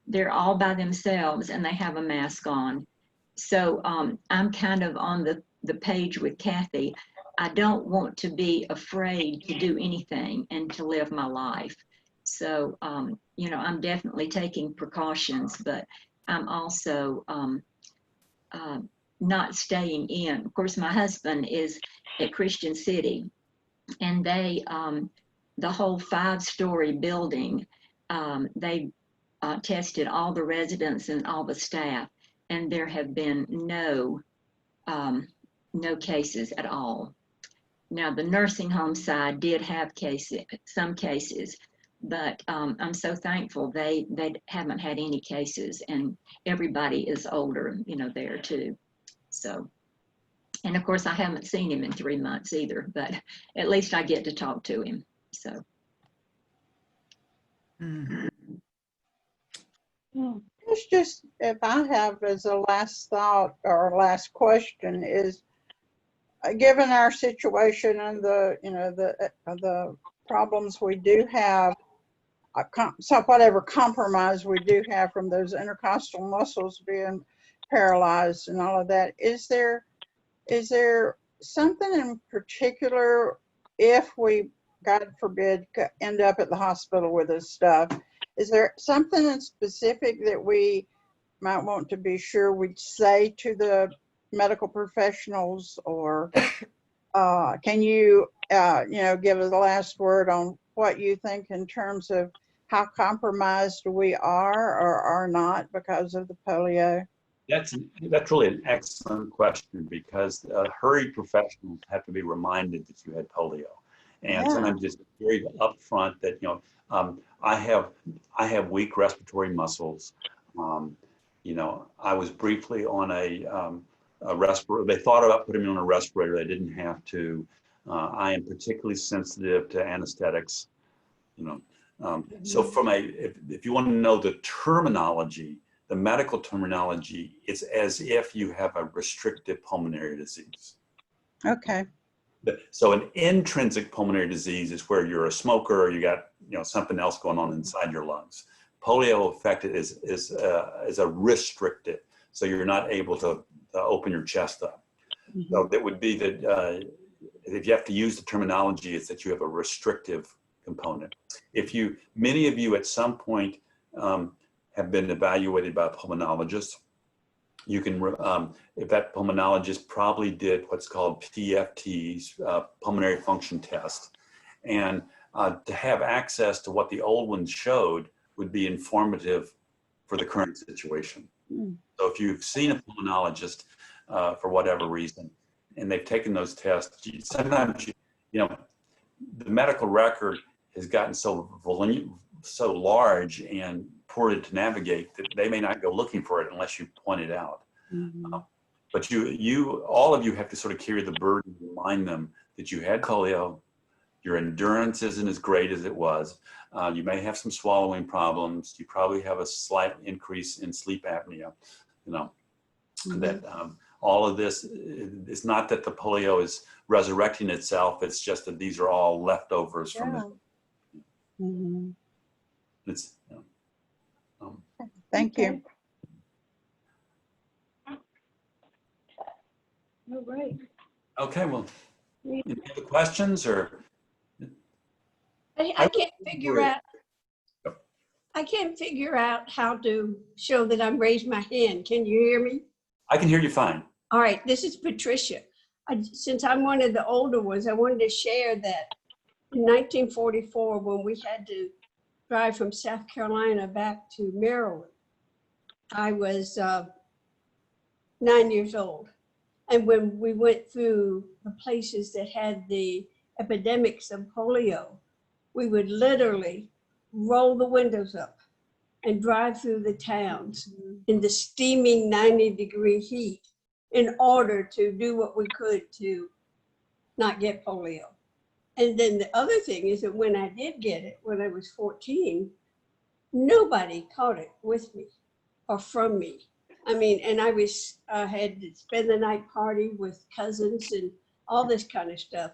they're all by themselves and they have a mask on. So I'm kind of on the page with Kathy. I don't want to be afraid to do anything and to live my life. So, you know, I'm definitely taking precautions, but I'm also not staying in. Of course, my husband is at Christian City, and they, the whole 5-story building, they tested all the residents and all the staff, and there have been no cases at all. Now, the nursing home side did have some cases, but I'm so thankful they haven't had any cases, and everybody is older, you know, there too. So, and of course, I haven't seen him in 3 months either, but at least I get to talk to him. So. It's just, if I have as a last thought or last question is, given our situation and the, you know, the problems we do have, so whatever compromise we do have from those intercostal muscles being paralyzed and all of that, is there something in particular, if we, God forbid, end up at the hospital with this stuff, is there something in specific that we might want to be sure we say to the medical professionals, or can you, you know, give us the last word on what you think in terms of how compromised we are or are not because of the polio? That's really an excellent question, because hurried professionals have to be reminded that you had polio, and sometimes it's very upfront that, you know, I have weak respiratory muscles. You know, I was briefly on a respirator. They thought about putting me on a respirator. They didn't have to. I am particularly sensitive to anesthetics. You know, so from if you want to know the terminology, the medical terminology, it's as if you have a restrictive pulmonary disease. Okay. So an intrinsic pulmonary disease is where you're a smoker or you got, you know, something else going on inside your lungs. Polio affected is a restricted, so you're not able to open your chest up. So that would be that if you have to use the terminology, it's that you have a restrictive component. Many of you at some point have been evaluated by a pulmonologist. You can, if that pulmonologist probably did what's called PFTs, pulmonary function test, and to have access to what the old ones showed would be informative for the current situation. So if you've seen a pulmonologist for whatever reason, and they've taken those tests, sometimes, you know, the medical record has gotten so large and poor to navigate that they may not go looking for it unless you point it out. But all of you have to sort of carry the burden to remind them that you had polio, your endurance isn't as great as it was, you may have some swallowing problems, you probably have a slight increase in sleep apnea, you know, that all of this is not that the polio is resurrecting itself, it's just that these are all leftovers from it. It's, you know, Thank you. All right. okay, well, any other questions or? I can't figure out. I can't figure out how to show that I'm raised my hand. Can you hear me? I can hear you fine. All right, this is Patricia. Since I'm one of the older ones, I wanted to share that in 1944, when we had to drive from South Carolina back to Maryland, I was 9 years old. And when we went through the places that had the epidemics of polio, we would literally roll the windows up and drive through the towns in the steaming 90-degree heat in order to do what we could to not get polio. And then the other thing is that when I did get it, when I was 14, nobody caught it with me or from me. I mean, and I had to spend the night party with cousins and all this kind of stuff.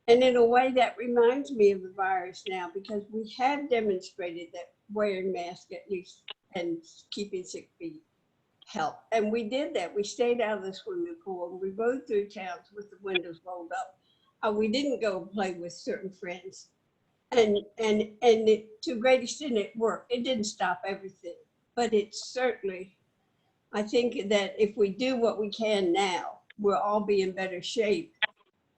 And in a way that reminds me of the virus now, because we have demonstrated that wearing masks at least and keeping 6 feet help. And we did that. We stayed out of the swimming pool and we rode through towns with the windows rolled up. We didn't go play with certain friends. And to a great extent it worked. It didn't stop everything, but it certainly, I think that if we do what we can now, we'll all be in better shape.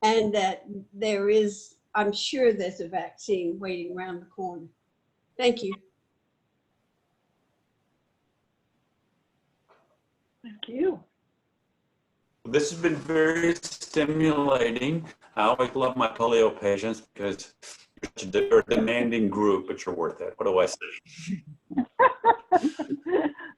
And that there is, I'm sure there's a vaccine waiting around the corner. Thank you. Thank you. This has been very stimulating. I always love my polio patients because you're a demanding group, but you're worth it. What do I say?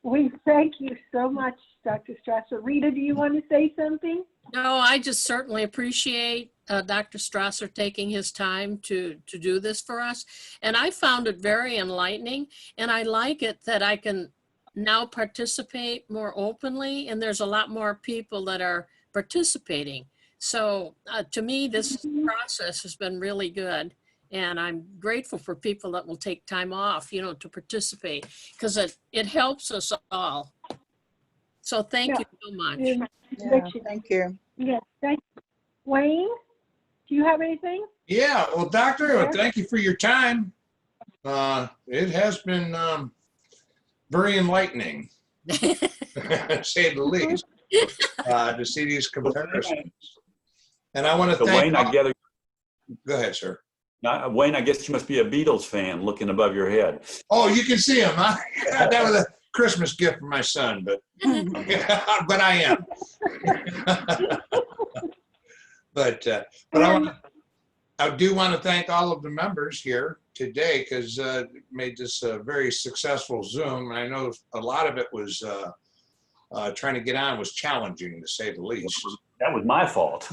We thank you so much, Dr. Strasser. Rita, do you want to say something? No, I just certainly appreciate Dr. Strasser taking his time to do this for us. And I found it very enlightening. And I like it that I can now participate more openly. And there's a lot more people that are participating. So to me, this process has been really good. And I'm grateful for people that will take time off, you know, to participate, because it helps us all. So thank you so much. Yeah, thank you. Yes, thank you. Wayne, do you have anything? Yeah, well, Doctor, thank you for your time. It has been very enlightening, to say the least, to see these comparisons. And I want to thank. Wayne, I gather. Go ahead, sir. Wayne, I guess you must be a Beatles fan looking above your head. Oh, you can see him, huh? That was a Christmas gift for my son, but but I am. but I do want to thank all of the members here today because made this a very successful Zoom. And I know a lot of it was trying to get on was challenging, to say the least. That was my fault.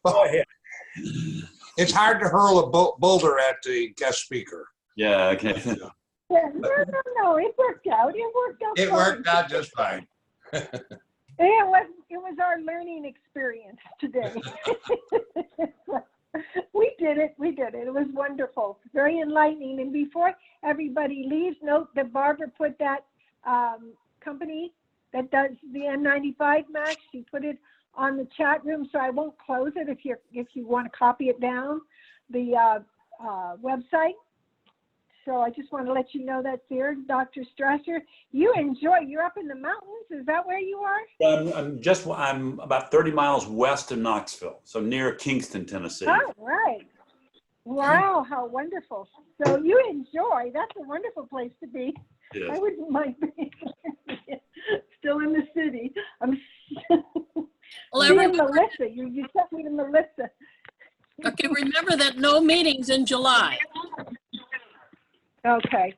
Go ahead. It's hard to hurl a boulder at the guest speaker. Yeah, okay. Yeah, no, it worked out. It worked out. It worked out just fine. It was our learning experience today. We did it. It was wonderful. Very enlightening. And before everybody leaves, note that Barbara put that company that does the N95 mask. She put it on the chat room, so I won't close it if you want to copy it down, the website. So I just want to let you know that's there. Dr. Strasser, you're up in the mountains. Is that where you are? I'm about 30 miles west of Knoxville, so near Kingston, Tennessee. Oh, right. Wow, how wonderful. So you enjoy. That's a wonderful place to be. Yes. I wouldn't mind being still in the city. I'm Melissa. You sent me to Melissa. Okay, remember that no meetings in July. Okay.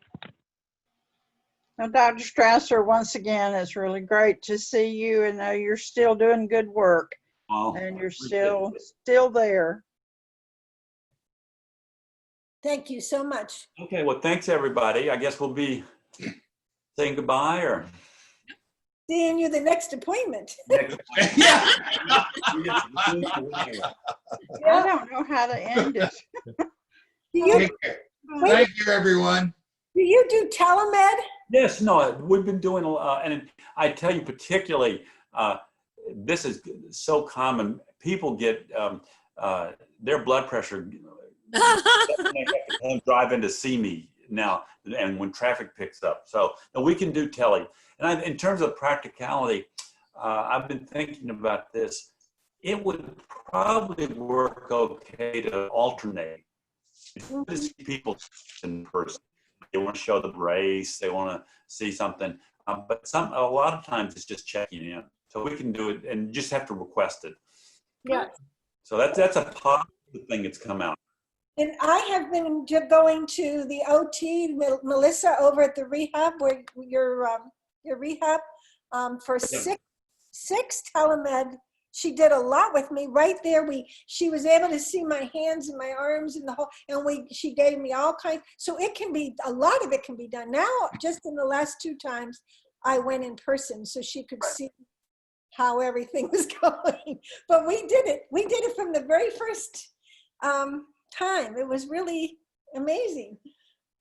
Now, Dr. Strasser, once again, it's really great to see you and know you're still doing good work. Well, and you're still there. Thank you so much. Okay, well, thanks, everybody. I guess we'll be saying goodbye or seeing you the next appointment. I don't know how to end it. Thank you, everyone. Do you do telemed? Yes, no, we've been doing, and I tell you particularly, this is so common. People get their blood pressure, they have to come drive in to see me now, and when traffic picks up. So we can do tele. And in terms of practicality, I've been thinking about this. It would probably work okay to alternate. To see people in person. They want to show the race, they want to see something, but a lot of times it's just checking in. So we can do it and just have to request it. Yeah. So that's a positive thing that's come out. And I have been going to the OT, Melissa, over at the rehab, where your rehab, for six telemed. She did a lot with me right there. She was able to see my hands and my arms and the whole, and she gave me all kinds. So it can be, a lot of it can be done. Now, just in the last 2 times, I went in person so she could see how everything was going. But we did it. We did it from the very first time. It was really amazing.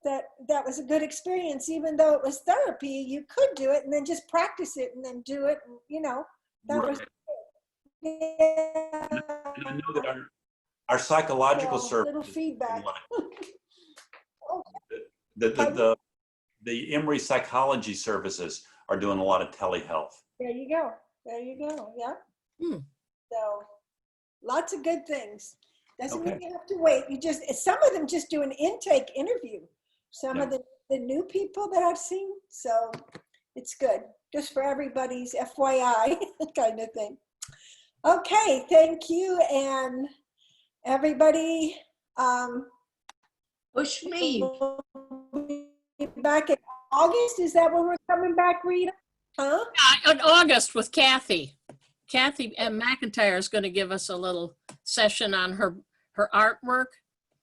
That was a good experience. Even though it was therapy, you could do it and then just practice it and then do it. And, you know, that Right. was. And I know that our psychological So, service. little feedback. The Emory psychology services are doing a lot of telehealth. There you go. There you go. Yeah. So lots of good things. Doesn't mean you have to wait. You just, some of them just do an intake interview. Some of the new people that I've seen. So it's good. Just for everybody's FYI kind of thing. Okay. Thank you. And everybody, Push me. we'll be back in August. Is that when we're coming back, Rita? Huh? In August with Kathy. Kathy McIntyre is going to give us a little session on her artwork.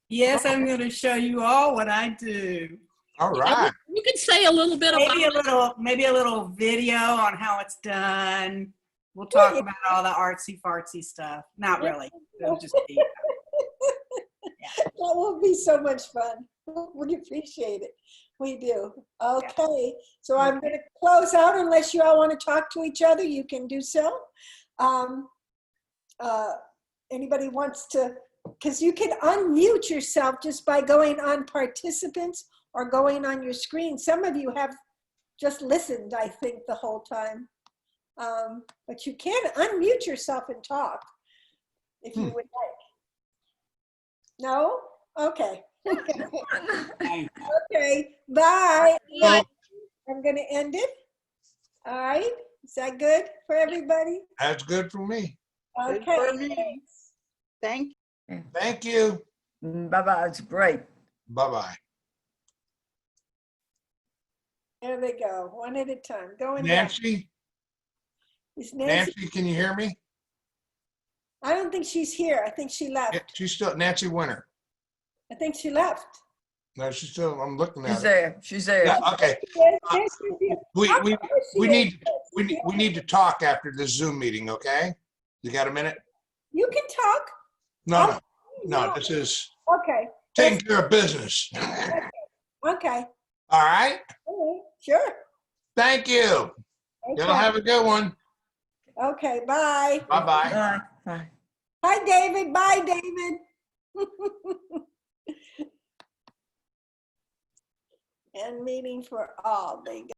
Yes, I'm going to show you all what I do. All right. You can say a little bit about maybe a little video on how it's done. We'll talk about all the artsy fartsy stuff. Not really. It'll just be. That will be so much fun. We appreciate it. We do. Okay. So I'm going to close out. Unless you all want to talk to each other, you can do so. Anybody wants to, because you can unmute yourself just by going on participants or going on your screen. Some of you have just listened, I think, the whole time. But you can unmute yourself and talk if you would like. No? Okay. Okay. Bye. I'm going to end it. All right. Is that good for everybody? That's good for me. Okay. Thank you. Thank you. Bye-bye. It's great. Bye-bye. There they go. One at a time. Going Nancy? down. Is Nancy? Nancy, can you hear me? I don't think she's here. I think she left. Yeah, she's still Nancy Winter. I think she left. No, she's still. I'm looking at her. She's there. She's there. Yeah, okay. We need to talk after this Zoom meeting. Okay. You got a minute? You can talk. No. This is okay. Taking care of business. Okay. All right. Sure. Thank you. Okay. Y'all have a good one. Okay. Bye. Bye-bye. Bye. Hi, David. Bye, David. End meeting for all. They